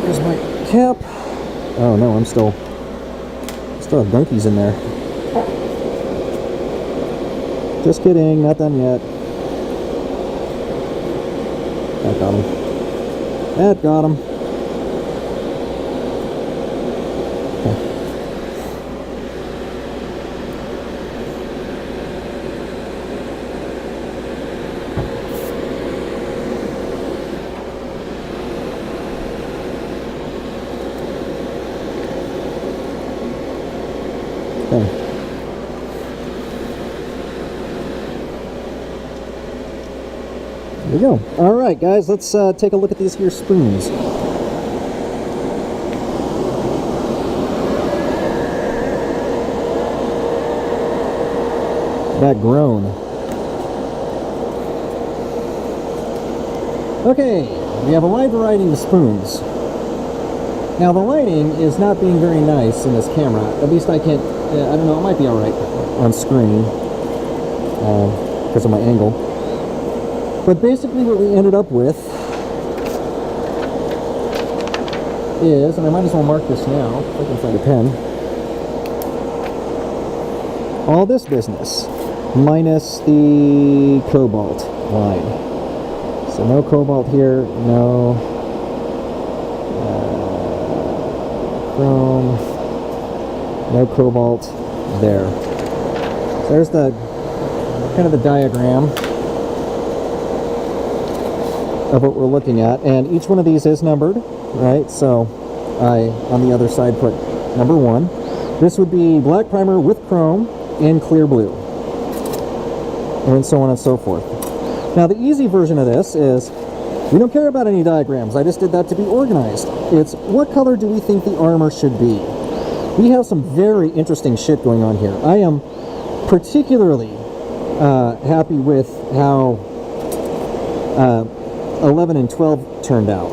Here's my cap. Oh no, I'm still have donkeys in there. Just kidding, not done yet. That got him. That got him. Okay. Okay. There we go. All right, guys, let's take a look at these here spoons. That groan. Okay, we have a wide variety of spoons. Now the lighting is not being very nice in this camera. At least I can't, I don't know, it might be alright on screen because of my angle. But basically what we ended up with is, and I might as well mark this now, if I can find a pen, all this business, minus the cobalt line. So no cobalt here, no chrome, no cobalt there. So there's the kind of the diagram of what we're looking at, and each one of these is numbered, right? So I, on the other side, put number 1. This would be black primer with chrome and clear blue, and so on and so forth. Now the easy version of this is, we don't care about any diagrams, I just did that to be organized. It's, what color do we think the armor should be? We have some very interesting shit going on here. I am particularly happy with how 11 and 12 turned out.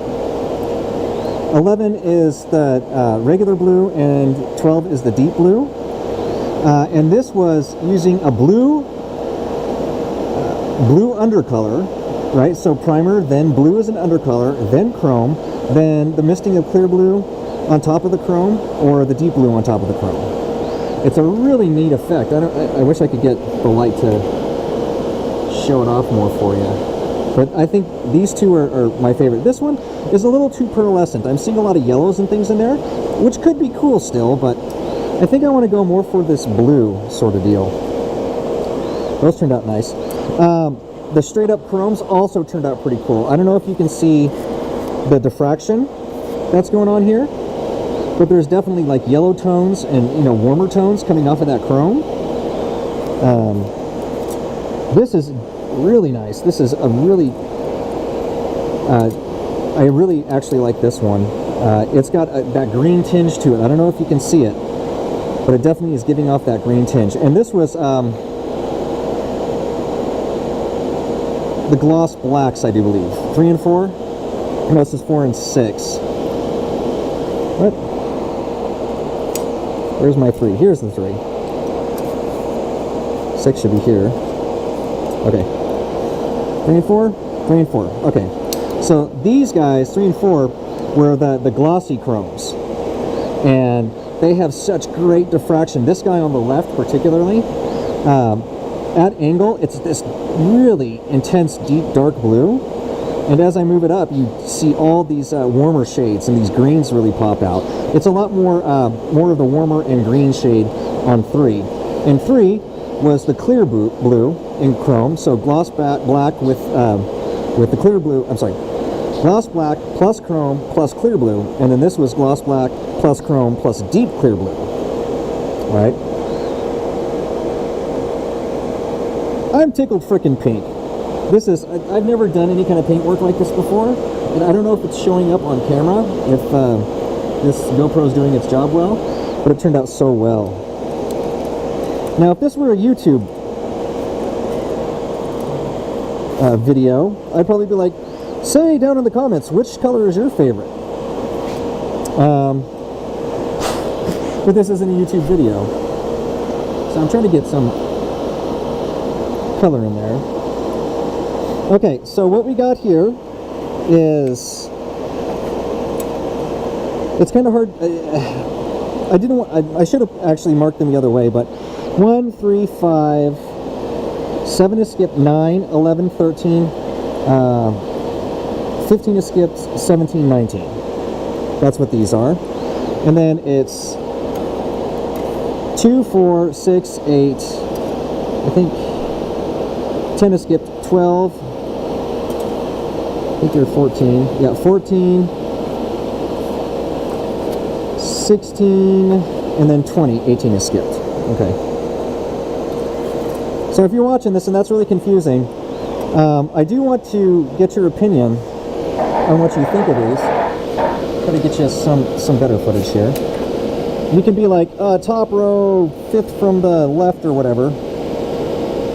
11 is the regular blue and 12 is the deep blue. And this was using a blue undercolor right? So primer, then blue as an undercolor, then chrome, then the misting of clear blue on top of the chrome, or the deep blue on top of the chrome. It's a really neat effect. I wish I could get the light to show it off more for you. But I think these two are my favorite. This one is a little too pearlescent. I'm seeing a lot of yellows and things in there, which could be cool still, but I think I want to go more for this blue sort of deal. Those turned out nice. The straight up chromes also turned out pretty cool. I don't know if you can see the diffraction that's going on here, but there's definitely like yellow tones and, you know, warmer tones coming off of that chrome. This is really nice. This is a really I really actually like this one. It's got that green tinge to it. I don't know if you can see it, but it definitely is giving off that green tinge. And this was the gloss blacks, I do believe. 3 and 4. No, this is 4 and 6. What? Where's my 3? Here's the 3. 6 should be here. Okay. 3 and 4? 3 and 4. Okay. So these guys, 3 and 4, were the glossy chromes. And they have such great diffraction. This guy on the left particularly, at angle, it's this really intense, deep, dark blue. And as I move it up, you see all these warmer shades, and these greens really pop out. It's a lot more of the warmer and green shade on 3. And 3 was the clear blue in chrome, so gloss black with the clear blue. I'm sorry, gloss black plus chrome plus clear blue, and then this was gloss black plus chrome plus deep clear blue. All right. I'm tickled frickin' pink. This is, I've never done any kind of paint work like this before, and I don't know if it's showing up on camera, if this GoPro's doing its job well, but it turned out so well. Now, if this were a YouTube video, I'd probably be like, say down in the comments, which color is your favorite? But this isn't a YouTube video, so I'm trying to get some color in there. Okay, so what we got here is, it's kind of hard. I should have actually marked them the other way, but 1, 3, 5, 7 is skipped, 9, 11, 13, 15 is skipped, 17, 19. That's what these are. And then it's 2, 4, 6, 8, I think 10 is skipped, 12, I think you're 14, yeah, 14, 16, and then 20, 18 is skipped. Okay. So if you're watching this and that's really confusing, I do want to get your opinion on what you think of these. Try to get you some better footage here. You can be like, top row, 5th from the left or whatever.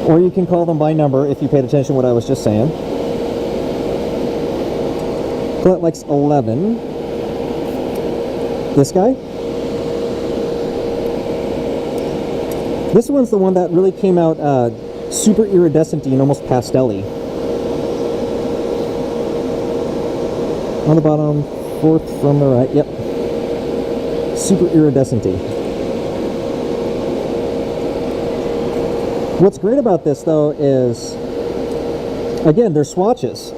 Or you can call them by number if you paid attention to what I was just saying. Colette likes 11. This guy. This one's the one that really came out super iridescent-y and almost pastel-y. On the bottom, 4th from the right, yep. Super iridescent-y. What's great about this, though, is, again, they're swatches.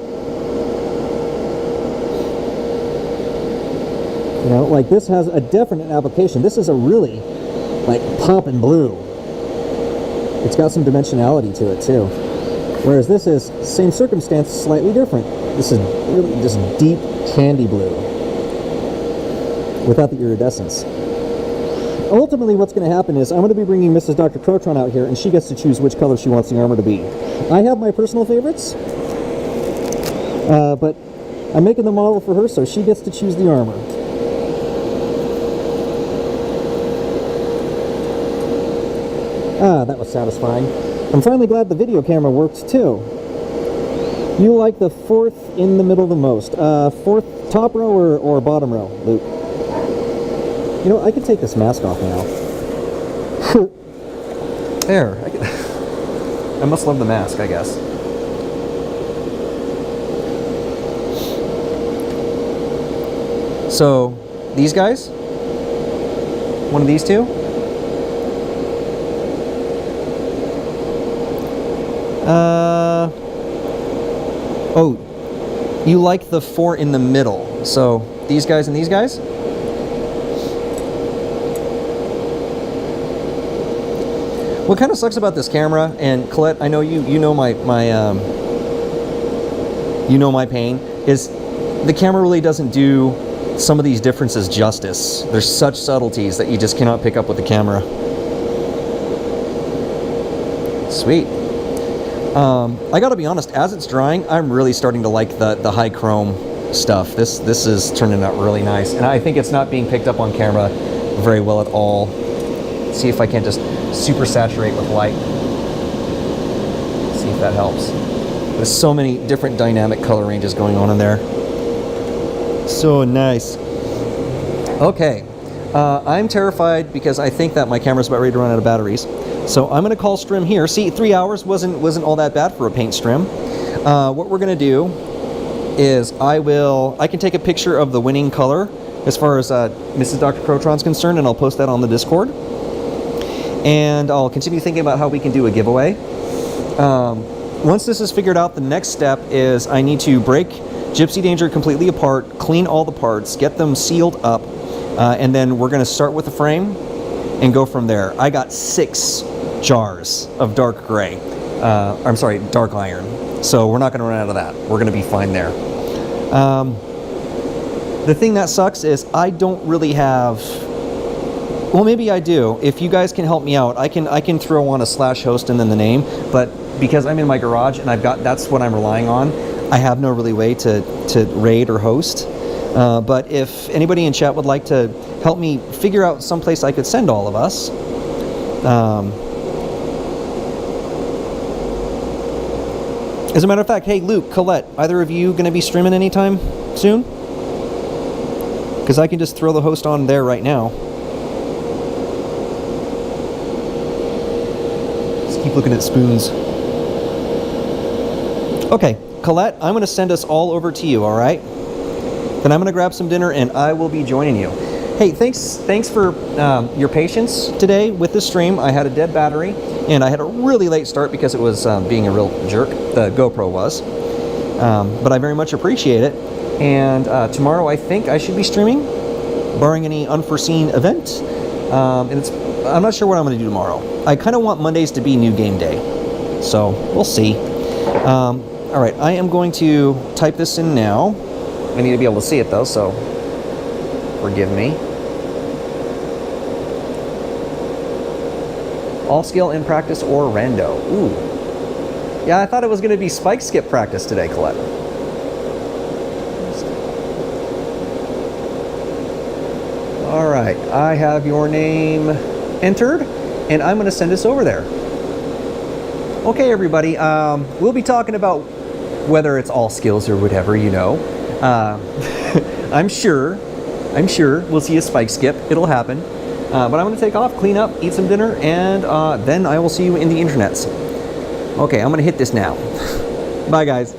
You know, like this has a definite application. This is a really, like, poppin' blue. It's got some dimensionality to it, too. Whereas this is, same circumstance, slightly different. This is really just deep candy blue without the iridescence. Ultimately, what's going to happen is I'm going to be bringing Mrs. Dr. Crotron out here, and she gets to choose which color she wants the armor to be. I have my personal favorites, but I'm making the model for her, so she gets to choose the armor. Ah, that was satisfying. I'm finally glad the video camera works too. You like the 4th in the middle the most. 4th top row or bottom row, Luke? You know, I could take this mask off now. There. I must love the mask, I guess. So these guys, one of these two. Oh, you like the 4 in the middle. So these guys and these guys. What kind of sucks about this camera, and Colette, I know you know my pain, is the camera really doesn't do some of these differences justice. There's such subtleties that you just cannot pick up with the camera. Sweet. I gotta be honest, as it's drying, I'm really starting to like the high chrome stuff. This is turning out really nice, and I think it's not being picked up on camera very well at all. Let's see if I can't just super saturate with light. See if that helps. There's so many different dynamic color ranges going on in there. So nice. Okay, I'm terrified because I think that my camera's about ready to run out of batteries. So I'm going to call Strim here. See, 3 hours wasn't all that bad for a paint Strim. What we're going to do is I can take a picture of the winning color as far as Mrs. Dr. Crotron's concerned, and I'll post that on the Discord. And I'll continue thinking about how we can do a giveaway. Once this is figured out, the next step is I need to break Gipsy Danger completely apart, clean all the parts, get them sealed up, and then we're going to start with the frame and go from there. I got 6 jars of dark gray. I'm sorry, dark iron. So we're not going to run out of that. We're going to be fine there. The thing that sucks is I don't really have... Well, maybe I do. If you guys can help me out, I can throw on a /host and then the name, but because I'm in my garage and that's what I'm relying on, I have no really way to raid or host. But if anybody in chat would like to help me figure out some place I could send all of us, as a matter of fact, hey Luke, Colette, either of you going to be streaming anytime soon? Because I can just throw the host on there right now. Keep looking at spoons. Okay, Colette, I'm going to send us all over to you, all right? Then I'm going to grab some dinner and I will be joining you. Hey, thanks for your patience today with this stream. I had a dead battery and I had a really late start because it was being a real jerk. The GoPro was. But I very much appreciate it. And tomorrow I think I should be streaming, barring any unforeseen event. And I'm not sure what I'm going to do tomorrow. I kind of want Mondays to be new game day. So, we'll see. All right, I am going to type this in now. I need to be able to see it, though, so forgive me. All skill in practice or rando. Ooh. Yeah, I thought it was going to be spike skip practice today, Colette. All right, I have your name entered, and I'm going to send this over there. Okay, everybody, we'll be talking about whether it's all skills or whatever, you know. I'm sure we'll see a spike skip. It'll happen. But I'm going to take off, clean up, eat some dinner, and then I will see you in the internets. Okay, I'm going to hit this now. Bye, guys.